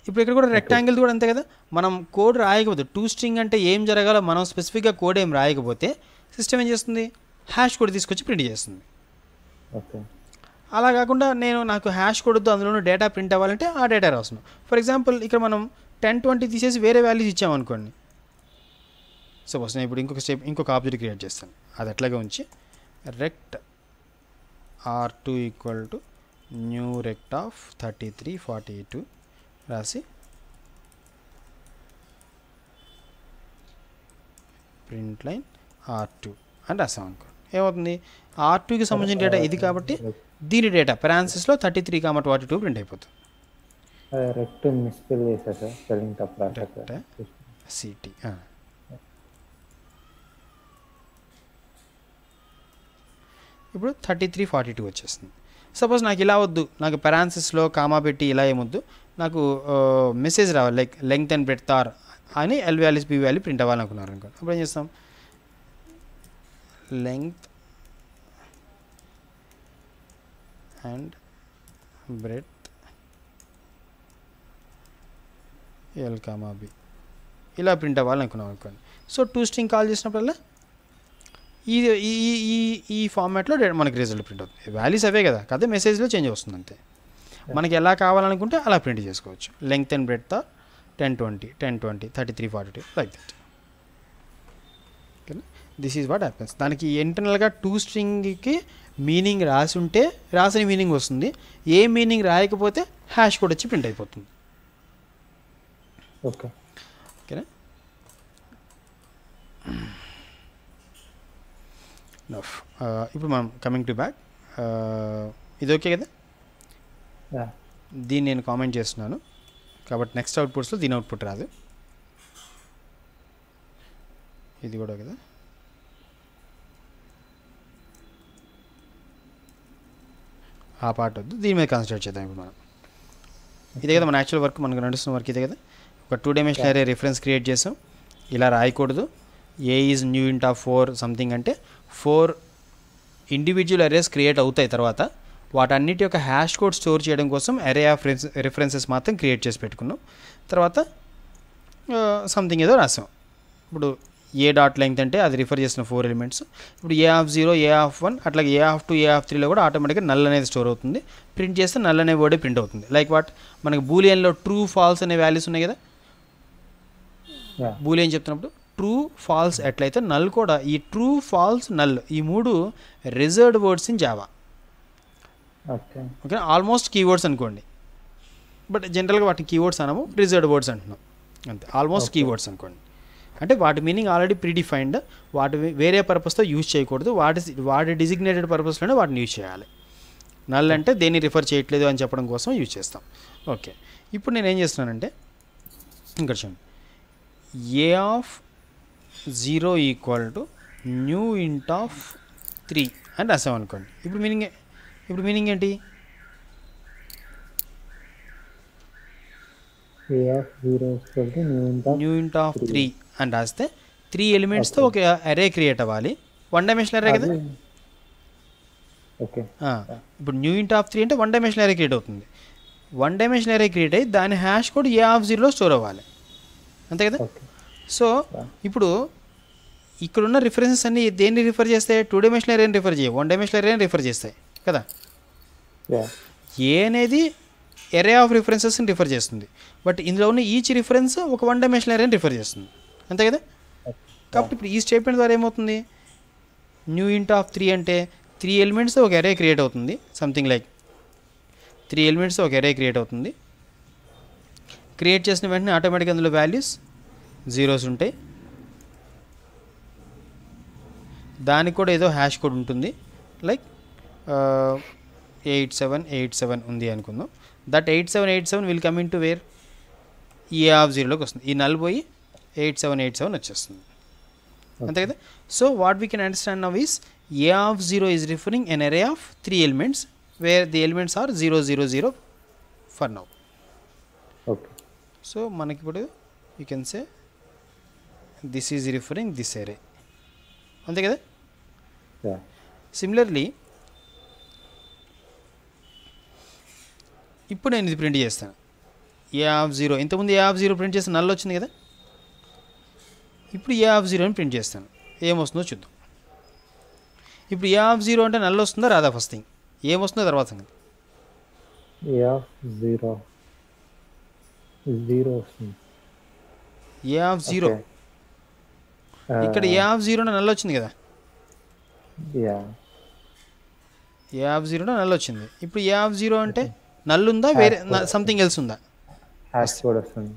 ఇప్పుడు ఇక్కడ కూడా రెక్టాంగిల్ కూడా అంతే కదా, మనం కోడ్ రాయకపోతే toString అంటే ఏం జరగాలో మనం స్పెసిఫిక్గా కోడ్ ఏం రాయకపోతే సిస్టమ్ ఏం చేస్తుంది, హ్యాష్ కోడ్ తీసుకొచ్చి ప్రింట్ చేస్తుంది. అలా కాకుండా నాకు హ్యాష్ కోడ్ వద్దు, అందులో డేటా ప్రింట్ అవ్వాలంటే ఆ డేటా రాస్తున్నాం. ఫర్ ఎగ్జాంపుల్ ఇక్కడ మనం 1020 తీసేసి వేరే వాల్యూస్ ఇచ్చామనుకోండి. సపోజ్ నేను ఇప్పుడు ఇంకొక ఆబ్జెక్ట్ క్రియేట్ చేస్తాను, అది అట్లాగే ఉంచి రెక్ట్ r2 = న్యూ రెక్ట్ ఆఫ్ 3342 రాసి ప్రింట్ లైన్ R2 అని రాసాం అనుకో, ఏమవుతుంది R2కి సంబంధించిన డేటా ఇది కాబట్టి దీని డేటా పెరాన్సిస్లో 33,42 ప్రింట్ అయిపోతుంది. రెక్ట్ మిస్పెల్ చేశారు సార్ స్పెల్లింగ్ తప్పు రాశారు. సిటీ ఇప్పుడు 3342 వచ్చేస్తుంది. సపోజ్ నాకు ఇలా వద్దు, నాకు పెరాన్సిస్లో కామా పెట్టి ఇలా ఏమొద్దు, నాకు మెసేజ్ రావాలి like length and breadth or అని L values B value print అవ్వాలనుకున్నారు అనుకోండి. అప్పుడు ఏం చేస్తాం, length and breadth L comma B ఇలా ప్రింట్ అవ్వాలనుకున్నాం అనుకోండి. సో టూ స్ట్రింగ్ కాల్ చేసినప్పుడల్లా ఈ ఈ ఈ ఈ ఫార్మాట్లో మనకి రిజల్ట్ ప్రింట్ అవుతుంది. వాల్యూస్ అవే కదా, కాదే మెసేజ్లో చేంజ్ వస్తుంది అంతే. మనకి ఎలా కావాలనుకుంటే అలా ప్రింట్ చేసుకోవచ్చు. Length and breadth 1020 3342 like that. ఓకేనా, దిస్ ఈజ్ వాట్ హ్యాపెన్స్. దానికి ఇంటర్నల్గా టూ స్ట్రింగ్కి మీనింగ్ రాసి ఉంటే రాసిన మీనింగ్ వస్తుంది, ఏ మీనింగ్ రాయకపోతే హ్యాష్ కోడ్ వచ్చి ప్రింట్ అయిపోతుంది. ఓకే ఓకేనా. ఇప్పుడు మనం కమింగ్ టు బ్యాక్, ఇది ఓకే కదా, దీన్ని నేను కామెంట్ చేస్తున్నాను కాబట్టి నెక్స్ట్ అవుట్పుట్స్లో దీని అవుట్పుట్ రాదు. ఇది కూడా కదా, ఆ పార్ట్ వద్దు, దీని మీద కాన్సన్ట్రేట్ చేద్దాం. ఇప్పుడు మనం ఇదే కదా మన యాక్చువల్ వర్క్, మనకు నడుస్తున్న వర్క్ ఇదే కదా. ఒక 2 డైమెన్షనల్ అరే రిఫరెన్స్ క్రియేట్ చేసాం. ఇలా రాయకూడదు, a is new int of 4 something అంటే 4 ఇండివిజువల్ అరేస్ క్రియేట్ అవుతాయి. తర్వాత వాటన్నిటి యొక్క హ్యాష్ కోడ్ స్టోర్ చేయడం కోసం అరే ఆఫ్ రిఫరెన్సెస్ మాత్రం క్రియేట్ చేసి పెట్టుకున్నాం. తర్వాత సంథింగ్ ఏదో రాసాం. ఇప్పుడు ఏ డాట్ లెంగ్త్ అంటే అది రిఫర్ చేసిన 4 ఎలిమెంట్స్. ఇప్పుడు A0 A1 అట్లాగే A2 A3లో కూడా ఆటోమేటిక్గా నల్ అనేది స్టోర్ అవుతుంది. ప్రింట్ చేస్తే నల్ అనే వర్డే ప్రింట్ అవుతుంది. లైక్ వాట్, మనకి బూలియన్లో ట్రూ ఫాల్స్ అనే వాల్యూస్ ఉన్నాయి కదా. బూలియన్ చెప్తున్నప్పుడు ట్రూ ఫాల్స్ ఎట్లయితే నల్ కూడా ఈ ట్రూ ఫాల్స్ నల్ ఈ 3 reserved words in Java. Okay, almost keywords అనుకోండి, బట్ జనరల్గా వాటిని కీవర్డ్స్ అనము, రిజర్వ్డ్ వర్డ్స్ అంటున్నాం అంతే. ఆల్మోస్ట్ కీవర్డ్స్ అనుకోండి, అంటే వాటి మీనింగ్ ఆల్రెడీ ప్రీడిఫైన్డ్, వాటి వేరే పర్పస్తో యూజ్ చేయకూడదు, వాటి డిజిగ్నేటెడ్ పర్పస్లోనే వాటిని యూజ్ చేయాలి. నల్ అంటే దేన్ని రిఫర్ చేయట్లేదు అని చెప్పడం కోసం యూజ్ చేస్తాం. ఓకే, ఇప్పుడు నేను ఏం చేస్తున్నానంటే ఇక్కడ చూడండి, A0 = న్యూ ఇంట్ ఆఫ్ 3 అని రాసాం అనుకోండి. ఇప్పుడు మీనింగ్ ఏంటి, న్యూ ఇంట్ ఆఫ్ 3 అని రాస్తే 3 ఎలిమెంట్స్తో ఒక అరే క్రియేట్ అవ్వాలి. 1 డైమెన్షనల్ అరే కదా. ఇప్పుడు న్యూ ఇంట్ ఆఫ్ 3 అంటే 1 డైమెన్షనల్ అరే క్రియేట్ అవుతుంది. 1 డైమెన్షనల్ అరే క్రియేట్ అయ్యి దాని హ్యాష్ కోడ్ A0లో స్టోర్ అవ్వాలి, అంతే కదా. సో ఇప్పుడు ఇక్కడున్న రిఫరెన్సెస్ అన్ని దేన్ని రిఫర్ చేస్తాయి, 2 డైమెన్షనల్ అరేని రిఫర్ చేయవు, 1 డైమెన్షనల్ అరేని రిఫర్ చేస్తాయి కదా. ఏ అనేది ఎరే ఆఫ్ రిఫరెన్సెస్ని రిఫర్ చేస్తుంది, బట్ ఇందులో ఉన్న ఈచ్ రిఫరెన్స్ ఒక 1 డైమెన్షనల్ అరేని రిఫర్ చేస్తుంది, అంతే కదా. కాబట్టి ఇప్పుడు ఈ స్టేట్మెంట్ ద్వారా ఏమవుతుంది, న్యూ ఇంట్ ఆఫ్ 3 అంటే 3 ఎలిమెంట్స్ ఒక అరే క్రియేట్ అవుతుంది, సంథింగ్ లైక్ 3 ఎలిమెంట్స్ ఒక అరే క్రియేట్ అవుతుంది. క్రియేట్ చేసిన వెంటనే ఆటోమేటిక్గా అందులో వాల్యూస్ జీరోస్ ఉంటాయి. దానికి కూడా ఏదో హ్యాష్ కోడ్ ఉంటుంది, లైక్ 8787 ఉంది అనుకుందాం. That 8787 will come in to where, A0లోకి వస్తుంది. ఈ నల్ పోయి 8787 వచ్చేస్తుంది, అంతే కదా. So what we can understand now is A0 is referring an array of 3 elements where the elements are 000 for now. Okay, so మనకి ఇప్పుడు you can say this is referring this array, అంతే కదా. Similarly ఇప్పుడు నేను ఇది print చేస్తాను, A0. ఇంతకుముందు A0 print చేస్తే నల్ వచ్చింది కదా. ఇప్పుడు A0 అని ప్రింట్ చేస్తాను, ఏమొస్తుందో చూద్దాం. ఇప్పుడు A0 అంటే నల్ వస్తుందా రాదా, ఫస్ట్ థింగ్ ఏమొస్తుందో తర్వాత సంగతి. A0 ఇక్కడ A0 నల్ వచ్చింది కదా. ఏ ఆఫ్ జీరో నల్ వచ్చింది. ఇప్పుడు ఏ ఆఫ్ జీరో అంటే నల్ ఉందా, వేరే సంథింగ్ ఎల్స్ ఉందా? హ్యాష్ కోడ్ వస్తుంది.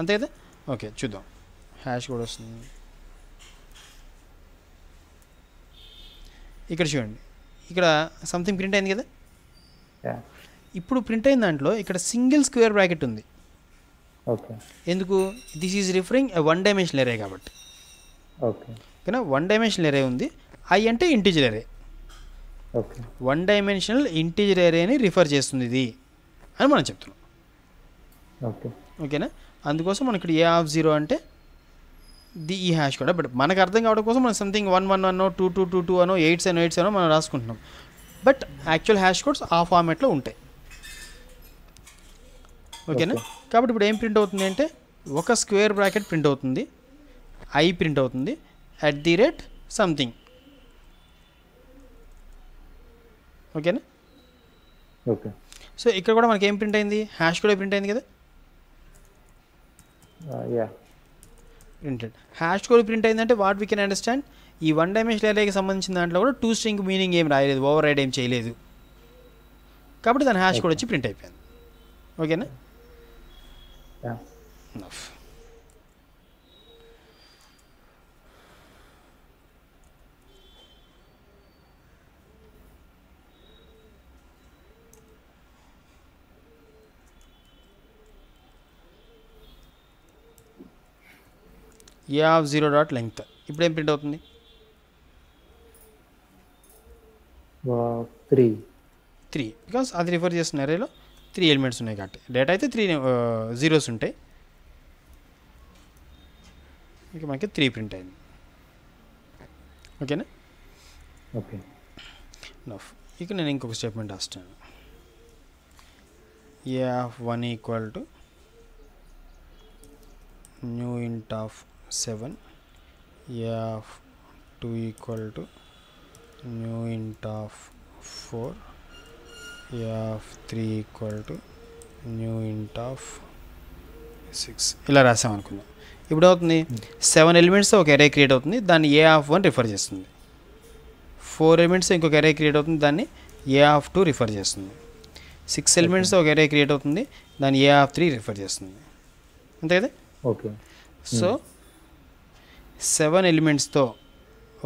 అంతే కదా. ఓకే చూద్దాం. హ్యాష్ కోడ్ వస్తుంది ఇక్కడ చూడండి. ఇక్కడ సంథింగ్ ప్రింట్ అయింది కదా. ఇప్పుడు ప్రింట్ అయిన దాంట్లో ఇక్కడ సింగిల్ స్క్వేర్ బ్రాకెట్ ఉంది. ఓకే. ఎందుకు? This is referring one dimensional array కాబట్టి. ఓకే. ఓకేనా. వన్ డైమెన్షనల్ ఎరే ఉంది. ఐ అంటే integer array. Okay. One dimensional integer ఎరేని రిఫర్ చేస్తుంది ఇది అని మనం చెప్తున్నాం. ఓకే. ఓకేనా. అందుకోసం మనం ఇక్కడ ఏ ఆఫ్ జీరో అంటే ఈ హ్యాష్ కూడా. బట్ మనకు అర్థం కావడం కోసం మనం సంథింగ్ 111 2222 అనో 87 అనో మనం రాసుకుంటున్నాం. బట్ యాక్చువల్ హ్యాష్ కోడ్స్ ఆ ఫార్మాట్లో ఉంటాయి. ఓకేనా. కాబట్టి ఇప్పుడు ఏం ప్రింట్ అవుతుంది అంటే ఒక స్క్వేర్ బ్రాకెట్ ప్రింట్ అవుతుంది, ఐ ప్రింట్ అవుతుంది @ సంథింగ్. ఓకేనా. ఓకే. సో ఇక్కడ కూడా మనకి ఏం ప్రింట్ అయింది? హ్యాష్ కూడా ప్రింట్ అయింది కదా. ప్రింటెడ్ హ్యాష్ కోడ్ ప్రింట్ అయిందంటే వాట్ వీ కెన్ అండర్స్టాండ్, ఈ వన్ డైమెన్షనల్ ఎరేకి సంబంధించిన దాంట్లో కూడా టూ స్ట్రింగ్ మీనింగ్ ఏం రాయలేదు, ఓవర్ రైడ్ ఏం చేయలేదు. కాబట్టి దాని హ్యాష్ కోడ్ వచ్చి ప్రింట్ అయిపోయింది. ఓకేనా. ఏ ఆఫ్ జీరో డాట్ లెంగ్త్ ఇప్పుడు ఏం ప్రింట్ అవుతుంది? 3 బికాస్ అది రిఫర్ చేస్తున్న అరేలో 3 ఎలిమెంట్స్ ఉన్నాయి కాబట్టి డేటా అయితే 3 జీరోస్ ఉంటాయి. ఇక మనకి 3 ప్రింట్ అయింది. ఓకేనా. ఓకే. ఇక నేను ఇంకొక స్టేట్మెంట్ రాస్తాను. A of 1 equal to new int of 7, a of 2 equal to new int of 4, a of 3 equal to new int of 6 ఇలా రాసాం అనుకుందాం. ఇప్పుడు అవుతుంది 7 ఎలిమెంట్స్తో ఒక అరే క్రియేట్ అవుతుంది, దాన్ని ఏ ఆఫ్ 1 రిఫర్ చేస్తుంది. 4 ఎలిమెంట్స్తో ఇంకొక అరే క్రియేట్ అవుతుంది, దాన్ని ఏ ఆఫ్ 2 రిఫర్ చేస్తుంది. 6 ఎలిమెంట్స్తో ఒక అరే క్రియేట్ అవుతుంది, దాన్ని ఏ ఆఫ్ 3 రిఫర్ చేస్తుంది. అంతే కదా. ఓకే. సో 7 ఎలిమెంట్స్తో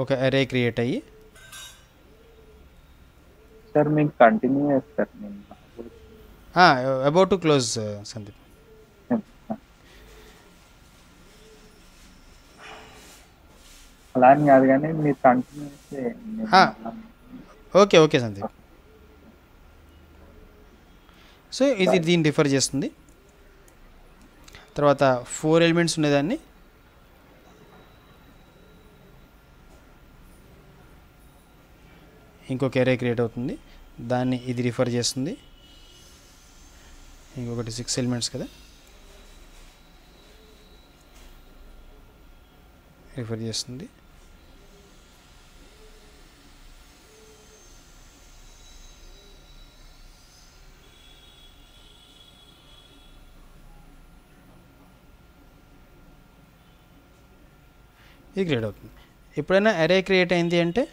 ఒక అరే క్రియేట్ అయ్యి సార్ మీకు కంటిన్యూ చేస్తారు. About to close Sandeep. అలా అని కాదు కానీ మీరు కంటిన్యూ చేస్తే ఓకే ఓకే సందీప్. సో ఇది దీన్ని రిఫర్ చేస్తుంది. తర్వాత 4 ఎలిమెంట్స్ ఉండేదాన్ని ఇంకొక అరే క్రియేట్ అవుతుంది, దాన్ని ఇది రిఫర్ చేస్తుంది. ఇంకొకటి 6 ఎలిమెంట్స్ కదా, రిఫర్ చేస్తుంది. ఇది క్రియేట్ అవుతుంది. ఎప్పుడైనా అరే క్రియేట్ అయింది అంటే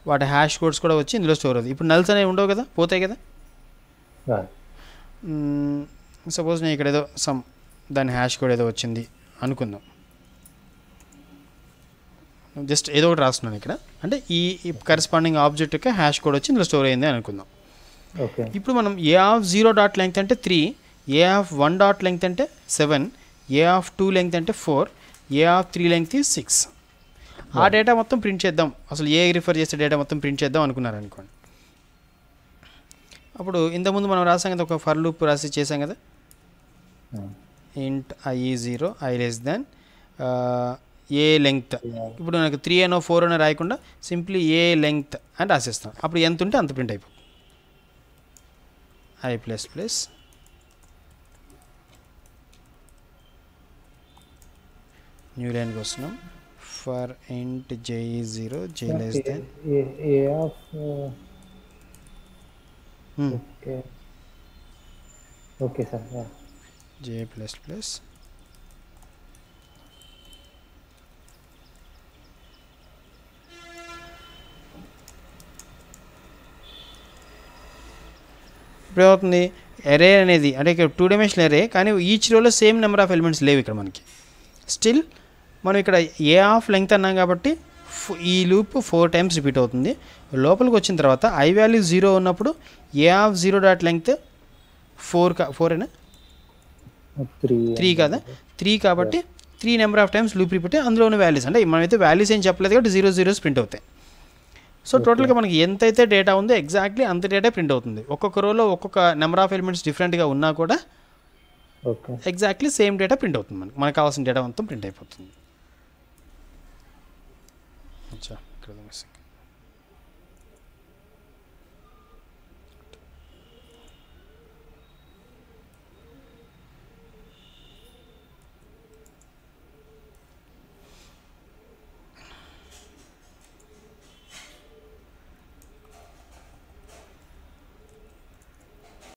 వాటి హ్యాష్ కోడ్స్ కూడా వచ్చి ఇందులో స్టోర్ అవుతుంది. ఇప్పుడు నల్స్ అనేవి ఉండవు కదా, పోతాయి కదా. సపోజ్ నేను ఇక్కడ ఏదో దాని హ్యాష్ కోడ్ ఏదో వచ్చింది అనుకుందాం, జస్ట్ ఏదో ఒకటి రాస్తున్నాను ఇక్కడ, అంటే ఈ కరెస్పాండింగ్ ఆబ్జెక్ట్ యొక్క హ్యాష్ కోడ్ వచ్చి ఇందులో స్టోర్ అయింది అనుకుందాం. ఓకే. ఇప్పుడు మనం ఏ ఆఫ్ 0 డాట్ లెంగ్త్ అంటే 3, ఏ ఆఫ్ 1 డాట్ లెంగ్త్ అంటే 7, ఏ ఆఫ్ 2 లెంగ్త్ అంటే 4, ఏ ఆఫ్ 3 లెంగ్త్ 6. ఆ డేటా మొత్తం ప్రింట్ చేద్దాం, అసలు ఏ రిఫర్ చేసే డేటా మొత్తం ప్రింట్ చేద్దాం అనుకున్నారనుకోండి. అప్పుడు ఇంతకుముందు మనం రాసాం కదా, ఒక ఫర్ లూప్ రాసి చేసాం కదా, ఇంట్ I 0 I less than A length. ఇప్పుడు నాకు 3 అనో 4 అనో రాయకుండా సింప్లీ ఏ లెంగ్త్ అని రాసేస్తాం. అప్పుడు ఎంత ఉంటే అంత ప్రింట్ అయిపోతుంది. ఐ ప్లస్ ప్లస్ న్యూ లైన్కి వస్తున్నాం. ఫర్ ఇంట్ జే 0 జే less than A of okay okay sir. J plus plus ఇప్పుడు ఏమవుతుంది, ఎరే అనేది అంటే ఇక్కడ 2 డైమెన్షనల్ ఎరే, కానీ ఈచ్ రోలో సేమ్ నెంబర్ ఆఫ్ ఎలిమెంట్స్ లేవు ఇక్కడ మనకి. స్టిల్ మనం ఇక్కడ ఏ ఆఫ్ లెంగ్త్ అన్నాం కాబట్టి ఈ లూప్ 4 టైమ్స్ రిపీట్ అవుతుంది. లోపలికి వచ్చిన తర్వాత ఐ వాల్యూ 0 ఉన్నప్పుడు ఏ ఆఫ్ 0 డాట్ లెంగ్త్ 4 అయినా 3 కదా, 3 కాబట్టి 3 number of times loop repeat. అందులో ఉన్న వాల్యూస్ అంటే మనమైతే వాల్యూస్ ఏం చెప్పలేదు కాబట్టి 0 0s ప్రింట్ అవుతాయి. సో టోటల్గా మనకి ఎంతైతే డేటా ఉందో ఎగ్జాక్ట్లీ అంత డేటా ప్రింట్ అవుతుంది. ఒక్కొక్క రోలో ఒక్కొక్క నెంబర్ ఆఫ్ ఎలిమెంట్స్ డిఫరెంట్గా ఉన్నా కూడా ఎగ్జాక్ట్లీ సేమ్ డేటా ప్రింట్ అవుతుంది. మనకు కావాల్సిన డేటా మొత్తం ప్రింట్ అయిపోతుంది. అచ్చా ఇక్కడ